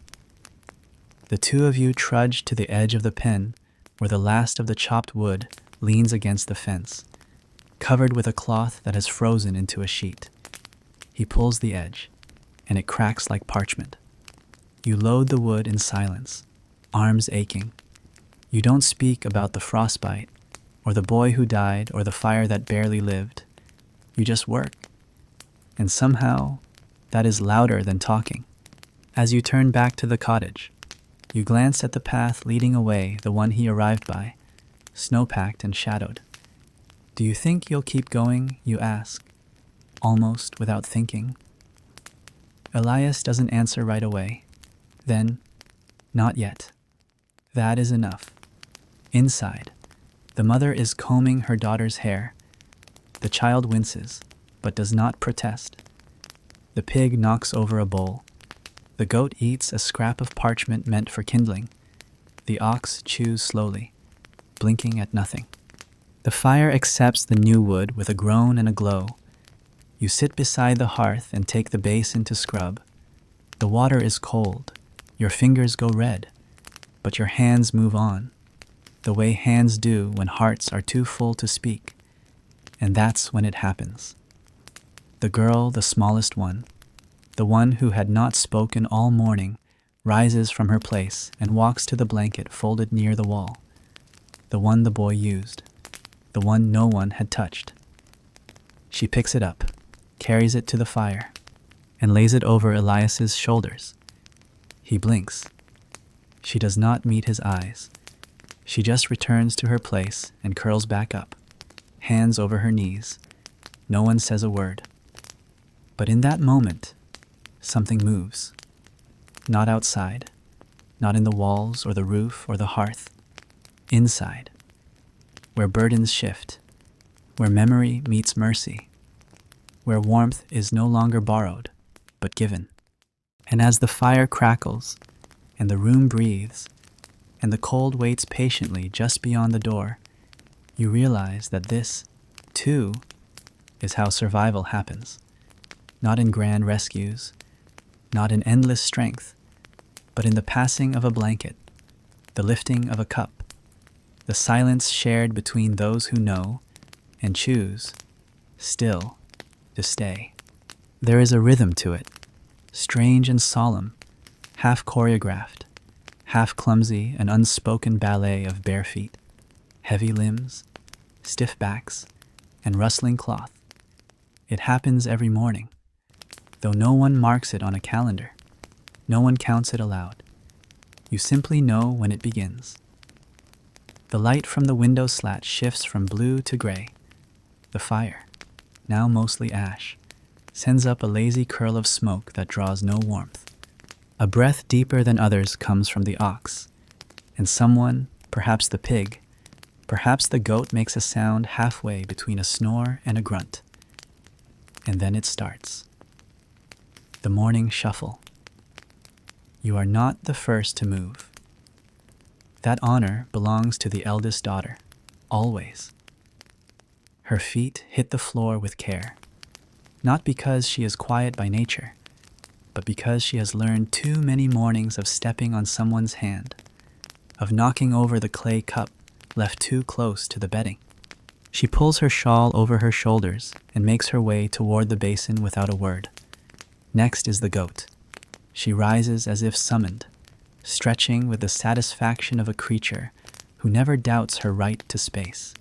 The two of you trudge to the edge of the pen where the last of the chopped wood leans against the fence, covered with a cloth that has frozen into a sheet. He pulls the edge, and it cracks like parchment. You load the wood in silence, arms aching. You don't speak about the frostbite, or the boy who died, or the fire that barely lived. You just work. And somehow, that is louder than talking. As you turn back to the cottage, you glance at the path leading away, the one he arrived by, snow-packed and shadowed. Do you think you'll keep going, you ask, almost without thinking. Elias doesn't answer right away. Then, not yet. That is enough. Inside, the mother is combing her daughter's hair. The child winces, but does not protest. The pig knocks over a bowl. The goat eats a scrap of parchment meant for kindling. The ox chews slowly, blinking at nothing. The fire accepts the new wood with a groan and a glow. You sit beside the hearth and take the basin to scrub. The water is cold. Your fingers go red, but your hands move on, the way hands do when hearts are too full to speak. And that's when it happens. The girl, the smallest one, the one who had not spoken all morning, rises from her place and walks to the blanket folded near the wall. The one the boy used, the one no one had touched. She picks it up, carries it to the fire, and lays it over Elias's shoulders. He blinks. She does not meet his eyes. She just returns to her place and curls back up, hands over her knees. No one says a word. But in that moment, something moves. Not outside, not in the walls or the roof or the hearth. Inside, where burdens shift, where memory meets mercy, where warmth is no longer borrowed, but given. And as the fire crackles, and the room breathes, and the cold waits patiently just beyond the door, you realize that this, too, is how survival happens. Not in grand rescues, not in endless strength, but in the passing of a blanket, the lifting of a cup, the silence shared between those who know and choose, still, to stay. There is a rhythm to it, strange and solemn, half choreographed, half clumsy, an unspoken ballet of bare feet, heavy limbs, stiff backs, and rustling cloth. It happens every morning. though no one marks it on a calendar. No one counts it aloud. You simply know when it begins. The light from the window slat shifts from blue to gray. The fire, now mostly ash, sends up a lazy curl of smoke that draws no warmth. A breath deeper than others comes from the ox, and someone, perhaps the pig, perhaps the goat, makes a sound halfway between a snore and a grunt. And then it starts. The morning shuffle. You are not the first to move. That honor belongs to the eldest daughter, always. Her feet hit the floor with care, not because she is quiet by nature, but because she has learned too many mornings of stepping on someone's hand, of knocking over the clay cup left too close to the bedding. She pulls her shawl over her shoulders and makes her way toward the basin without a word. Next is the goat. She rises as if summoned, stretching with the satisfaction of a creature who never doubts her right to space.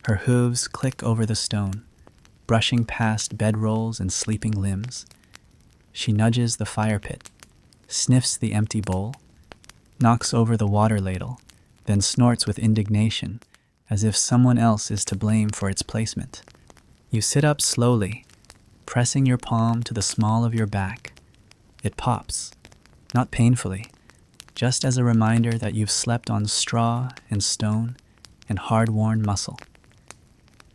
Her hooves click over the stone, brushing past bedrolls and sleeping limbs. She nudges the fire pit, sniffs the empty bowl, knocks over the water ladle, then snorts with indignation, as if someone else is to blame for its placement. You sit up slowly, pressing your palm to the small of your back. It pops, not painfully, just as a reminder that you've slept on straw and stone and hard-worn muscle.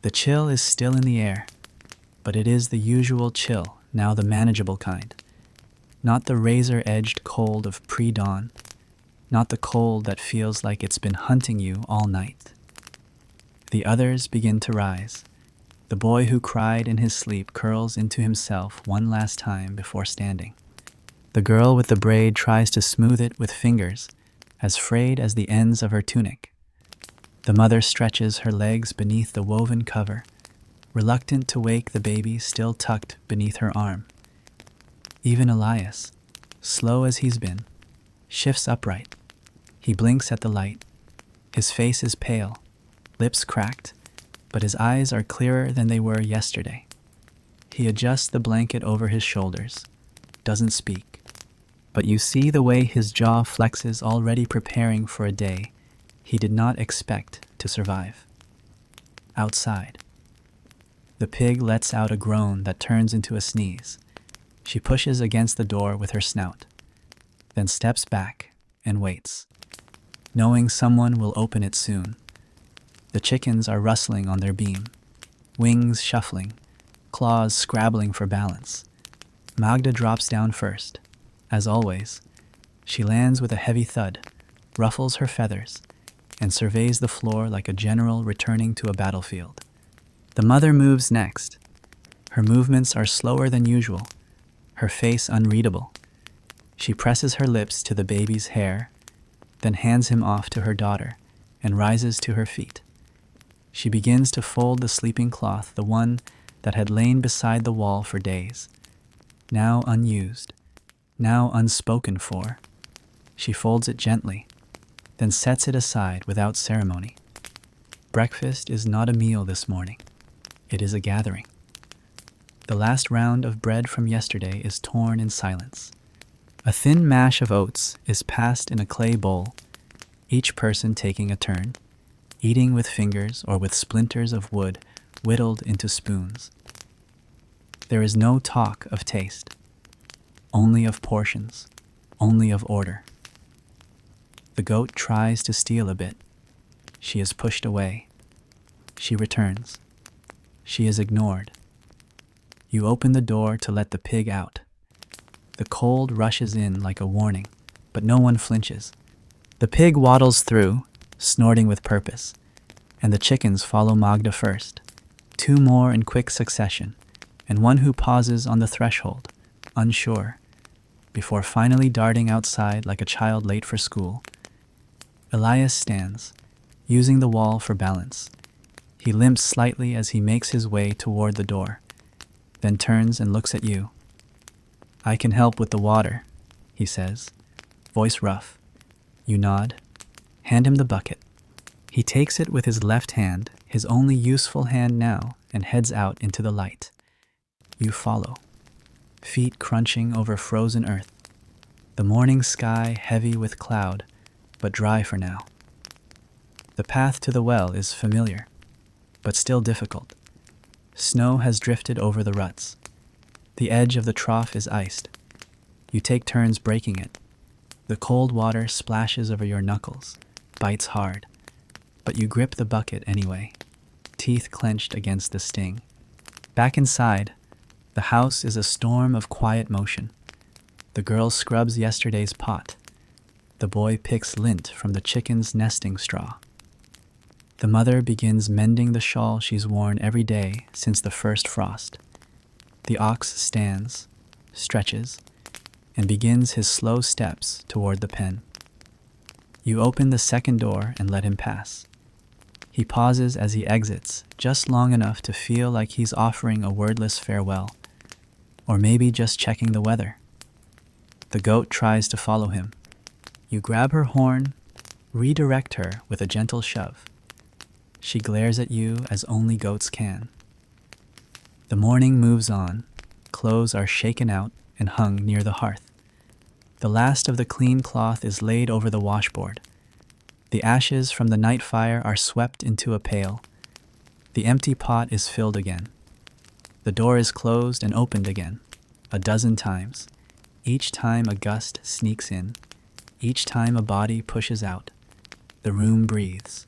The chill is still in the air, but it is the usual chill, now the manageable kind. Not the razor-edged cold of pre-dawn, not the cold that feels like it's been hunting you all night. The others begin to rise. The boy who cried in his sleep curls into himself one last time before standing. The girl with the braid tries to smooth it with fingers as frayed as the ends of her tunic. The mother stretches her legs beneath the woven cover, reluctant to wake the baby still tucked beneath her arm. Even Elias, slow as he's been, shifts upright. He blinks at the light. His face is pale, lips cracked, but his eyes are clearer than they were yesterday. He adjusts the blanket over his shoulders, doesn't speak. But you see the way his jaw flexes, already preparing for a day he did not expect to survive. Outside, the pig lets out a groan that turns into a sneeze. She pushes against the door with her snout, then steps back and waits, knowing someone will open it soon. The chickens are rustling on their beam, wings shuffling, claws scrabbling for balance. Magda drops down first. As always, she lands with a heavy thud, ruffles her feathers, and surveys the floor like a general returning to a battlefield. The mother moves next. Her movements are slower than usual, her face unreadable. She presses her lips to the baby's hair, then hands him off to her daughter, and rises to her feet. She begins to fold the sleeping cloth, the one that had lain beside the wall for days, now unused, now unspoken for. She folds it gently, then sets it aside without ceremony. Breakfast is not a meal this morning. It is a gathering. The last round of bread from yesterday is torn in silence. A thin mash of oats is passed in a clay bowl, each person taking a turn, eating with fingers or with splinters of wood whittled into spoons. There is no talk of taste, only of portions, only of order. The goat tries to steal a bit. She is pushed away. She returns. She is ignored. You open the door to let the pig out. The cold rushes in like a warning, but no one flinches. The pig waddles through, snorting with purpose, and the chickens follow Magda first, two more in quick succession, and one who pauses on the threshold, unsure, before finally darting outside like a child late for school. Elias stands, using the wall for balance. He limps slightly as he makes his way toward the door, then turns and looks at you. "I can help with the water," he says, voice rough. You nod. Hand him the bucket. He takes it with his left hand, his only useful hand now, and heads out into the light. You follow. feet crunching over frozen earth. The morning sky heavy with cloud, but dry for now. The path to the well is familiar, but still difficult. Snow has drifted over the ruts. The edge of the trough is iced. You take turns breaking it. The cold water splashes over your knuckles, bites hard, but you grip the bucket anyway, teeth clenched against the sting. Back inside, the house is a storm of quiet motion. The girl scrubs yesterday's pot. The boy picks lint from the chicken's nesting straw. The mother begins mending the shawl she's worn every day since the first frost. The ox stands, stretches, and begins his slow steps toward the pen. You open the second door and let him pass. He pauses as he exits, just long enough to feel like he's offering a wordless farewell, or maybe just checking the weather. The goat tries to follow him. You grab her horn, redirect her with a gentle shove. She glares at you as only goats can. The morning moves on. Clothes are shaken out and hung near the hearth. The last of the clean cloth is laid over the washboard. The ashes from the night fire are swept into a pail. The empty pot is filled again. The door is closed and opened again, a dozen times. Each time a gust sneaks in. Each time a body pushes out. The room breathes.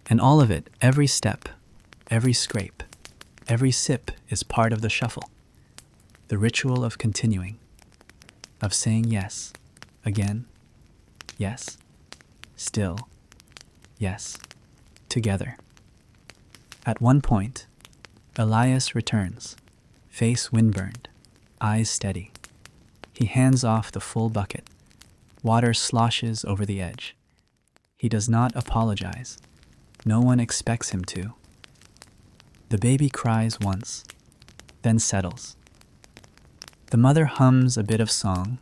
And all of it, every step, every scrape, every sip is part of the shuffle. The ritual of continuing, of saying yes, again, yes, still, yes, together. At one point, Elias returns, face windburned, eyes steady. He hands off the full bucket. Water sloshes over the edge. He does not apologize. No one expects him to. The baby cries once, then settles. The mother hums a bit of song,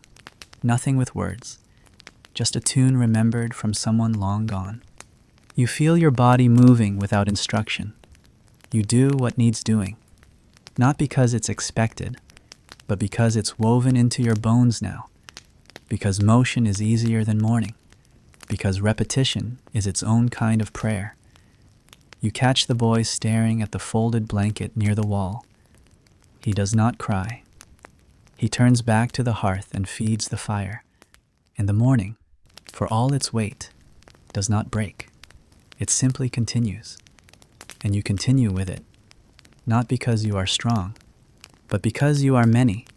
nothing with words, just a tune remembered from someone long gone. You feel your body moving without instruction. You do what needs doing, not because it's expected, but because it's woven into your bones now, because motion is easier than mourning, because repetition is its own kind of prayer. You catch the boy staring at the folded blanket near the wall. He does not cry. He turns back to the hearth and feeds the fire. And the morning, for all its weight, does not break. It simply continues. And you continue with it, not because you are strong, but because you are many,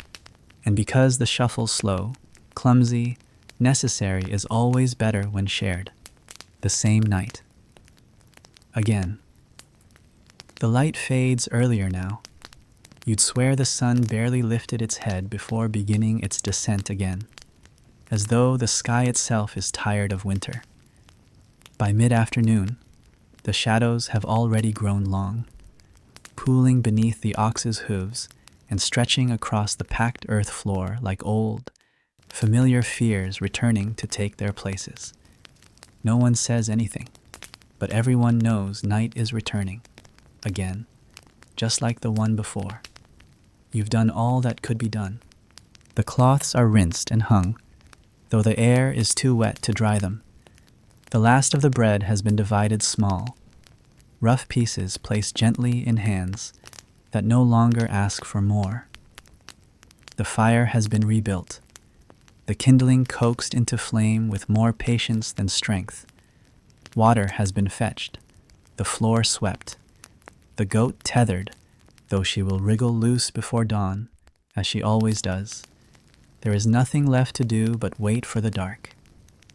and because the shuffle slow, clumsy, necessary is always better when shared. The same night. Again. The light fades earlier now. You'd swear the sun barely lifted its head before beginning its descent again, as though the sky itself is tired of winter. By mid-afternoon, the shadows have already grown long, pooling beneath the ox's hooves and stretching across the packed earth floor like old, familiar fears returning to take their places. No one says anything, but everyone knows night is returning, again, just like the one before. You've done all that could be done. The cloths are rinsed and hung, though the air is too wet to dry them. The last of the bread has been divided small, rough pieces placed gently in hands that no longer ask for more. The fire has been rebuilt, the kindling coaxed into flame with more patience than strength. Water has been fetched, the floor swept, the goat tethered, though she will wriggle loose before dawn, as she always does. There is nothing left to do but wait for the dark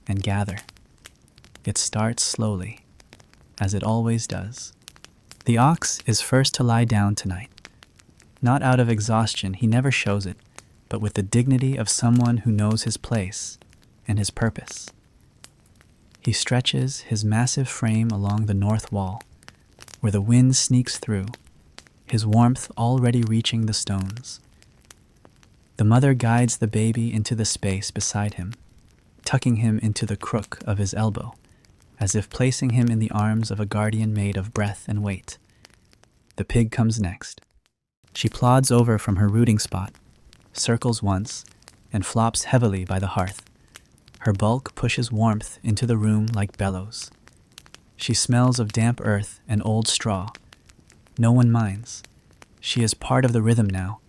and gather. It starts slowly, as it always does. The ox is first to lie down tonight. Not out of exhaustion, he never shows it, but with the dignity of someone who knows his place and his purpose. He stretches his massive frame along the north wall, where the wind sneaks through, his warmth already reaching the stones. The mother guides the baby into the space beside him, tucking him into the crook of his elbow, as if placing him in the arms of a guardian made of breath and weight. The pig comes next. She plods over from her rooting spot, circles once, and flops heavily by the hearth. Her bulk pushes warmth into the room like bellows. She smells of damp earth and old straw. No one minds. She is part of the rhythm now.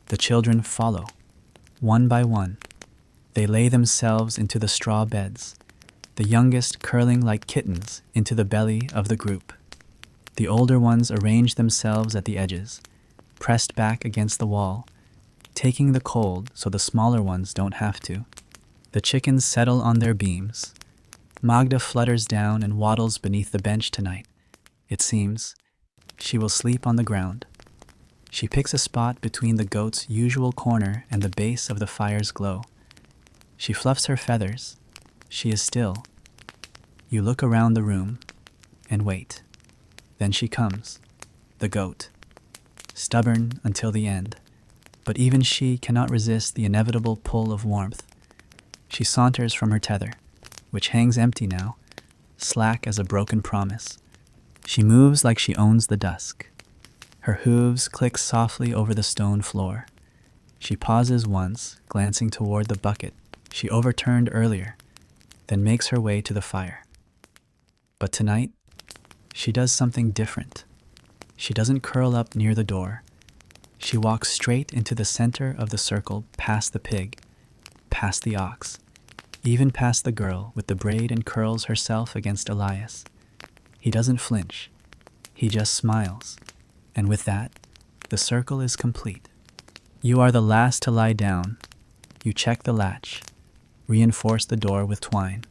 The children follow. One by one, they lay themselves into the straw beds, the youngest curling like kittens into the belly of the group. The older ones arrange themselves at the edges, pressed back against the wall, taking the cold so the smaller ones don't have to. The chickens settle on their beams. Magda flutters down and waddles beneath the bench tonight. It seems she will sleep on the ground. She picks a spot between the goat's usual corner and the base of the fire's glow. She fluffs her feathers. She is still. You look around the room and wait. Then she comes, the goat, stubborn until the end, but even she cannot resist the inevitable pull of warmth. She saunters from her tether, which hangs empty now, slack as a broken promise. She moves like she owns the dusk. Her hooves click softly over the stone floor. She pauses once, glancing toward the bucket she overturned earlier, then makes her way to the fire. But tonight, she does something different. She doesn't curl up near the door. She walks straight into the center of the circle, past the pig, past the ox, even past the girl with the braid and curls herself against Elias. He doesn't flinch. He just smiles. And with that, the circle is complete. You are the last to lie down. You check the latch, reinforce the door with twine,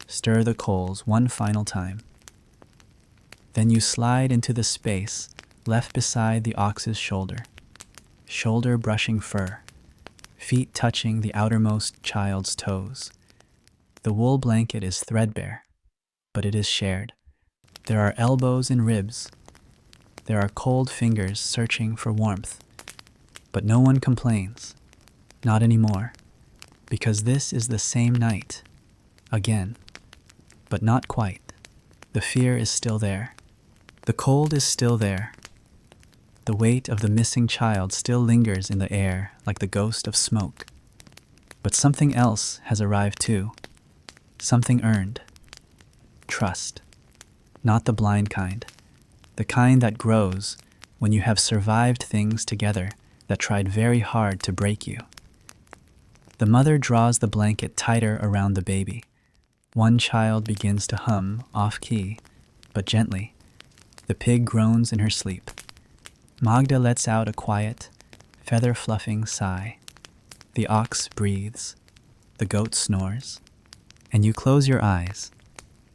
stir the coals one final time. Then you slide into the space left beside the ox's shoulder, shoulder brushing fur, feet touching the outermost child's toes. The wool blanket is threadbare, but it is shared. There are elbows and ribs. There are cold fingers searching for warmth. But no one complains. Not anymore. Because this is the same night. Again. But not quite. The fear is still there. The cold is still there. The weight of the missing child still lingers in the air like the ghost of smoke. But something else has arrived too. Something earned. Trust. Not the blind kind. The kind that grows when you have survived things together that tried very hard to break you. The mother draws the blanket tighter around the baby. One child begins to hum off-key, but gently. The pig groans in her sleep. Magda lets out a quiet, feather-fluffing sigh. The ox breathes. The goat snores. And you close your eyes.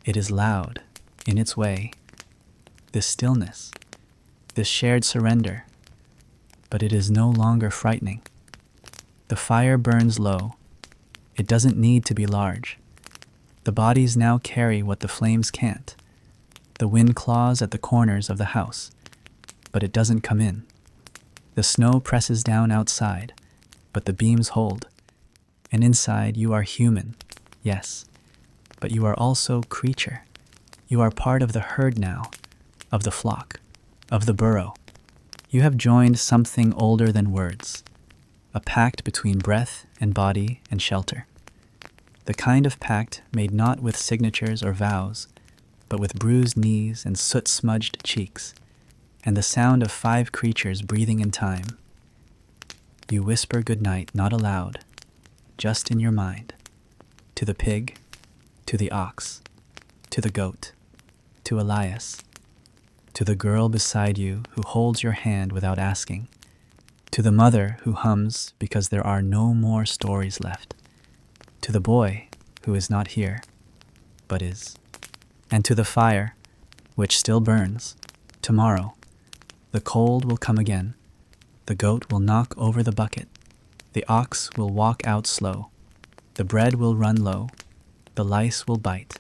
It is loud, in its way. This stillness, this shared surrender, but it is no longer frightening. The fire burns low. It doesn't need to be large. The bodies now carry what the flames can't. The wind claws at the corners of the house, but it doesn't come in. The snow presses down outside, but the beams hold. And inside you are human, yes, but you are also creature. You are part of the herd now, of the flock, of the burrow. You have joined something older than words, a pact between breath and body and shelter. The kind of pact made not with signatures or vows, but with bruised knees and soot-smudged cheeks, and the sound of 5 creatures breathing in time. You whisper goodnight not aloud, just in your mind, to the pig, to the ox, to the goat, to Elias, to the girl beside you who holds your hand without asking, to the mother who hums because there are no more stories left, to the boy who is not here, but is, and to the fire, which still burns. Tomorrow, the cold will come again. The goat will knock over the bucket. The ox will walk out slow. The bread will run low. The lice will bite.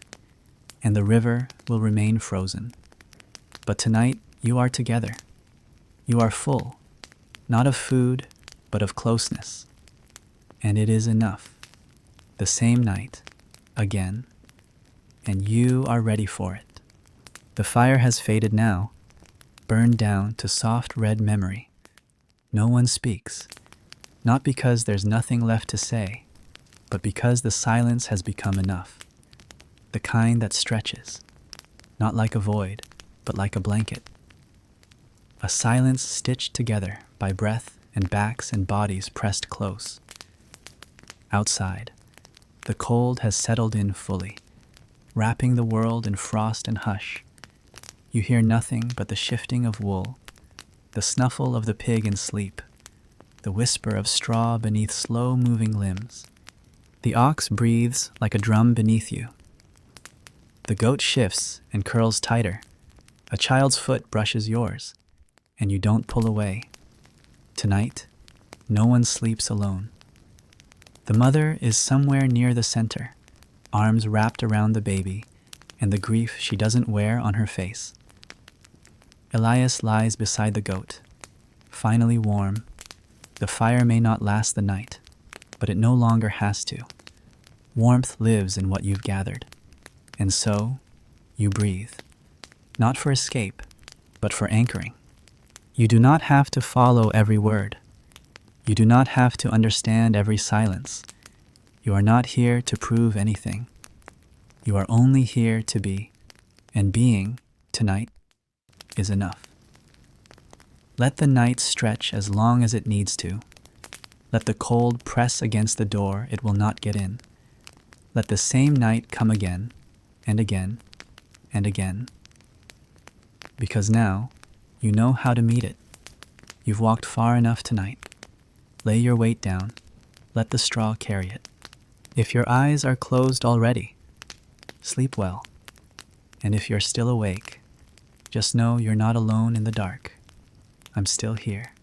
And the river will remain frozen. But tonight you are together. You are full, not of food, but of closeness. And it is enough. The same night, again, and you are ready for it. The fire has faded now, burned down to soft red memory. No one speaks. Not because there's nothing left to say, but because the silence has become enough. The kind that stretches, not like a void, but like a blanket. A silence stitched together by breath and backs and bodies pressed close. Outside, the cold has settled in fully, wrapping the world in frost and hush. You hear nothing but the shifting of wool, the snuffle of the pig in sleep, the whisper of straw beneath slow-moving limbs. The ox breathes like a drum beneath you. The goat shifts and curls tighter. A child's foot brushes yours, and you don't pull away. Tonight, no one sleeps alone. The mother is somewhere near the center, arms wrapped around the baby, and the grief she doesn't wear on her face. Elias lies beside the goat, finally warm. The fire may not last the night, but it no longer has to. Warmth lives in what you've gathered. And so, you breathe. Not for escape, but for anchoring. You do not have to follow every word. You do not have to understand every silence. You are not here to prove anything. You are only here to be, and being, tonight, is enough. Let the night stretch as long as it needs to. Let the cold press against the door it will not get in. Let the same night come again, and again, and again. Because now, you know how to meet it. You've walked far enough tonight. Lay your weight down. Let the straw carry it. If your eyes are closed already, sleep well. And if you're still awake, just know you're not alone in the dark. I'm still here.